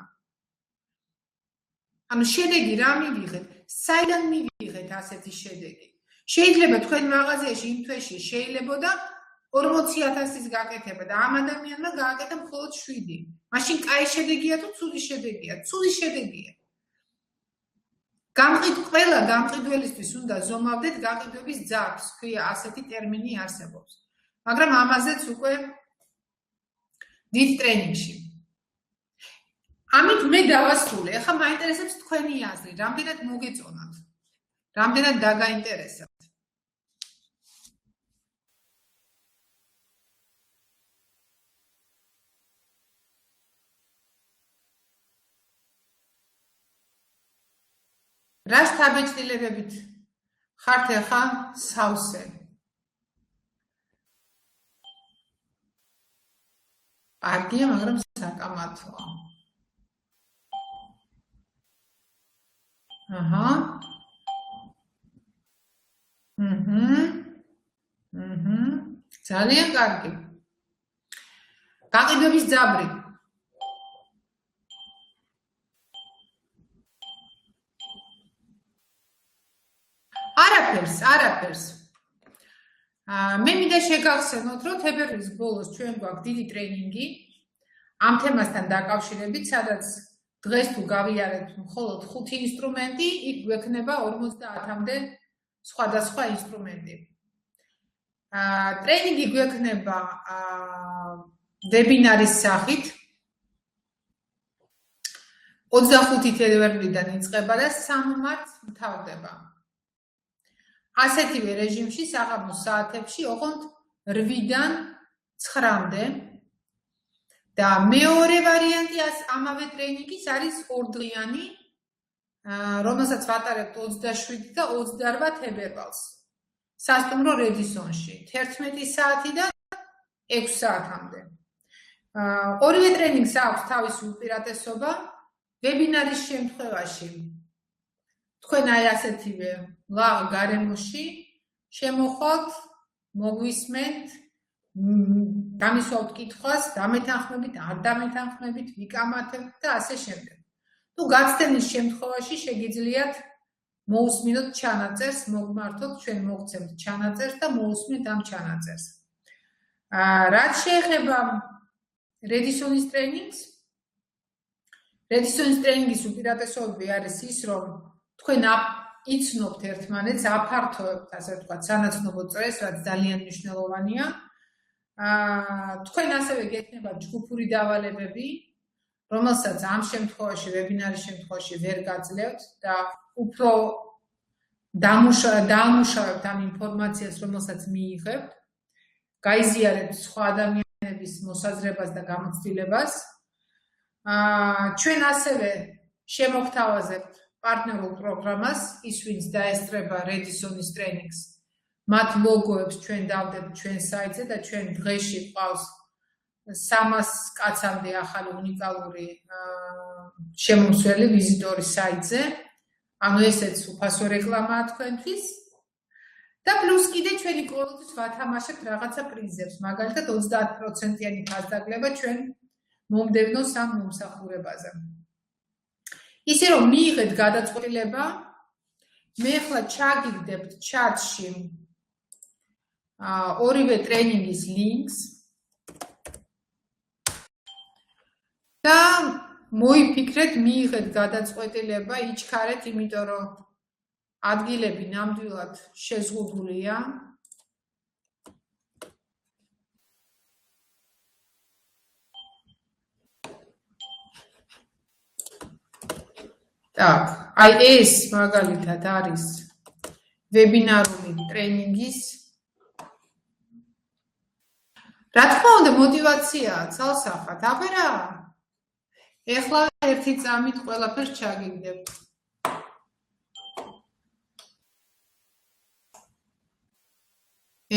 ანუ შედეგი რა მივიღეთ? საიდან მივიღეთ ასეთი შედეგი? შეიძლება თქვენ მაღაზიაში იმ თვეში შეიძლებოდა 40000-ის გაკეთება და ამ ადამიანმა გააკეთა მხოლოდ 7. მაშინ კაი შედეგია თუ ცუდი შედეგია? ცუდი შედეგია. ყველა გამყიდველისთვის უნდა ზომავდეთ გაყიდვების ძაბს, ქვია ასეთი ტერმინი არსებობს. მაგრამ ამაზეც უკვე დიდ ტრენინგში. ამით მე დავასრულე. ახლა მაინტერესებს თქვენი აზრი, რამდენად მოგეწონათ? რამდენად დაგაინტერესებთ? რას თაბეჭდილებებით ხართ ახლა სავსე? კარგია, მაგრამ საკამათოა. აჰა. ძალიან კარგი. გაყიდვების ძაბრი. არაფერს. მე მინდა შეგახსენოთ, რომ თებერვლის ბოლოს ჩვენ გვაქვს დიდი ტრენინგი ამ თემასთან დაკავშირებით, სადაც დღეს თუ გავიარეთ მხოლოდ 5 ინსტრუმენტი, იქ გვექნება 50-მდე სხვადასხვა ინსტრუმენტი. ტრენინგი გვექნება ვებინარის სახით. 25 თებერვლიდან იწყება და 3 მარტს მთავრდება. ასეთივე რეჟიმში საღამოს საათებში, ოღონდ 8-დან 9-მდე. და მეორე ვარიანტი ამავე ტრენინგის არის 2 დღიანი, რომელსაც ვატარებთ 27 და 28 თებერვალს. სასტუმრო რედისონში 11 საათიდან 6 საათამდე. ორივე ტრენინგს აქვს თავისი უპირატესობა. ვებინარის შემთხვევაში თქვენ აი ასეთივე ლაღ გარემოში შემოხვალთ, მოგვისმენთ, დამისვავთ კითხვას, დამეთანხმებით, არ დამეთანხმებით, ვიკამათებთ და ასე შემდეგ. თუ გაცდენის შემთხვევაში შეგიძლიათ მოусმინოთ ჩანაწერს, მოგმართოთ, ჩვენ მოგცემთ ჩანაწერს და მოусმინეთ ამ ჩანაწერს. რაც შეეხება რედისონის ტრენინგს, რედისონის ტრენინგის უპირატესობები არის ის, რომ თქვენ იცნობთ ერთმანეთს, აფართოებთ, ასე ვთქვათ, სანაცნობო წრეს, რაც ძალიან მნიშვნელოვანია. თქვენ ასევე გექნება ჯგუფური დავალებები, რომელსაც ამ შემთხვევაში, ვებინარის შემთხვევაში ვერ გაძლევთ და უფრო დაამუშავებთ ამ ინფორმაციას, რომელსაც მიიღებთ, გაიზიარებთ სხვა ადამიანების მოსაზრებას და გამოცდილებას. ჩვენ ასევე შემოგთავაზებთ პარტნიორულ პროგრამას, ის ვინც დაესწრება Redison-ის ტრენინგს, მათ ლოგოებს ჩვენ დავდებთ ჩვენ საიტზე და ჩვენ დღეში ყავს 300 კაცამდე ახალი უნიკალური შემომსვლელი ვიზიტორი საიტზე. ანუ ესეც უფასო რეკლამაა თქვენთვის. და პლუს კიდე ჩვენი ყოველთვის ვათამაშებთ რაღაცა პრიზებს, მაგალითად 30%-იანი ფასდაგლება ჩვენ მომდევნო სამ მომსახურებაზე. ისე რომ მიიღეთ გადაწყვეტილება, მე ახლა ჩაგიგდებთ ჩატში ორივე ტრენინგის ლინკს და მოიფიქრეთ, მიიღეთ გადაწყვეტილება, იჩქარეთ, იმიტომ რომ ადგილები ნამდვილად შეზღუდულია. Так, აი ეს მაგალითად არის ვებინარული ტრენინგის. რა თქმა უნდა, мотивациაა ცალსახად, აბერა. ეხლა ერთი წამით ყველაფერს ჩაგიგდებთ.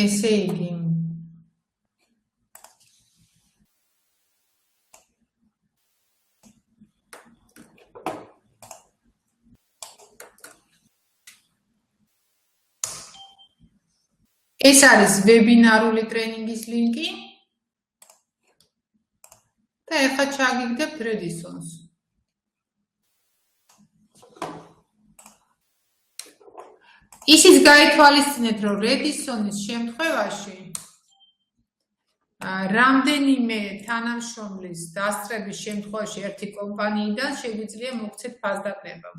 ესე იგი ეს არის ვებინარული ტრენინგის ლინკი და ეხლა ჩაგიგდებთ Redison-ს. ისიც გაითვალისწინეთ, რომ Redison-ის შემთხვევაში რამდენიმე თანამშრომლის დასწრების შემთხვევაში ერთი კომპანიიდან შეგვიძლია მოგცეთ ფასდაგლება.